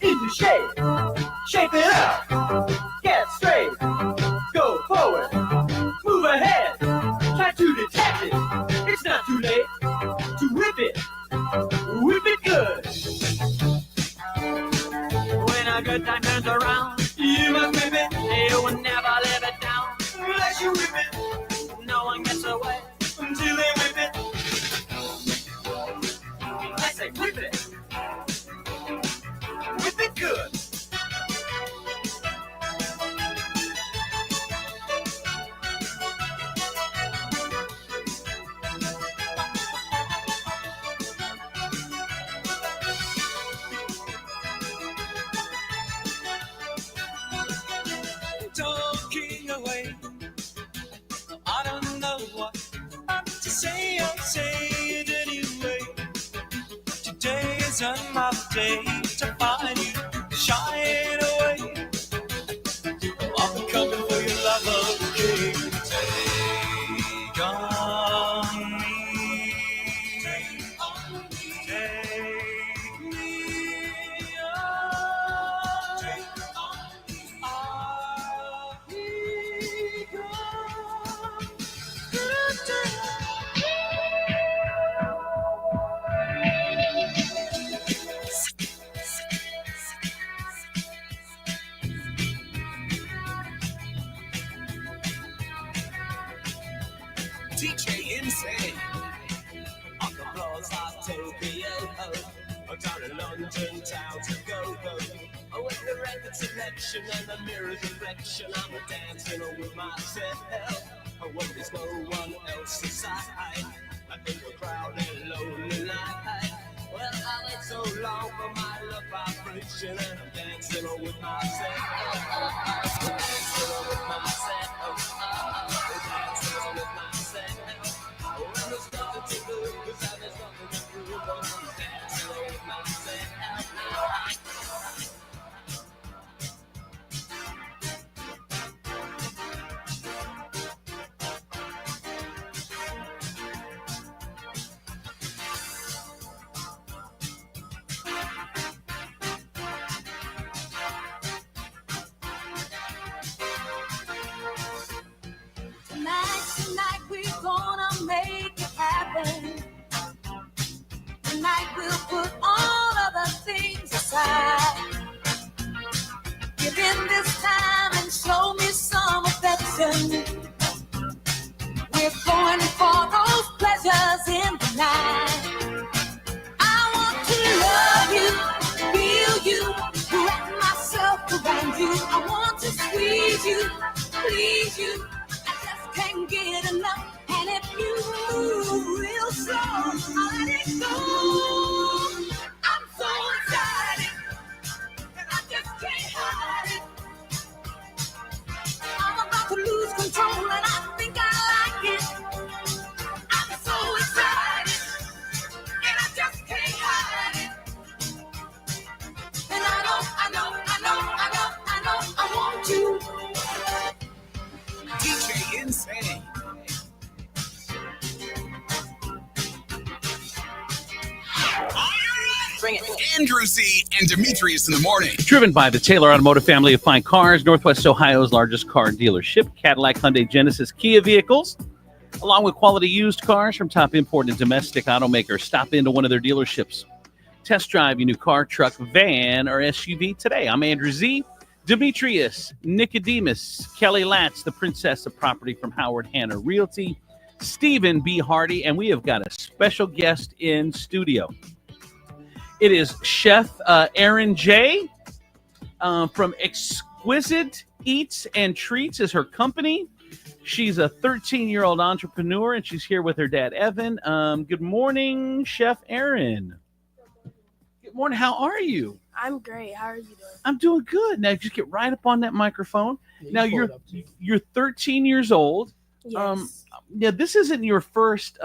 into shape. Shape it up. Get straight. Go forward. Move ahead. Try to detect it. It's not too late to whip it. Whip it good. When a good time turns around, you must whip it. You will never live it down. Unless you whip it, no one gets away until they whip it. I say whip it. Whip it good. Talking away, I don't know what to say. I'll say it anyway. Today is another day to find you shying away. I'm coming for your love of the king. Take on me. Take me on. Take on me. I'll be gone. Good day. DJ Insane. On the floors of Tokyo, down in London town to go. With the record selection and the mirror's reflection, I'm dancing with myself. When there's no one else inside, in the crowded lonely night. Well, I wait so long for my love vibration, and I'm dancing with myself. Dancing with myself. Dancing with myself. When there's nothing to lose, and there's nothing to prove, I'm dancing with myself. Tonight, tease you, please you. I just can't get enough. And if you move real slow, I'll let it go. I'm so excited, and I just can't hide it. I'm about to lose control, and I think I like it. I'm so excited, and I just can't hide it. And I know, I want you. DJ Insane. Bring it. Andrew Z and Demetrius in the morning. Driven by the Taylor Automotive family of fine cars, Northwest Ohio's largest car dealership, Cadillac, Hyundai, Genesis, Kia vehicles, along with quality used cars from top import and domestic automakers. Stop into one of their dealerships. Test drive your new car, truck, van, or SUV today. I'm Andrew Z. Demetrius, Nicodemus, Kelly Latz, the princess of property from Howard Hanna Realty, Stephen B. Hardy, and we have got a special guest in studio. It is Chef Erin J. From Exquisite Eats and Treats is her company. She's a 13-year-old entrepreneur, and she's here with her dad, Evan. Good morning, Chef Erin. Good morning. How are you? I'm great. How are you doing? I'm doing good. Now, just get right up on that microphone. Now, you're 13 years old. Yes. Now, this isn't your first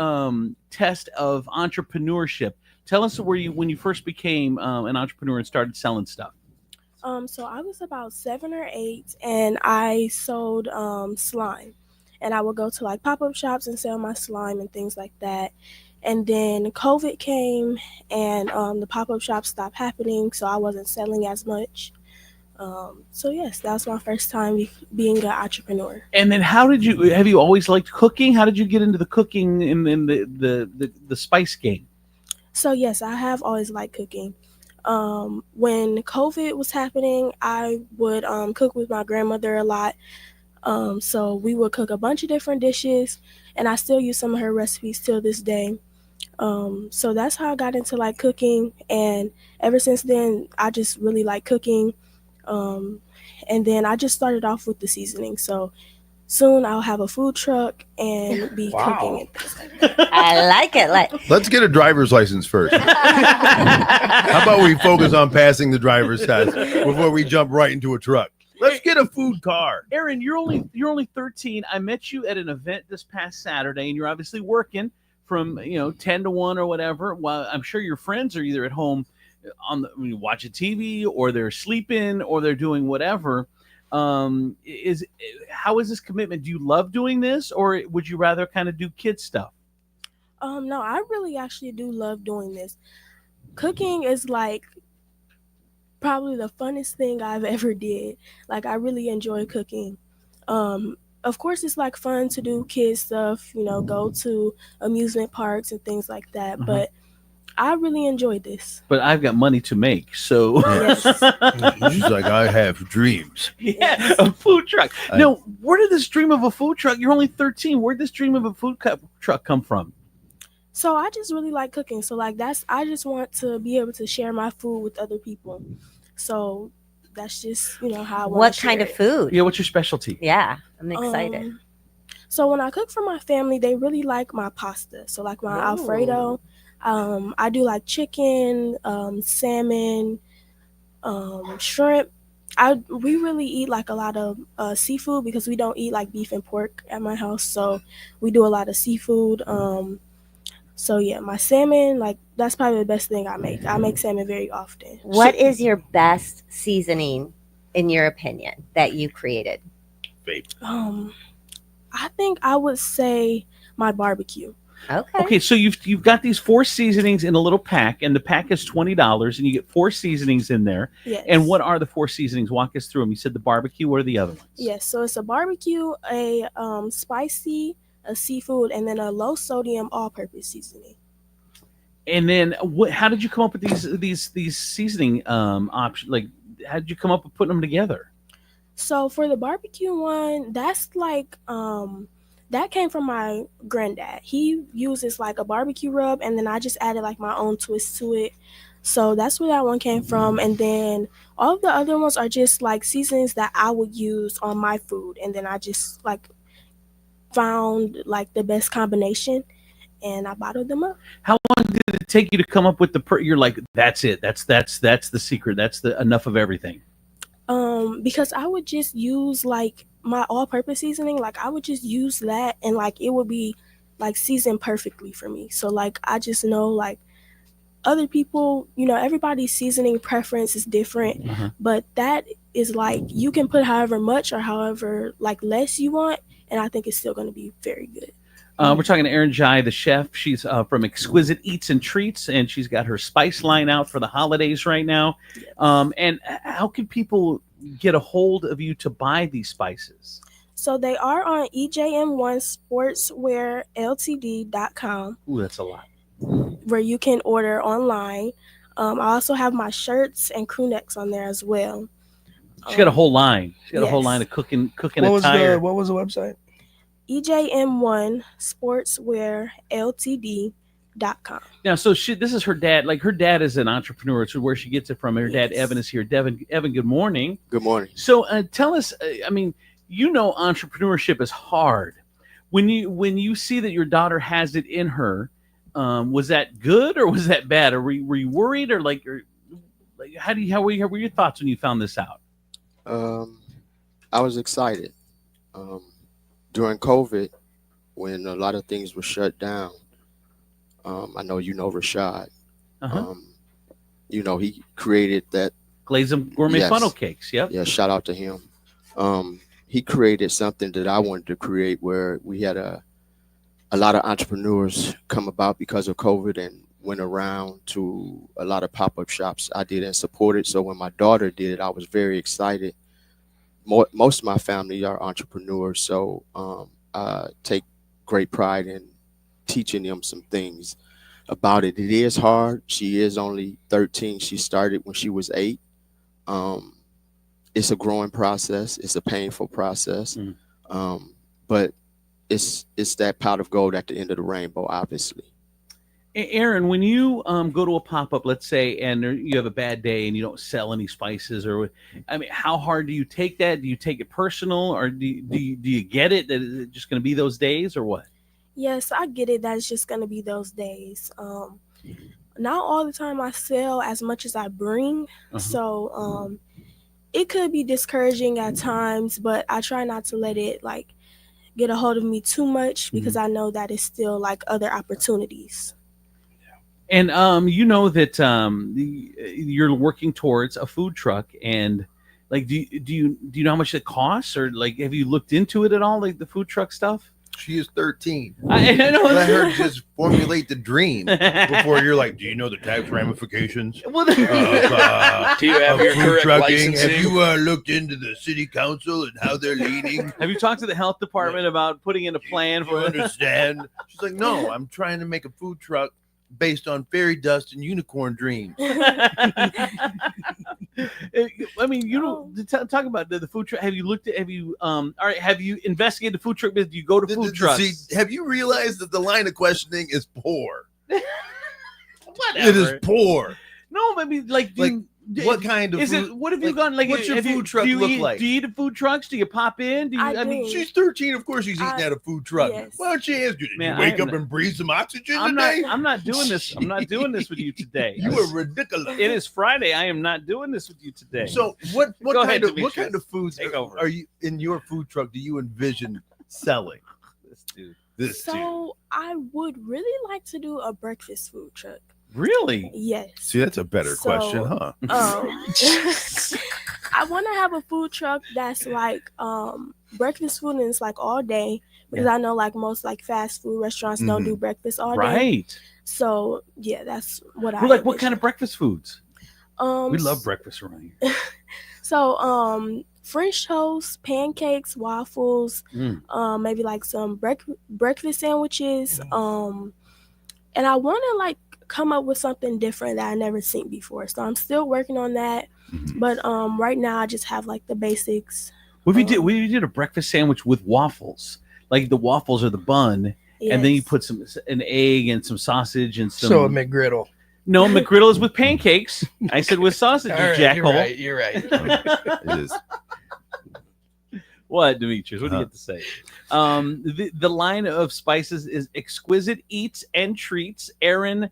test of entrepreneurship. Tell us when you first became an entrepreneur and started selling stuff. So I was about 7 or 8, and I sold slime. And I would go to like pop-up shops and sell my slime and things like that. And then COVID came, and the pop-up shops stopped happening, so I wasn't selling as much. So yes, that was my first time being an entrepreneur. And then have you always liked cooking? How did you get into the cooking and the spice game? So yes, I have always liked cooking. When COVID was happening, I would cook with my grandmother a lot. So we would cook a bunch of different dishes, and I still use some of her recipes till this day. So that's how I got into like cooking, and ever since then, I just really like cooking. And then I just started off with the seasoning. So soon I'll have a food truck and be cooking and things like that. I like it. Let's get a driver's license first. How about we focus on passing the driver's test before we jump right into a truck? Let's get a food car. Erin, you're only 13. I met you at an event this past Saturday, and you're obviously working from 10 to 1 or whatever. Well, I'm sure your friends are either at home watching TV, or they're sleeping, or they're doing whatever. How is this commitment? Do you love doing this, or would you rather kind of do kid stuff? No, I really actually do love doing this. Cooking is like probably the funnest thing I've ever did. Like, I really enjoy cooking. Of course, it's like fun to do kid stuff, go to amusement parks and things like that. But I really enjoyed this. But I've got money to make, so. Yes. She's like, I have dreams. Yeah, a food truck. Now, where did this dream of a food truck? You're only 13. Where did this dream of a food truck come from? So I just really like cooking. So I just want to be able to share my food with other people. So that's just, how I want What to kind share of it. food? Yeah, what's your specialty? Yeah, I'm excited. So when I cook for my family, they really like my pasta. So like my Alfredo. I do like chicken, salmon, shrimp. We really eat like a lot of seafood because we don't eat like beef and pork at my house. So we do a lot of seafood. So yeah, my salmon, like that's probably the best thing I make. I make salmon very often. What is your best seasoning, in your opinion, that you created? I think I would say my barbecue. Okay, so you've got these 4 seasonings in a little pack, and the pack is $20, and you get 4 seasonings in there. Yes. And what are the 4 seasonings? Walk us through them. You said the barbecue. What are the other ones? Yes, so it's a barbecue, a spicy, a seafood, and then a low sodium all-purpose seasoning. And then how did you come up with these seasoning options? Like, how did you come up with putting them together? So for the barbecue one, that's like that came from my granddad. He uses like a barbecue rub, and then I just added like my own twist to it. So that's where that one came from. And then all of the other ones are just like seasonings that I would use on my food. And then I just like found like the best combination and I bottled them up. How long did it take you to come up with you're like, that's it. That's the secret. That's the enough of everything. Because I would just use like my all-purpose seasoning. Like I would just use that and like it would be like seasoned perfectly for me. So like I just know like other people, everybody's seasoning preference is different, but that is like you can put however much or however like less you want, and I think it's still going to be very good. We're talking to Erin Jai, the chef. She's from Exquisite Eats and Treats, and she's got her spice line out for the holidays right now. Yes. And how can people get a hold of you to buy these spices? So they are on EJM1sportswearltd.com. Ooh, that's a lot. Where you can order online. I also have my shirts and crew necks on there as well. She's got a whole line. She's got a whole line of cooking attire. What was the website? EJM1sportswearltd.com. Now, so this is her dad. Like her dad is an entrepreneur. So where she gets it from. Her dad, Evan, is here. Evan, good morning. Good morning. So tell us. Entrepreneurship is hard. When you see that your daughter has it in her, was that good or was that bad? Or were you worried or how were your thoughts when you found this out? I was excited. During COVID, when a lot of things were shut down, I know Rashad. He created that Glaze them gourmet funnel cakes. Yep. Yeah, shout out to him. He created something that I wanted to create where we had a lot of entrepreneurs come about because of COVID and went around to a lot of pop-up shops I did and supported. So when my daughter did it, I was very excited. Most of my family are entrepreneurs, so I take great pride in teaching them some things about it. It is hard. She is only 13. She started when she was 8. It's a growing process. It's a painful process, but it's that pot of gold at the end of the rainbow, obviously. Aaron, when you go to a pop-up, let's say, and you have a bad day and you don't sell any spices, how hard do you take that? Do you take it personal, or do you get it that it's just going to be those days, or what? Yes, I get it. That it's just going to be those days. Not all the time I sell as much as I bring, so it could be discouraging at times, but I try not to let it get a hold of me too much because I know that it's still other opportunities. And that you're working towards a food truck, and do you know how much it costs, or have you looked into it at all, the food truck stuff? She is 13. I know. Let her just formulate the dream before you're like, do you know the tax ramifications? Well, do you have your correct trucking? licensing? Have you looked into the city council and how they're leading? Have you talked to the health department about putting in a plan for understand? She's like, no, I'm trying to make a food truck based on fairy dust and unicorn dreams. Talk about the food truck. Have you investigated the food truck business? Do you go to food trucks? See, have you realized that the line of questioning is poor? Whatever. It is poor. No, what kind of food? What have you gone? What's your food truck look like? Do you eat at food trucks? Do you pop in? She's 13. Of course, she's eating at a food truck. Yes. Why don't you ask? Did you wake up and breathe some oxygen today? I'm not doing this. I'm not doing this with you today. You are ridiculous. It is Friday. I am not doing this with you today. So what kind of foods over. are you in your food truck? Do you envision selling? I would really like to do a breakfast food truck. Really? Yes. See, that's a better question, huh? I want to have a food truck that's breakfast food, and it's all day, because I know most fast food restaurants don't do breakfast all day. Right. So yeah, that's what I what kind of breakfast foods? We love breakfast around here. So French toast, pancakes, waffles, maybe some breakfast sandwiches. And I want to come up with something different that I never seen before. So I'm still working on that. But right now I just have the basics. What if you did a breakfast sandwich with waffles? The waffles are the bun, and then you put an egg and some sausage and some. So a McGriddle. No, McGriddle is with pancakes. I said with sausage, All right, jackhole. You're right. It is. What, Demetrius? What do you have to say? The line of spices is Exquisite Eats and Treats. Erin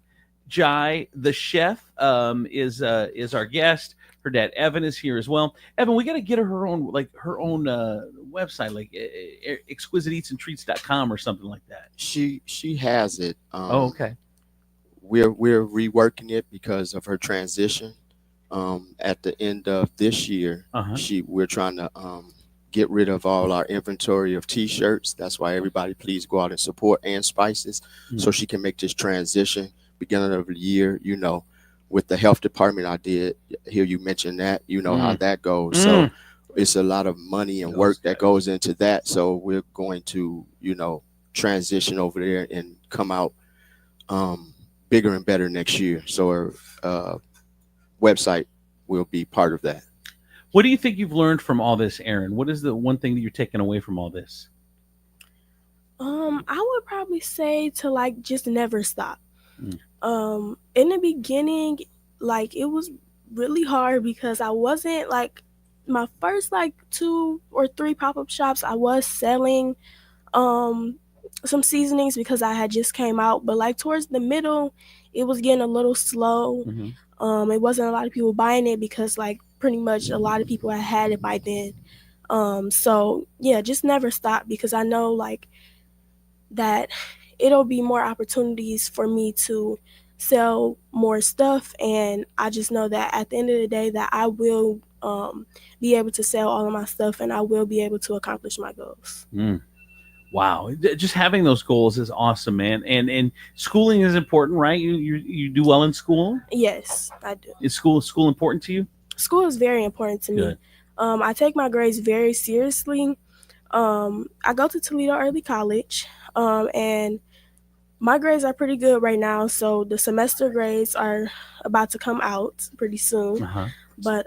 Jai, the chef, is our guest. Her dad Evan is here as well. Evan, we got to get her own website, like exquisiteeatsandtreats.com or something like that. She has it. Okay. We're reworking it because of her transition. At the end of this year, we're trying to get rid of all our inventory of T-shirts. That's why everybody please go out and support And Spices, so she can make this transition beginning of the year. You know, with the health department, I did hear you mention that. You know how that goes. So it's a lot of money and work that goes into that. So we're going to, transition over there and come out bigger and better next year. So our website will be part of that. What do you think you've learned from all this, Erin? What is the one thing that you're taking away from all this? I would probably say to just never stop. In the beginning, it was really hard because I wasn't my first 2 or 3 pop-up shops. I was selling some seasonings because I had just came out, but towards the middle, it was getting a little slow. It wasn't a lot of people buying it because pretty much a lot of people had it by then. So yeah, just never stop, because I know that it'll be more opportunities for me to sell more stuff, and I just know that at the end of the day that I will be able to sell all of my stuff, and I will be able to accomplish my goals. Wow, just having those goals is awesome, man. And schooling is important, right? You do well in school? Yes, I do. Is school important to you? School is very important to me. I take my grades very seriously. I go to Toledo Early College, and my grades are pretty good right now. So the semester grades are about to come out pretty soon. But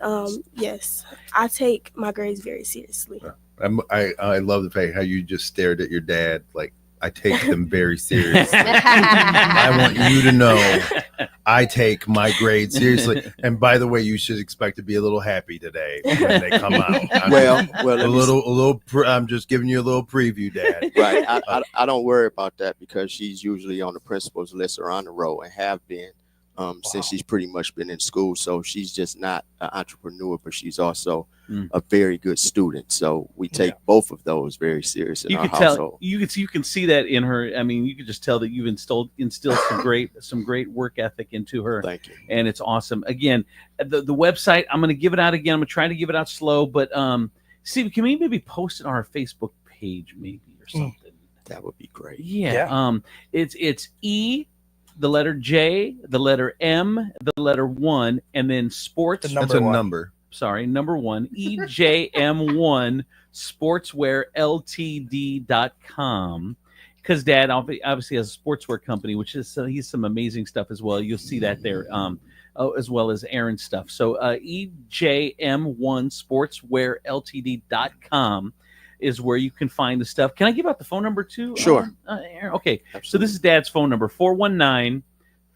yes, I take my grades very seriously. I love the fact how you just stared at your dad like, I take them very seriously. I want you to know I take my grades seriously. And by the way, you should expect to be a little happy today when they come out. I'm just giving you a little preview, Dad. Right. I don't worry about that because she's usually on the principal's list or on the roll and have been since she's pretty much been in school. So she's just not an entrepreneur, but she's also a very good student. So we take both of those very serious in our household. You can see that in her. I mean, you can just tell that you've instilled some great work ethic into her. Thank you. And it's awesome. Again, the website, I'm going to give it out again. I'm going to try to give it out slow, but Steve, can we maybe post it on our Facebook page maybe or something? That would be great. Yeah. It's the letter J, the letter M, the letter 1, and then sports. That's a number. Sorry, number 1, EJM1 sportswearltd.com. Because Dad obviously has a sportswear company, which is he's some amazing stuff as well. You'll see that there, as well as Aaron's stuff. So EJM1 sportswearltd.com is where you can find the stuff. Can I give out the phone number too? Sure. Aaron? Okay. Absolutely. So this is Dad's phone number,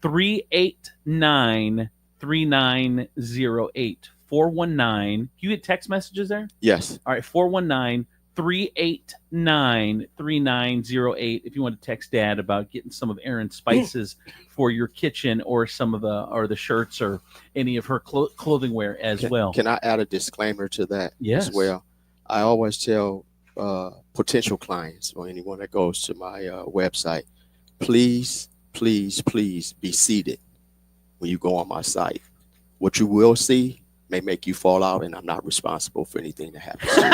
419-389-3908. 419. You get text messages there? Yes. All right. 419-389-3908. If you want to text Dad about getting some of Aaron's spices for your kitchen, or some of the shirts, or any of her clothing wear as well. Can I add a disclaimer to that as well? I always tell potential clients or anyone that goes to my website, please be seated when you go on my site. What you will see may make you fall out, and I'm not responsible for anything that happens to you.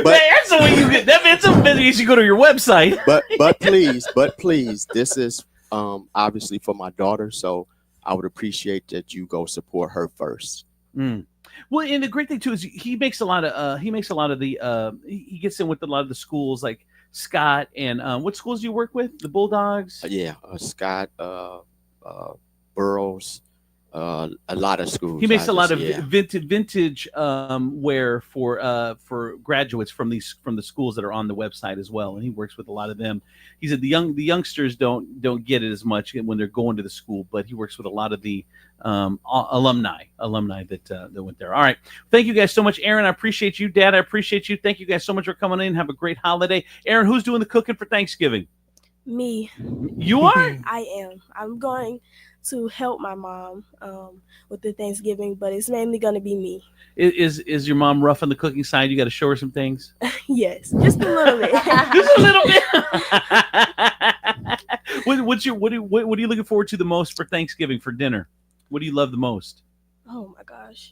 But that's the way you get that. It's a business. You go to your website. but please, this is obviously for my daughter, so I would appreciate that you go support her first. Well, and the great thing too is he makes a lot of he gets in with a lot of the schools like Scott and what schools do you work with? The Bulldogs? Scott, Burroughs, a lot of schools. He makes a lot of yeah. vintage wear for graduates from the schools that are on the website as well, and he works with a lot of them. He said the youngsters don't get it as much when they're going to the school, but he works with a lot of the alumni that went there. All right, thank you guys so much, Aaron. I appreciate you, Dad. I appreciate you. Thank you guys so much for coming in. Have a great holiday, Aaron. Who's doing the cooking for Thanksgiving? Me. You are? I am. I'm going to help my mom with the Thanksgiving, but it's mainly going to be me. Is your mom rough on the cooking side? You got to show her some things. Yes, just a little bit. Just a little bit. What are you looking forward to the most for Thanksgiving for dinner? What do you love the most? Oh my gosh,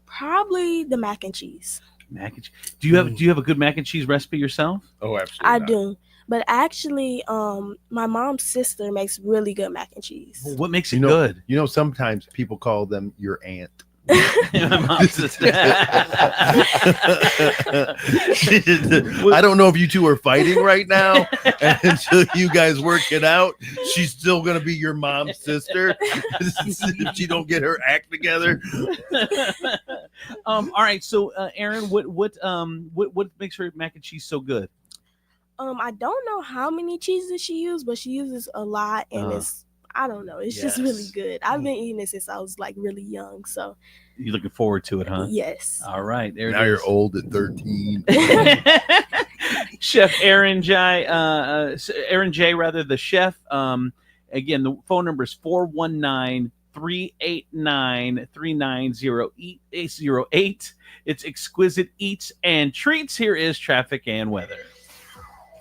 probably the mac and cheese. Mac and cheese. Do you have a good mac and cheese recipe yourself? Oh, absolutely. I do. But actually, my mom's sister makes really good mac and cheese. Well, what makes it good? You know, sometimes people call them your aunt. My mom's sister. I don't know if you two are fighting right now, and until you guys work it out, she's still gonna be your mom's sister if you don't get her act together. All right, so Aaron, what makes her mac and cheese so good? I don't know how many cheeses she uses, but she uses a lot, and I don't know. It's just really good. I've been eating it since I was like really young, so. You're looking forward to it, huh? Yes. All right. There. Now you're old at 13. Chef Aaron J. The chef. Again, the phone number is 419-389-3908. It's Exquisite Eats and Treats. Here is traffic and weather.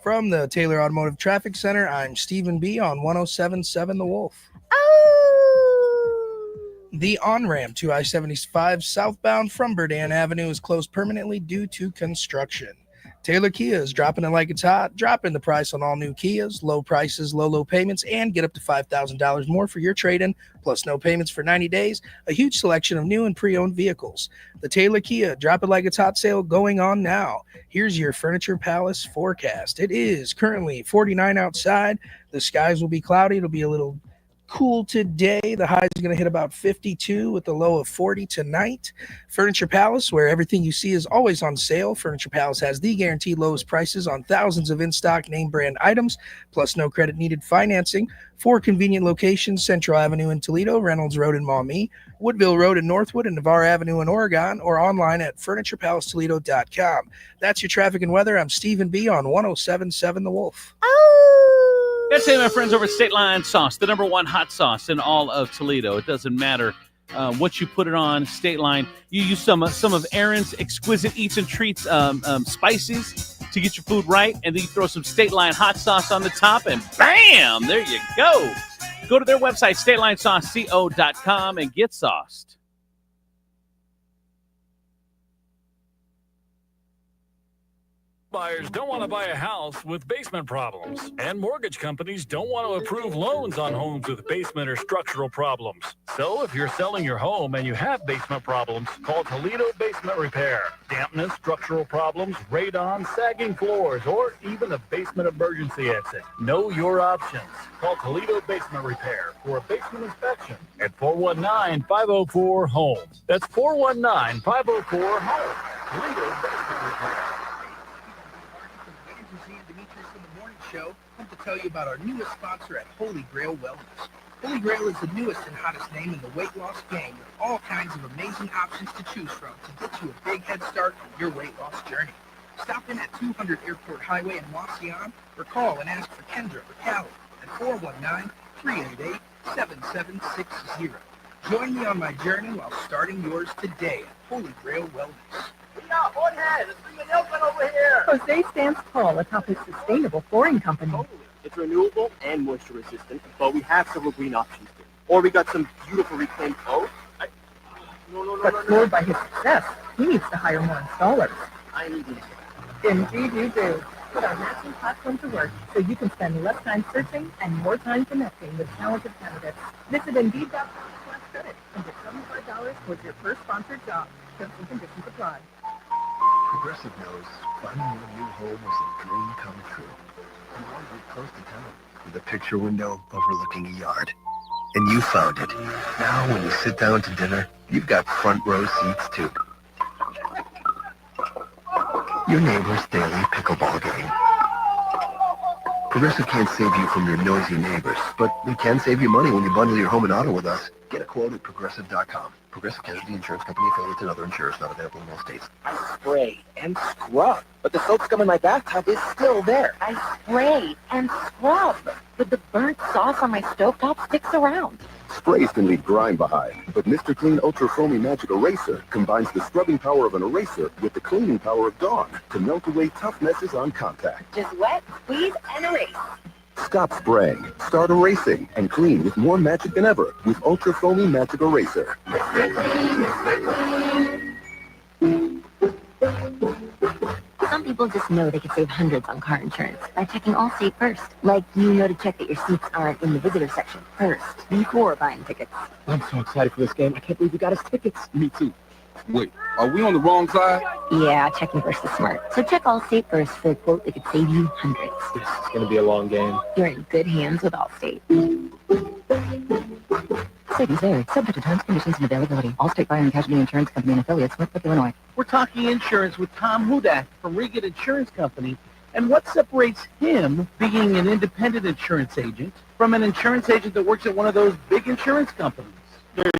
From the Taylor Automotive Traffic Center, I'm Stephen B. on 107.7 The Wolf. The on-ramp to I-75 southbound from Burdan Avenue is closed permanently due to construction. Taylor Kia is dropping it like it's hot, dropping the price on all new Kias, low prices, low payments, and get up to $5,000 more for your trade-in, plus no payments for 90 days, a huge selection of new and pre-owned vehicles. The Taylor Kia Drop It Like It's Hot sale going on now. Here's your Furniture Palace forecast. It is currently 49 outside. The skies will be cloudy. It'll be a little cool today. The high is going to hit about 52 with the low of 40 tonight. Furniture Palace, where everything you see is always on sale. Furniture Palace has the guaranteed lowest prices on thousands of in-stock name brand items, plus no credit needed financing. 4 convenient locations: Central Avenue in Toledo, Reynolds Road in Maumee, Woodville Road in Northwood, and Navarre Avenue in Oregon, or online at FurniturePalaceToledo.com. That's your traffic and weather. I'm Stephen B. on 107.7 The Wolf. Gotta say, my friends over at State Line Sauce, the #1 hot sauce in all of Toledo. It doesn't matter what you put it on. State Line, you use some of Aaron's Exquisite Eats and Treats spices to get your food right, and then you throw some State Line hot sauce on the top, and bam, there you go. Go to their website, StatelineSauceCo.com, and get sauced. Buyers don't want to buy a house with basement problems, and mortgage companies don't want to approve loans on homes with basement or structural problems. So if you're selling your home and you have basement problems, call Toledo Basement Repair. Dampness, structural problems, radon, sagging floors, or even a basement emergency exit. Know your options. Call Toledo Basement Repair for a basement inspection at 419-504-HOME. That's 419-504-HOME. Toledo Basement Repair. Demetrius in the Morning Show. I'm to tell you about our newest sponsor at Holy Grail Wellness. Holy Grail is the newest and hottest name in the weight loss game, with all kinds of amazing options to choose from to get you a big head start on your weight loss journey. Stop in at 200 Airport Highway in Wasion, or call and ask for Kendra or Callie at 419-388-7760. Join me on my journey while starting yours today at Holy Grail Wellness. We got one head. Let's bring an elephant over here. Jose stands tall atop his sustainable flooring company. Totally. It's renewable and moisture resistant, but we have several green options here. Or we got some beautiful reclaimed oak. But floored by his success, he needs to hire more installers. I need these. Indeed you do. Put our matching platform to work so you can spend less time searching and more time connecting with talented candidates. Visit Indeed.com/credit and get $75 towards your first sponsored job. Terms and conditions apply. Progressive knows finding your new home is a dream come true. You want to be close to town with a picture window overlooking a yard. and you found it. Now when you sit down to dinner, you've got front row seats too. Your neighbor's daily pickleball game. Progressive can't save you from your noisy neighbors, but we can save you money when you bundle your home and auto with us. Get a quote at Progressive.com. Progressive Casualty Insurance Company, affiliates, and other insurers not available in all states. I spray and scrub, but the soap scum in my bathtub is still there. I spray and scrub, but the burnt sauce on my stovetop sticks around. Sprays can leave grime behind, but Mr. Clean Ultra Foamy Magic Eraser combines the scrubbing power of an eraser with the cleaning power of Dawn to melt away tough messes on contact. Just wet, squeeze, and erase. Stop spraying, start erasing, and clean with more magic than ever with Ultra Foamy Magic Eraser. Some people just know they could save hundreds on car insurance by checking Allstate first. Like you know to check that your seats aren't in the visitor section first before buying tickets. I'm so excited for this game. I can't believe we got us tickets. Me too. Wait, are we on the wrong side? Yeah, checking first is smart. So check Allstate first for a quote that could save you hundreds. This is going to be a long game. You're in good hands with Allstate. Savings vary. Subject to terms, conditions, and availability. Allstate Fire and Casualty Insurance Company and affiliates, Northbrook, Illinois. We're talking insurance with Tom Hudak from Regan Insurance Company. And what separates him, being an independent insurance agent, from an insurance agent that works at one of those big insurance companies? There's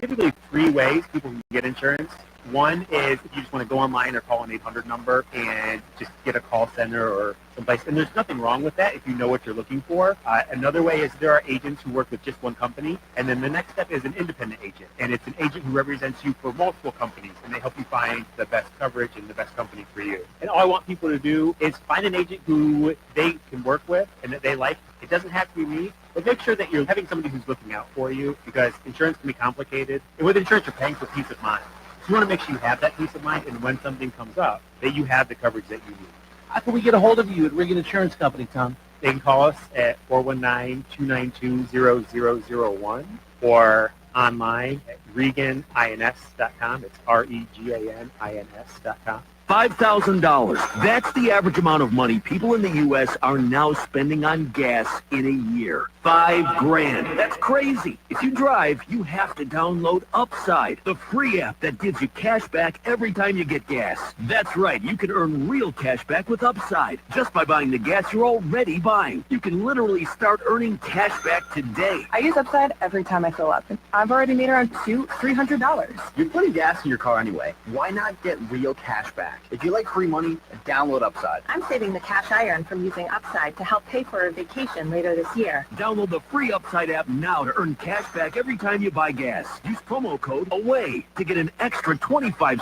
typically three ways people can get insurance. One is if you just want to go online or call an 800 number and just get a call center or someplace. And there's nothing wrong with that if you know what you're looking for. Another way is there are agents who work with just one company. And then the next step is an independent agent. And it's an agent who represents you for multiple companies. And they help you find the best coverage and the best company for you. And all I want people to do is find an agent who they can work with and that they like. It doesn't have to be me. But make sure that you're having somebody who's looking out for you because insurance can be complicated. And with insurance, you're paying for peace of mind. So you want to make sure you have that peace of mind and when something comes up, that you have the coverage that you need. How can we get a hold of you at Regan Insurance Company, Tom? They can call us at 419-292-0001 or online at reganins.com. It's REGANINS.com. $5,000. That's the average amount of money people in the U.S. are now spending on gas in a year. $5,000. That's crazy. If you drive, you have to download Upside, the free app that gives you cash back every time you get gas. That's right. You can earn real cash back with Upside just by buying the gas you're already buying. You can literally start earning cash back today. I use Upside every time I fill up. I've already made around $300. You're putting gas in your car anyway. Why not get real cash back? If you like free money, download Upside. I'm saving the cash I earn from using Upside to help pay for a vacation later this year. Download the free Upside app now to earn cash back every time you buy gas. Use promo code AWAY to get an extra 25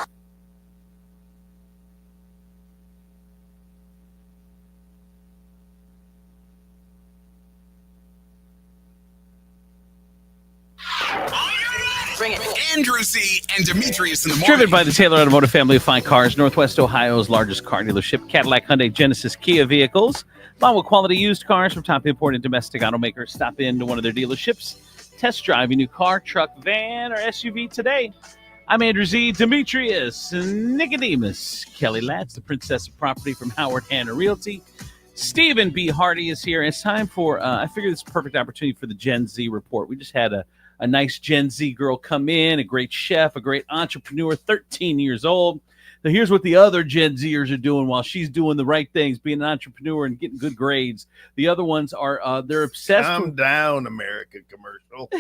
Bring it. Andrew C. and Demetrius in the morning. Driven by the Taylor Automotive family of fine cars, Northwest Ohio's largest car dealership, Cadillac, Hyundai, Genesis, Kia vehicles, along with quality used cars from top imported domestic automakers. Stop into one of their dealerships. Test drive a new car, truck, van, or SUV today. I'm Andrew Z. Demetrius, Nicodemus, Kelly Latz, the princess of property from Howard Hanna Realty. Stephen B. Hardy is here. It's time for, I figured it's a perfect opportunity for the Gen Z report. We just had a nice Gen Z girl come in, a great chef, a great entrepreneur, 13 years old. So here's what the other Gen Zers are doing while she's doing the right things, being an entrepreneur and getting good grades. The other ones are, they're obsessed Calm down, America commercial.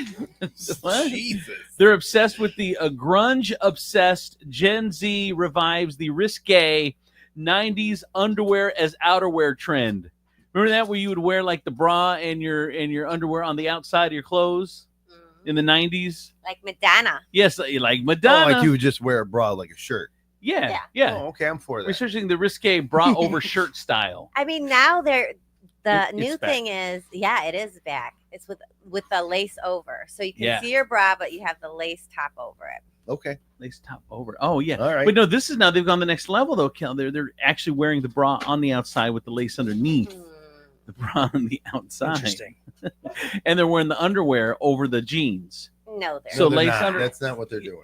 Jesus. They're obsessed with the grunge-obsessed Gen Z revives the risque 90s underwear as outerwear trend. Remember that where you would wear like the bra and your underwear on the outside of your clothes? In the 90s? Like Madonna. Yes, like Madonna. Oh, like you would just wear a bra like a shirt. Yeah. Oh, okay, I'm for that. Researching the risque bra over shirt style. I mean, now the It's new back. thing is, it is back. It's with the lace over. So you can Yeah. see your bra, but you have the lace top over it. Okay. Lace top over. Oh, yeah. All right. But no, this is now they've gone the next level, though, Kel. They're actually wearing the bra on the outside with the lace underneath. The bra on the outside. Interesting. And they're wearing the underwear over the jeans. No, they're So they're lace not. under. That's not what they're doing.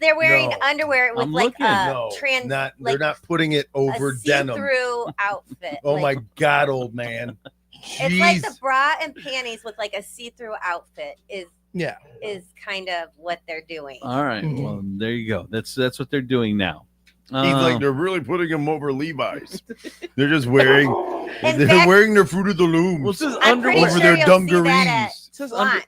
They're wearing No. underwear with I'm like looking. a No, trans, they're like not putting it over a denim. see-through outfit. Oh like, my God, old man. It's like the bra and panties with like a see-through outfit is Yeah. is kind of what they're doing. All right. Well, there you go. That's what they're doing now. He's like, they're really putting him over Levi's. They're just wearing, wearing their Fruit of the Looms. Well, it says I'm pretty underwear sure their you'll dungarees. see that at It says Flaunt,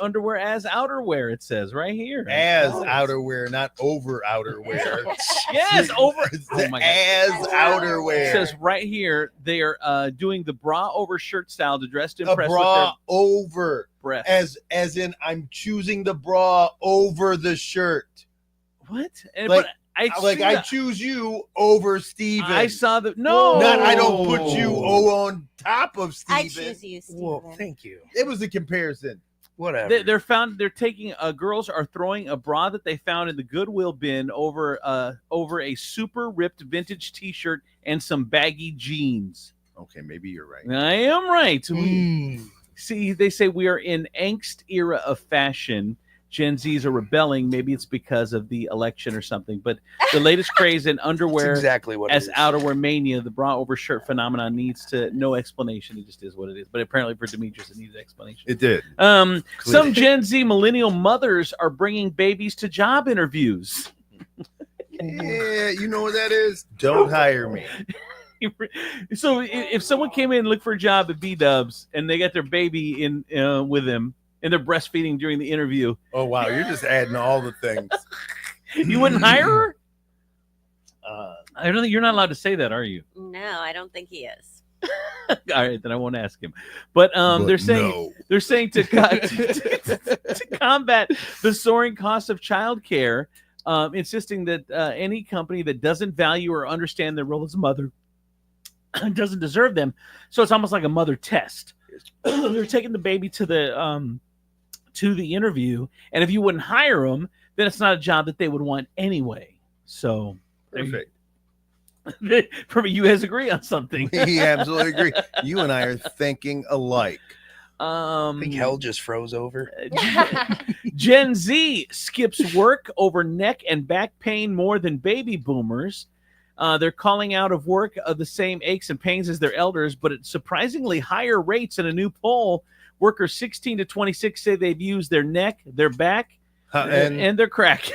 underwear as outerwear. It says right here. As outerwear, not over outerwear. Yes, over. Oh my God. As outerwear. It says right here they are doing the bra over shirt style to dress to A impress with bra their over. breasts. As in, I'm choosing the bra over the shirt. What? Like, but I choose you over Steven. I saw the no. Not I don't put you on top of Steven. I choose you, Steven. Well, thank you. It was a comparison. Whatever. They're taking girls are throwing a bra that they found in the Goodwill bin over a super ripped vintage T-shirt and some baggy jeans. Okay, maybe you're right. I am right. See, they say we are in angst era of fashion. Gen Zs are rebelling. Maybe it's because of the election or something. But the latest craze in underwear, That's exactly what it as is. outerwear mania, the bra over shirt phenomenon needs no explanation. It just is what it is. But apparently for Demetrius, it needs an explanation. It did. Some Gen Z millennial mothers are bringing babies to job interviews. Yeah, you know what that is? Don't hire me. So if someone came in and looked for a job at B-Dubs and they got their baby in with them and they're breastfeeding during the interview. Oh, wow. You're just adding all the things. You wouldn't hire her? I don't think you're not allowed to say that, are you? No, I don't think he is. All right, then I won't ask him. But they're saying to combat the soaring cost of childcare, insisting that any company that doesn't value or understand their role as a mother doesn't deserve them. So it's almost like a mother test. They're taking the baby to the interview, and if you wouldn't hire them, then it's not a job that they would want anyway. So perfect. You guys agree on something. We absolutely agree. You and I are thinking alike. I think hell just froze over. Gen Z skips work over neck and back pain more than baby boomers. They're calling out of work of the same aches and pains as their elders, but at surprisingly higher rates. In a new poll, workers 16 to 26 say they've used their neck, their back, and their crack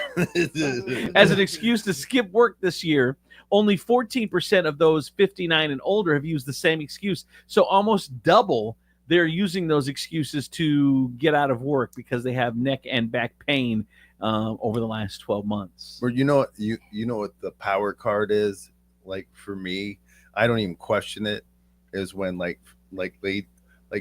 as an excuse to skip work this year. Only 14% of those 59 and older have used the same excuse. So almost double they're using those excuses to get out of work because they have neck and back pain over the last 12 months. Or you know what the power card is? Like for me, I don't even question it. Is when like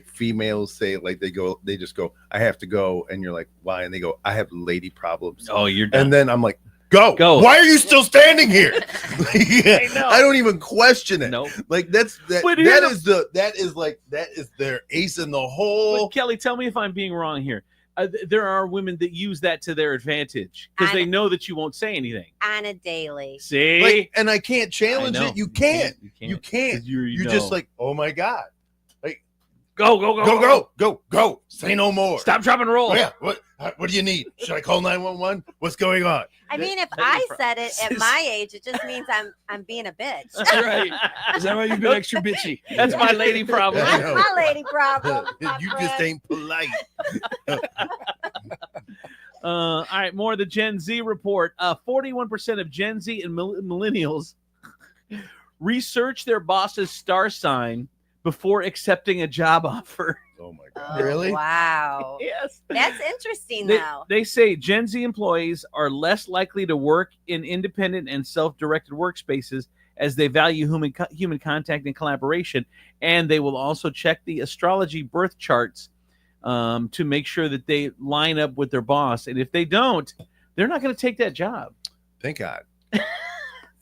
females say they just go, I have to go, and you're like, why? And they go, I have lady problems. Oh, you're done. And then I'm like, go. Why are you still standing here? I don't even question it. Nope. Like that is their ace in the hole. But Kelly, tell me if I'm being wrong here. There are women that use that to their advantage because they know that you won't say anything on a daily. See, and I can't challenge it. You can't. You can't. You're just like, oh my God. Like, go. Say no more. Stop, drop, and roll. Oh, yeah. What do you need? Should I call 911? What's going on? I mean, if I said it at my age, it just means I'm being a bitch. That's right. Is that why you've been extra bitchy? That's my lady problem. That's my lady problem. You just ain't polite. All right, more of the Gen Z report. 41% of Gen Z and millennials research their boss's star sign before accepting a job offer. Oh my God. Really? Wow. Yes. That's interesting, though. They say Gen Z employees are less likely to work in independent and self-directed workspaces as they value human contact and collaboration. And they will also check the astrology birth charts to make sure that they line up with their boss. And if they don't, they're not going to take that job. Thank God.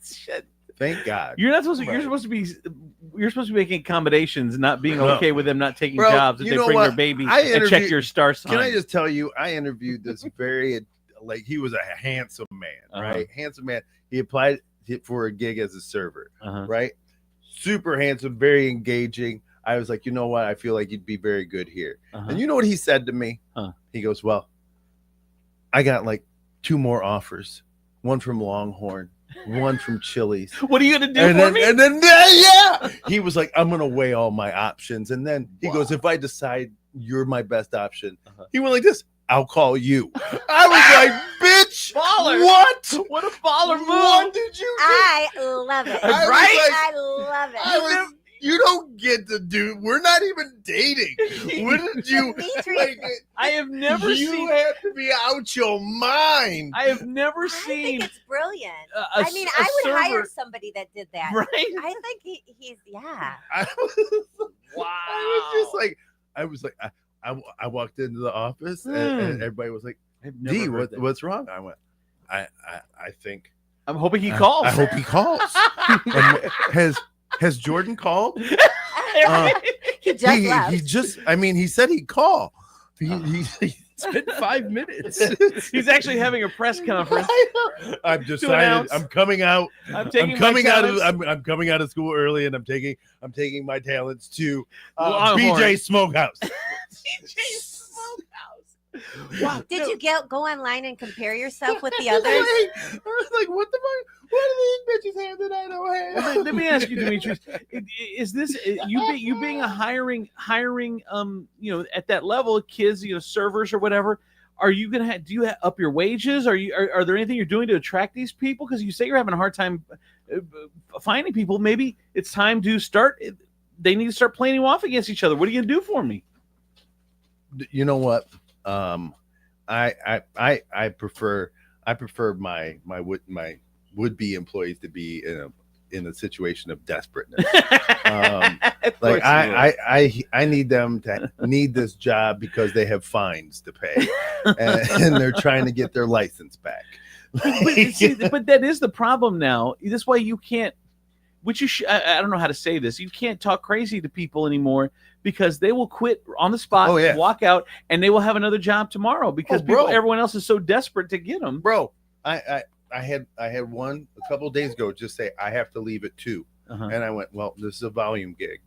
Shit. Thank God. You're not supposed to. You're supposed to be making accommodations, not being okay with them not taking jobs if they bring their baby and check your star sign. Can I just tell you? I interviewed this he was a handsome man, right? Handsome man. He applied for a gig as a server, right? Super handsome, very engaging. I was like, you know what? I feel like you'd be very good here. And you know what he said to me? He goes, well, I got like 2 more offers, one from Longhorn, one from Chili's. What are you gonna do for me? And then yeah, he was like, I'm gonna weigh all my options. And then he goes, if I decide you're my best option, he went like this. I'll call you. I was like, bitch, Baller. What a baller move. What did you do? I love it. I love it. You don't get to do. We're not even dating. What did you? Like, I have never you seen. have to be out your mind. I have never I seen. think it's brilliant. I would hire somebody that did that. Right? I think he's yeah. I was like, I walked into the office and everybody was like, D, what's wrong? I went, I think. I'm hoping he calls. I hope he calls. Has Jordan called? He just left. He just. I mean, he said he'd call. He spent 5 minutes. He's actually having a press conference. I've decided I'm coming out. I'm coming out of school early, and I'm taking my talents to BJ Smokehouse. BJ Smokehouse. Wow. Did you go online and compare yourself with the others? I was like, what the fuck? What do these bitches have that I don't have? Well, let me ask you, Demetrius, is this you being a hiring at that level of kids, servers or whatever? Are you gonna do you up your wages? Are there anything you're doing to attract these people? Because you say you're having a hard time finding people. Maybe it's time to start. They need to start playing you off against each other. What are you gonna do for me? You know what? I prefer my would-be employees to be in a situation of desperateness. Like I need them to need this job because they have fines to pay and they're trying to get their license back. But that is the problem now. That's why you can't. I don't know how to say this. You can't talk crazy to people anymore because they will quit on the spot, walk out, and they will have another job tomorrow because everyone else is so desperate to get them. Bro, I had one a couple of days ago just say I have to leave at 2, and I went, well, this is a volume gig,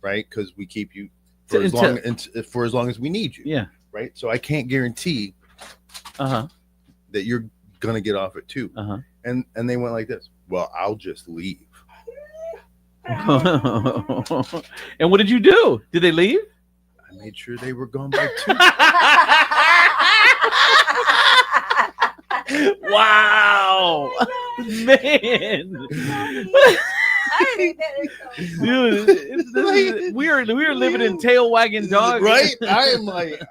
right? Because we keep you for as long as we need you, right? So I can't guarantee that you're gonna get off at 2, and they went like this. Well, I'll just leave. And what did you do? Did they leave? I made sure they were gone by 2. Wow, man! Dude, we are living in tail wagging dog, right? I am like,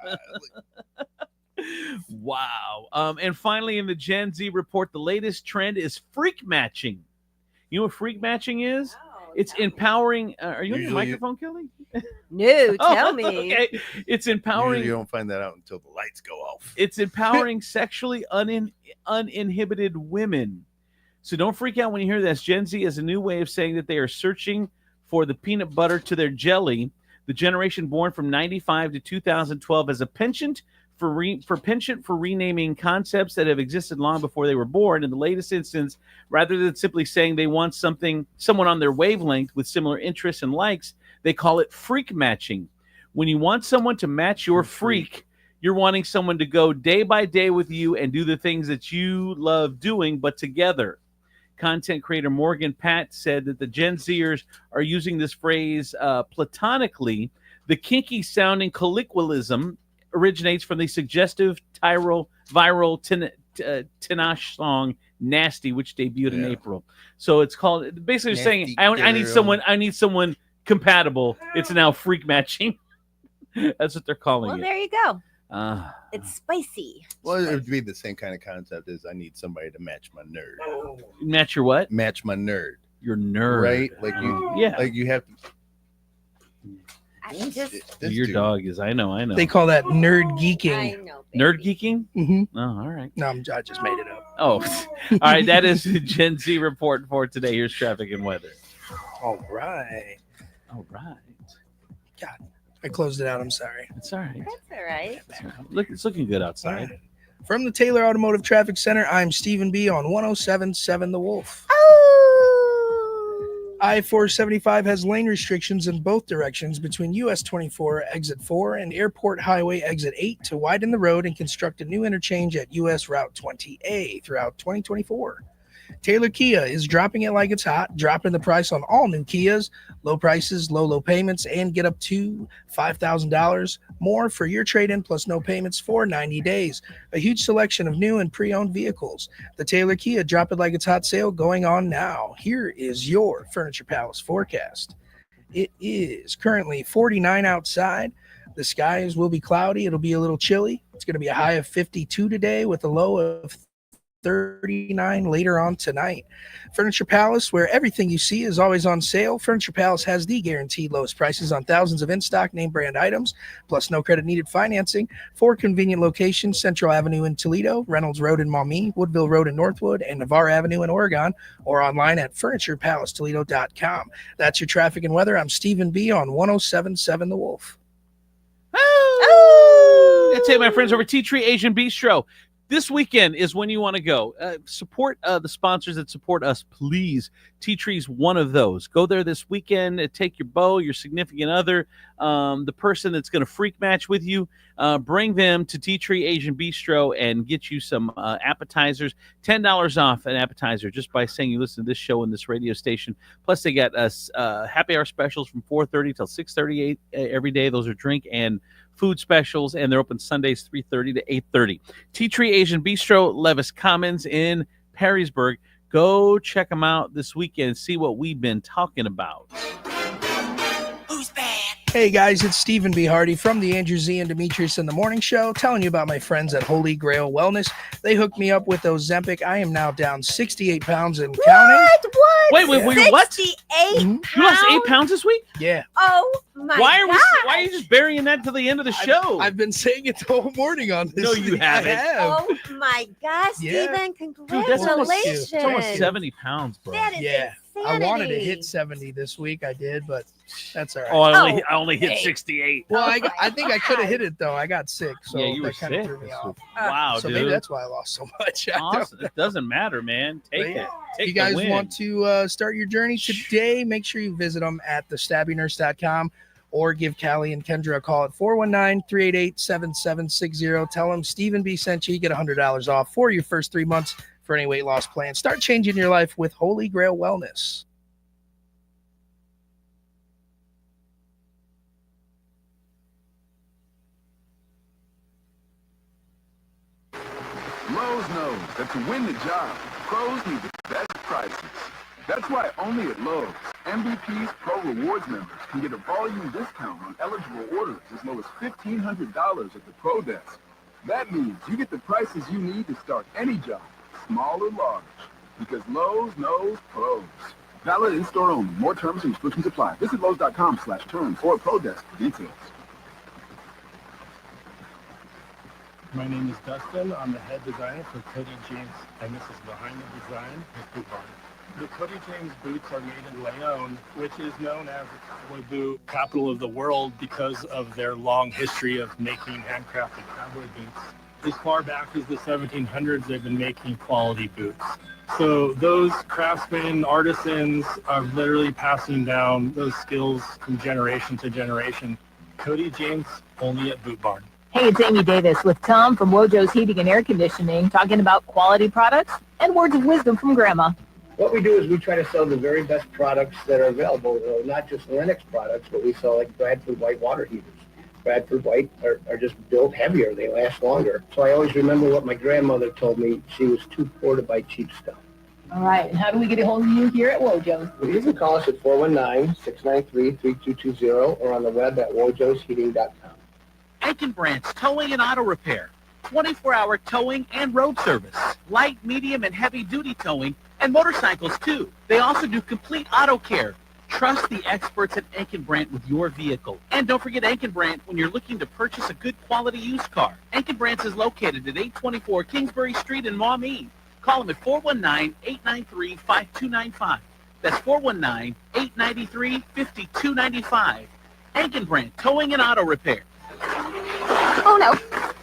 wow. And finally, in the Gen Z report, the latest trend is freak matching. You know what freak matching is? It's empowering. Are you on your microphone, Kelly? No, tell me. Okay. It's empowering. You don't find that out until the lights go off. It's empowering sexually uninhibited women. So don't freak out when you hear this. Gen Z is a new way of saying that they are searching for the peanut butter to their jelly. The generation born from 95 to 2012 as a penchant for renaming concepts that have existed long before they were born. In the latest instance, rather than simply saying they want someone on their wavelength with similar interests and likes, they call it freak matching. When you want someone to match your freak, you're wanting someone to go day by day with you and do the things that you love doing, but together. Content creator Morgan Patt said that the Gen Zers are using this phrase platonically. The kinky-sounding colloquialism originates from the suggestive viral Tinashe song "Nasty," which debuted in April. So it's called basically saying I need someone compatible. It's now freak matching. That's what they're calling it. Well, there you go. It's spicy. Well, it would be the same kind of concept as I need somebody to match my nerd. Match your what? Match my nerd. Your nerd, right? Like you, like you have to. Your dog is. I know. They call that nerd geeking. I know. Nerd geeking? Mm-hmm. Oh, all right. No, I just made it up. Oh, all right. That is the Gen Z report for today. Here's traffic and weather. All right. God, I closed it out. I'm sorry. It's all right. That's all right. Look, it's looking good outside. Right. From the Taylor Automotive Traffic Center, I'm Stephen B. on 107.7 The Wolf. I-475 has lane restrictions in both directions between US 24 Exit 4 and Airport Highway Exit 8 to widen the road and construct a new interchange at US Route 20A throughout 2024. Taylor Kia is dropping it like it's hot, dropping the price on all new Kias, low prices, low payments, and get up to $5,000 more for your trade-in plus no payments for 90 days. A huge selection of new and pre-owned vehicles. The Taylor Kia Drop It Like It's Hot sale going on now. Here is your Furniture Palace forecast. It is currently 49 outside. The skies will be cloudy. It'll be a little chilly. It's going to be a high of 52 today with a low of 39 later on tonight. Furniture Palace, where everything you see is always on sale. Furniture Palace has the guaranteed lowest prices on thousands of in-stock name brand items, plus no credit needed financing. 4 convenient locations: Central Avenue in Toledo, Reynolds Road in Maumee, Woodville Road in Northwood, and Navarre Avenue in Oregon, or online at FurniturePalaceToledo.com. That's your traffic and weather. I'm Stephen B. on 107.7 The Wolf. That's it, my friends, over Tea Tree Asian Bistro. This weekend is when you want to go. Support the sponsors that support us, please. Tea Tree's one of those. Go there this weekend. Take your beau, your significant other, the person that's going to freak match with you. Bring them to Tea Tree Asian Bistro and get you some appetizers. $10 off an appetizer just by saying you listen to this show and this radio station. Plus, they got us happy hour specials from 4:30 till 6:38 every day. Those are drink and food specials, and they're open Sundays 3:30 to 8:30. Tea Tree Asian Bistro, Levis Commons in Perrysburg. Go check them out this weekend. See what we've been talking about. Hey guys, it's Stephen B. Hardy from the Andrew Z and Demetrius in the Morning Show, telling you about my friends at Holy Grail Wellness. They hooked me up with Ozempic. I am now down 68 pounds and counting. Wait, what? 68 You lost 8 pounds this week? Yeah. Oh my Why God. are you just burying that to the end of the show? I've been saying it the whole morning on this. No, you haven't. I have. Oh my gosh, Yeah. Stephen, Dude, that's congratulations. it's almost 70 pounds, bro. That is Yeah. I wanted to insanity. hit 70 this week. I did, but that's all right. Oh, I only hit 68. Well, I think I could have hit it, though. I got sick, so Yeah, you were that kind of sick threw me this off. week. Wow, so dude. maybe that's why I lost so much. I don't Awesome. It doesn't matter, man. Take But it. Take you the guys win. want to start your journey today, make sure you visit them at thestabbingnurse.com or give Callie and Kendra a call at 419-388-7760. Tell them Stephen B. sent you. You get $100 off for your first 3 months for any weight loss plan. Start changing your life with Holy Grail Wellness. Lowe's knows that to win the job, pros need the best prices. That's why only at Lowe's, MVP's Pro Rewards members can get a volume discount on eligible orders as low as $1,500 at the Pro Desk. That means you get the prices you need to start any job, small or large, because Lowe's knows pros. Valid in-store only. More terms and restrictions apply. Visit Lowe's.com/terms or Pro Desk for details. My name is Dustin. I'm the head designer for Cody James, and this is behind the design with Boot Barn. The Cody James boots are made in Leon, which is known as the cowboy boot capital of the world because of their long history of making handcrafted cowboy boots. As far back as the 1700s, they've been making quality boots. So those craftsmen, artisans are literally passing down those skills from generation to generation. Cody James, only at Boot Barn. Hey, it's Amy Davis with Tom from Wojo's Heating and Air Conditioning, talking about quality products and words of wisdom from Grandma. What we do is we try to sell the very best products that are available, not just Lennox products, but we sell like Bradford White water heaters. Bradford White are just built heavier. They last longer. So I always remember what my grandmother told me. She was too poor to buy cheap stuff. All right, and how do we get a hold of you here at Wojo's? Well, you can call us at 419-693-3220 or on the web at wojosheating.com. Aiken Branch Towing and Auto Repair. 24-hour towing and road service. Light, medium, and heavy-duty towing, and motorcycles, too. They also do complete auto care. Trust the experts at Aiken Brandt with your vehicle. And don't forget Aiken Brandt when you're looking to purchase a good quality used car. Aiken Brandt is located at 824 Kingsbury Street in Maumee. Call them at 419-893-5295. That's 419-893-5295. Aiken Brandt Towing and Auto Repair. Oh, no.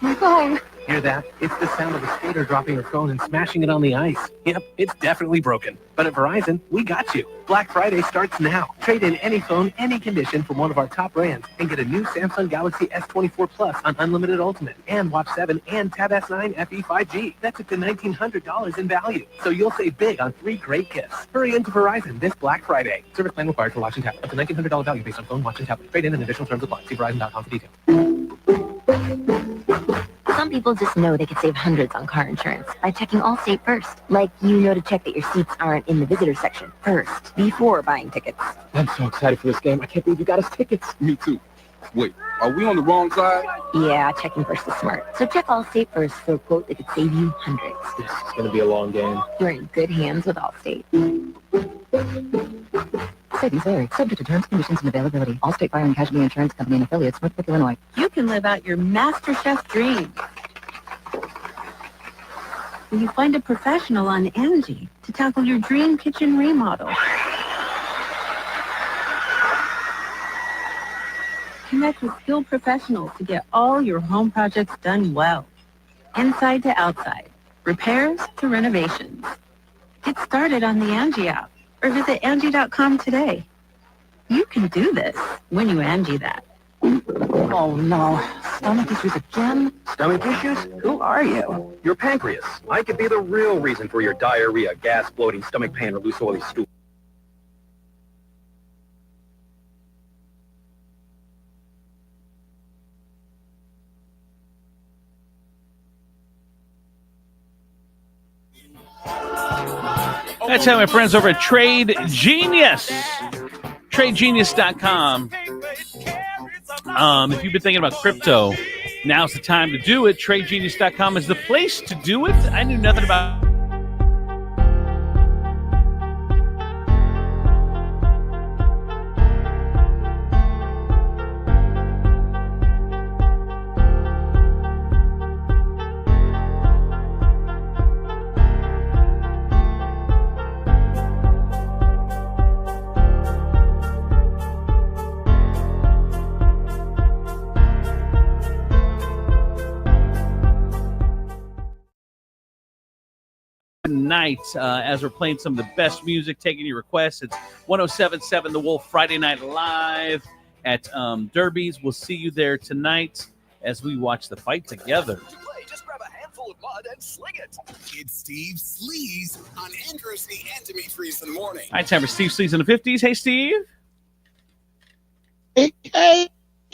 My phone. Hear that? It's the sound of a skater dropping her phone and smashing it on the ice. Yep, it's definitely broken. But at Verizon, we got you. Black Friday starts now. Trade in any phone, any condition from one of our top brands and get a new Samsung Galaxy S24 Plus on Unlimited Ultimate and Watch 7 and Tab S9 FE 5G. That's up to $1,900 in value. So you'll save big on 3 great gifts. Hurry into Verizon this Black Friday. Service plan required for watch and tablet. Up to $1,900 value based on phone, watch, and tablet. Trade in and additional terms apply. See Verizon.com for details. Some people just know they could save hundreds on car insurance by checking Allstate first. Like you know to check that your seats aren't in the visitor section first, before buying tickets. I'm so excited for this game. I can't believe you got us tickets. Me too. Wait, are we on the wrong side? Yeah, checking first is smart. So check Allstate first for a quote that could save you hundreds. This is going to be a long game. You're in good hands with Allstate. Savings vary. Subject to terms, conditions, and availability. Allstate Fire and Casualty Insurance Company and affiliates, Northbrook, Illinois. You can live out your MasterChef dream. When you find a professional on Angie to tackle your dream kitchen remodel. Connect with skilled professionals to get all your home projects done well. Inside to outside. Repairs to renovations. Get started on the Angie app or visit Angie.com today. You can do this when you Angie that. Oh no, stomach issues again? Stomach issues? Who are you? Your pancreas. I could be the real reason for your diarrhea, gas, bloating, stomach pain, or loose oily stool. That's how my friends over at Trade Genius. TradeGenius.com. If you've been thinking about crypto, now's the time to do it. TradeGenius.com is the place to do it. I knew nothing about night as we're playing some of the best music, taking your requests. It's 107.7 The Wolf Friday Night Live at Derby's. We'll see you there tonight as we watch the fight together. Just grab a handful of mud and sling it. It's Steve Sleaze on Andrews and Demetrius in the morning. All right, time for Steve Sleaze in the 50s. Hey, Steve. Hey,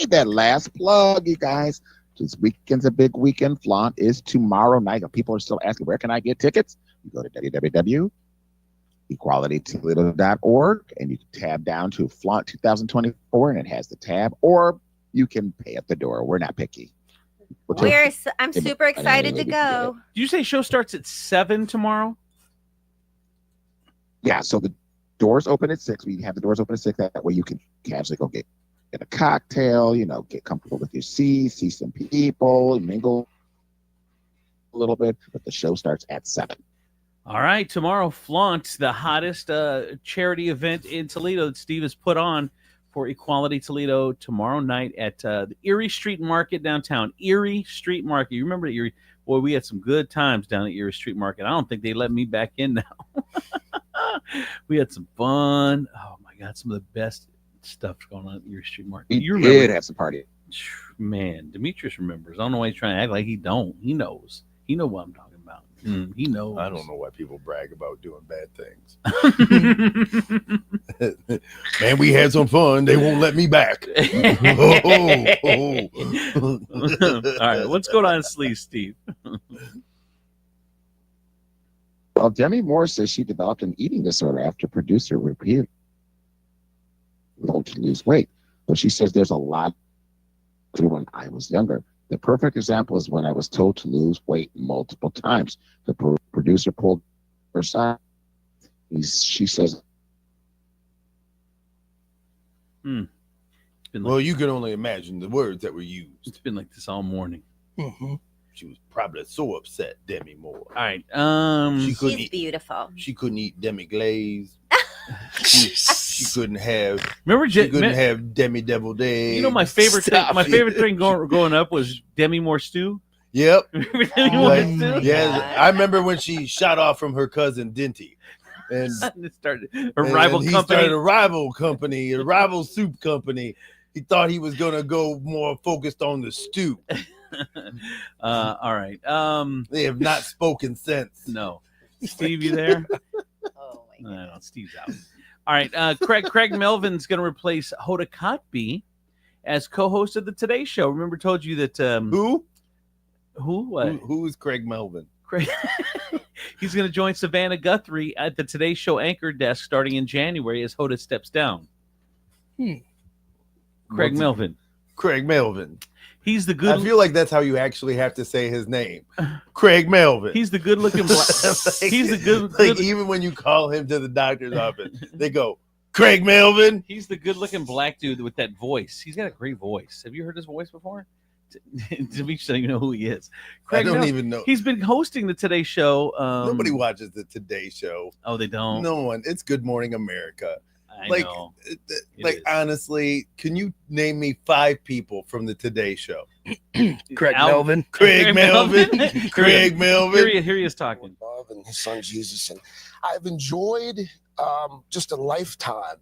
that last plug, you guys. This weekend's a big weekend. Flaunt is tomorrow night. People are still asking, where can I get tickets? You go to www.equalitytoledo.org and you can tab down to Flaunt 2024 and it has the tab, or you can pay at the door. We're not picky. I'm super excited to go. Did you say show starts at 7 tomorrow? Yeah, so the doors open at 6. We have the doors open at 6. That way you can casually go get a cocktail, get comfortable with your seats, see some people, mingle a little bit. But the show starts at 7. All right, tomorrow, Flaunt, the hottest charity event in Toledo that Steve has put on for Equality Toledo tomorrow night at the Erie Street Market downtown. Erie Street Market. You remember Erie? Boy, we had some good times down at Erie Street Market. I don't think they let me back in now. We had some fun. Oh, my God, some of the best stuff going on at Erie Street Market. You did have some party. Man, Demetrius remembers. I don't know why he's trying to act like he don't. He knows. He knows what I'm talking about. He knows. I don't know why people brag about doing bad things. Man, we had some fun. They won't let me back. All right, what's going on, Sleeve, Steve? Well, Demi Moore says she developed an eating disorder after producer repeatedly told to lose weight. But she says there's a lot to when I was younger. The perfect example is when I was told to lose weight multiple times. The producer pulled her side. She says, well, you can only imagine the words that were used. It's been like this all morning. Mm-hmm. She was probably so upset, Demi Moore. All right. She's beautiful. She couldn't eat demi glaze. She couldn't have. Remember, she couldn't have demi deviled eggs. You know, my favorite thing growing up was Demi Moore stew. Yep. Everything he wants to. Yeah, I remember when she shot off from her cousin Dinty. And it started a rival he company. started a rival company, a rival soup company. He thought he was going to go more focused on the stew. All right. They have not spoken since. No. Steve, you there? Oh my No, Steve's out. All right. Craig Melvin's going to replace Hoda Kotb as co-host of the Today Show. Remember, told you that who? What? Who is Craig Melvin? He's going to join Savannah Guthrie at the Today Show anchor desk starting in January as Hoda steps down. Craig Melvin. Craig Melvin. He's the good. I feel like that's how you actually have to say his name. Craig Melvin. He's the good-looking black. He's the good. Like even when you call him to the doctor's office, they go, Craig Melvin. He's the good-looking black dude with that voice. He's got a great voice. Have you heard his voice before? Demetrius, you know who he is. I don't even know. He's been hosting the Today Show. Nobody watches the Today Show. Oh, they don't? No one. It's Good Morning America. I know. Honestly, can you name me 5 people from the Today Show? Craig Melvin. Craig Melvin. Craig Melvin. Here he is talking. And his son Jesus. And I've enjoyed just a lifetime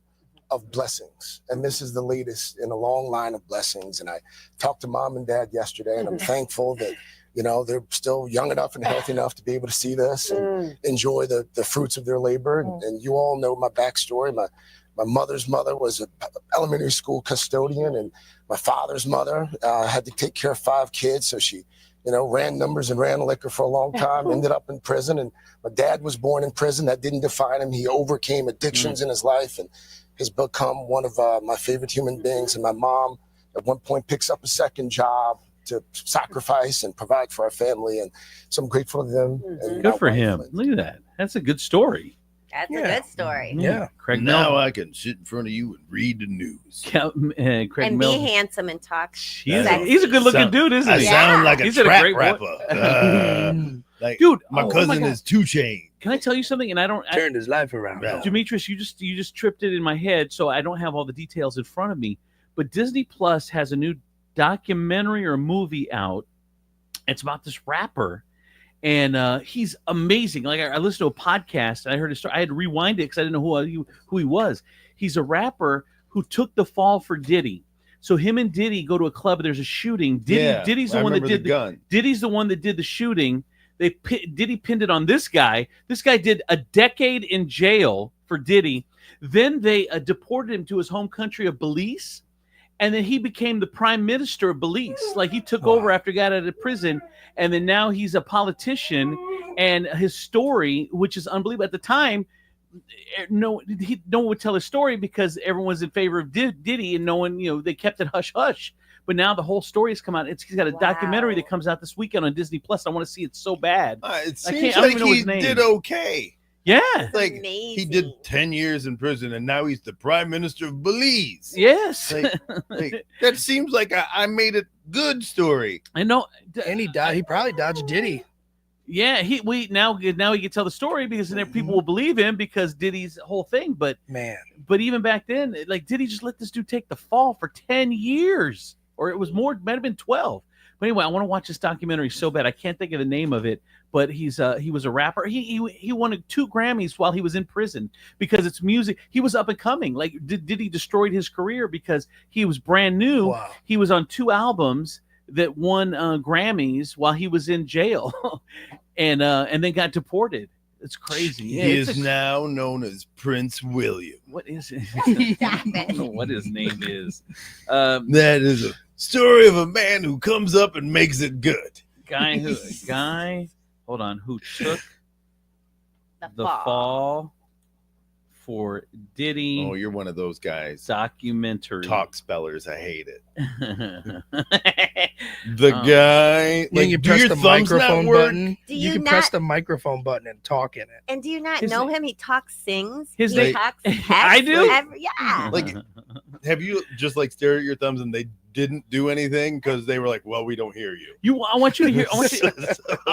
of blessings. And this is the latest in a long line of blessings. And I talked to mom and dad yesterday, and I'm thankful that, you know, they're still young enough and healthy enough to be able to see this and enjoy the fruits of their labor. And you all know my backstory. My mother's mother was an elementary school custodian, and my father's mother had to take care of 5 kids. So she, you know, ran numbers and ran liquor for a long time, ended up in prison. And my dad was born in prison. That didn't define him. He overcame addictions in his life and has become one of my favorite human beings. And my mom at one point picks up a second job to sacrifice and provide for our family. And so I'm grateful to them. And Good for him. Look at that. That's a good story. That's a good story. Yeah. Craig now Melvin. I can sit in front of you and read the news. Craig And Melvin. be handsome and talk. He's a good-looking dude, isn't he? I sound like a He's trap great rapper. Like, dude, my oh my cousin God. is 2 Chainz. Can I tell you something? And I don't Turned his life around. Demetrius, you just tripped it in my head, so I don't have all the details in front of me. But Disney Plus has a new documentary or movie out. It's about this rapper, and he's amazing. Like I listened to a podcast, and I heard his story. I had to rewind it because I didn't know who he was. He's a rapper who took the fall for Diddy. So him and Diddy go to a club. There's a shooting. Diddy's the one that did the gun. Diddy's the one that did the shooting. Diddy pinned it on this guy. This guy did a decade in jail for Diddy. Then they deported him to his home country of Belize. And then he became the prime minister of Belize. Like he took over after he got out of prison. And then now he's a politician. And his story, which is unbelievable at the time, no one would tell his story because everyone was in favor of Diddy and no one, they kept it hush hush. But now the whole story has come out. He's got a documentary that comes out this weekend on Disney Plus. I want to see it so bad. It seems like he did okay. Yeah. Like he did 10 years in prison and now he's the prime minister of Belize. Yes. Like, that seems like I made a good story. I know. And he probably dodged Diddy. Yeah, now he can tell the story because then people will believe him because Diddy's whole thing. But even back then, like Diddy just let this dude take the fall for 10 years. Or it was more, it might have been 12. But anyway, I want to watch this documentary so bad. I can't think of the name of it, but he was a rapper. He won 2 Grammys while he was in prison because it's music. He was up and coming. Like Diddy destroyed his career because he was brand new. Wow. He was on 2 albums that won Grammys while he was in jail, and then got deported. It's crazy. He is now known as Prince William. What is it? I don't know what his name is. That is a story of a man who comes up and makes it good. Hold on, who took the fall for Diddy. Oh, you're one of those guys. Documentary. Talk spellers. I hate it. The guy. Like, you do press your the thumbs not microphone work? button. Do You you can not- press the microphone button and talk in it. And do you not know him? He talks, sings. His he name- talks. I do? Yeah. Like, have you just like stared at your thumbs and they didn't do anything because they were like, "Well, we don't hear you." I want you to hear. I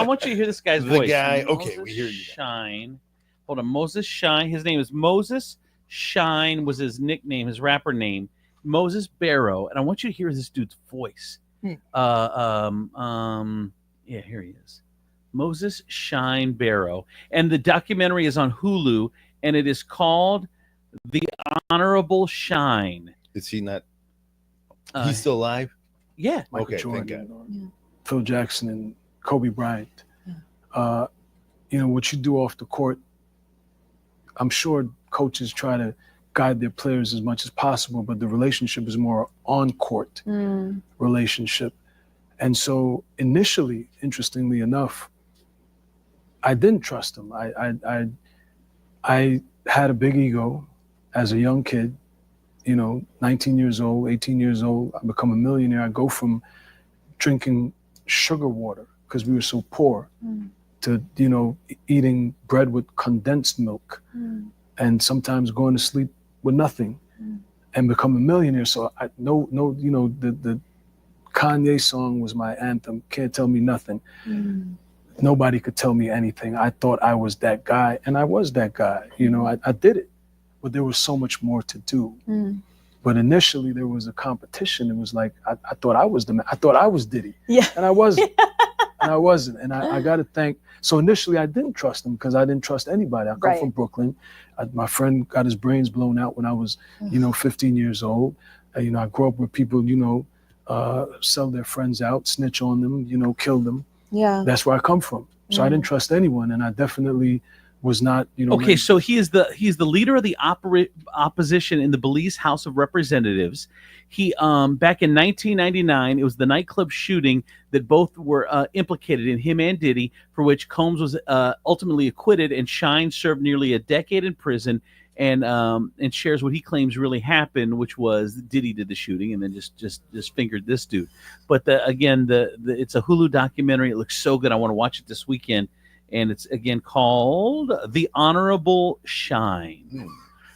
want you to hear this guy's The voice. guy. Okay, Moses we hear you. Shine. Hold on, Moses Shine. His name is Moses Shine. Was his nickname, his rapper name, Moses Barrow. And I want you to hear this dude's voice. Yeah, here he is. Moses Shine Barrow. And the documentary is on Hulu, and it is called The Honorable Shine. Is he not? He's still alive? Yeah. Michael Okay, Jordan, thank God. Phil Jackson, and Kobe Bryant. What you do off the court, I'm sure coaches try to guide their players as much as possible, but the relationship is more on-court relationship. And so initially, interestingly enough, I didn't trust him. I had a big ego as a young kid, 19 years old, 18 years old. I become a millionaire. I go from drinking sugar water because we were so poor to, eating bread with condensed milk and sometimes going to sleep with nothing and become a millionaire. So the Kanye song was my anthem. Can't tell me nothing. Nobody could tell me anything. I thought I was that guy, and I was that guy. I did it, but there was so much more to do. But initially there was a competition. It was like, I thought I was the man. I thought I was Diddy. Yeah. And I wasn't. And I wasn't. And I got to thank, so initially I didn't trust him because I didn't trust anybody. I come from Brooklyn. My friend got his brains blown out when I was, 15 years old. I grew up with people, sell their friends out, snitch on them, kill them. Yeah. That's where I come from. So I didn't trust anyone. And I definitely was not, Okay, so he is the leader of the opposition in the Belize House of Representatives. He back in 1999, it was the nightclub shooting that both were implicated in, him and Diddy, for which Combs was ultimately acquitted, and Shine served nearly a decade in prison, and shares what he claims really happened, which was Diddy did the shooting and then just fingered this dude. But it's a Hulu documentary. It looks so good. I want to watch it this weekend. And it's again called The Honorable Shine.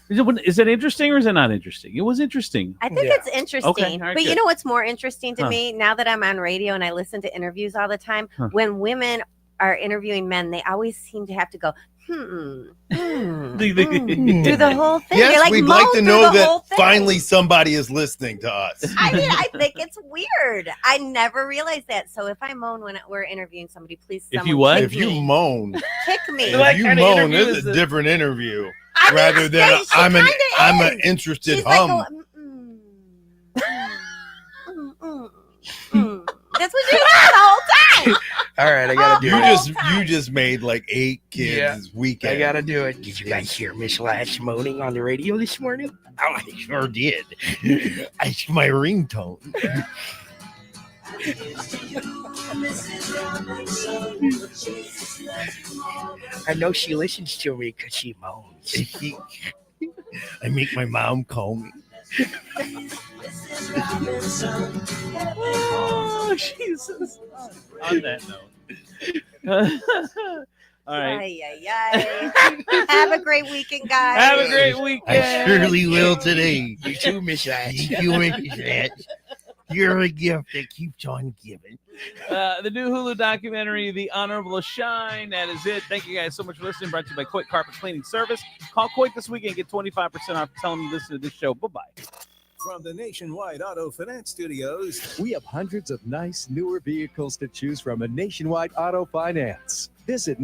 Is that interesting or is it not interesting? It was interesting. I think it's interesting. Okay, all right, but you good. know what's more interesting to Huh. me now that I'm on radio and I listen to interviews all the time? Huh. When women are interviewing men, they always seem to have to go, do the whole thing. Yes, They like we'd moan like to through know the whole that thing. finally somebody is listening to us. I mean, I think it's weird. I never realized that. So if I moan when we're interviewing somebody, please If someone you what? kick If you me. moan. Kick me. If you moan, this is a different interview rather than I'm an interested She's like hum. That's what you do the whole time. All right, I gotta do it. You just made like 8 kids this weekend. I gotta do it. Did you guys hear Miss Lash moaning on the radio this morning? Oh, I sure did. It's my ringtone. I know she listens to me because she moans. I make my mom call me. Oh, Jesus. On that note. All right. Ay, ay, ay. Have a great weekend, guys. Have a great weekend. I surely will today. You too, Miss Lash. Thank you, Miss Lash. You're a gift that keeps on giving. The new Hulu documentary, The Honorable Shine. That is it. Thank you guys so much for listening. Brought to you by Coit Carpet Cleaning Service. Call Coit this weekend. Get 25% off. Tell them you listen to this show. Bye-bye. From the Nationwide Auto Finance Studios, we have hundreds of nice, newer vehicles to choose from at Nationwide Auto Finance. Visit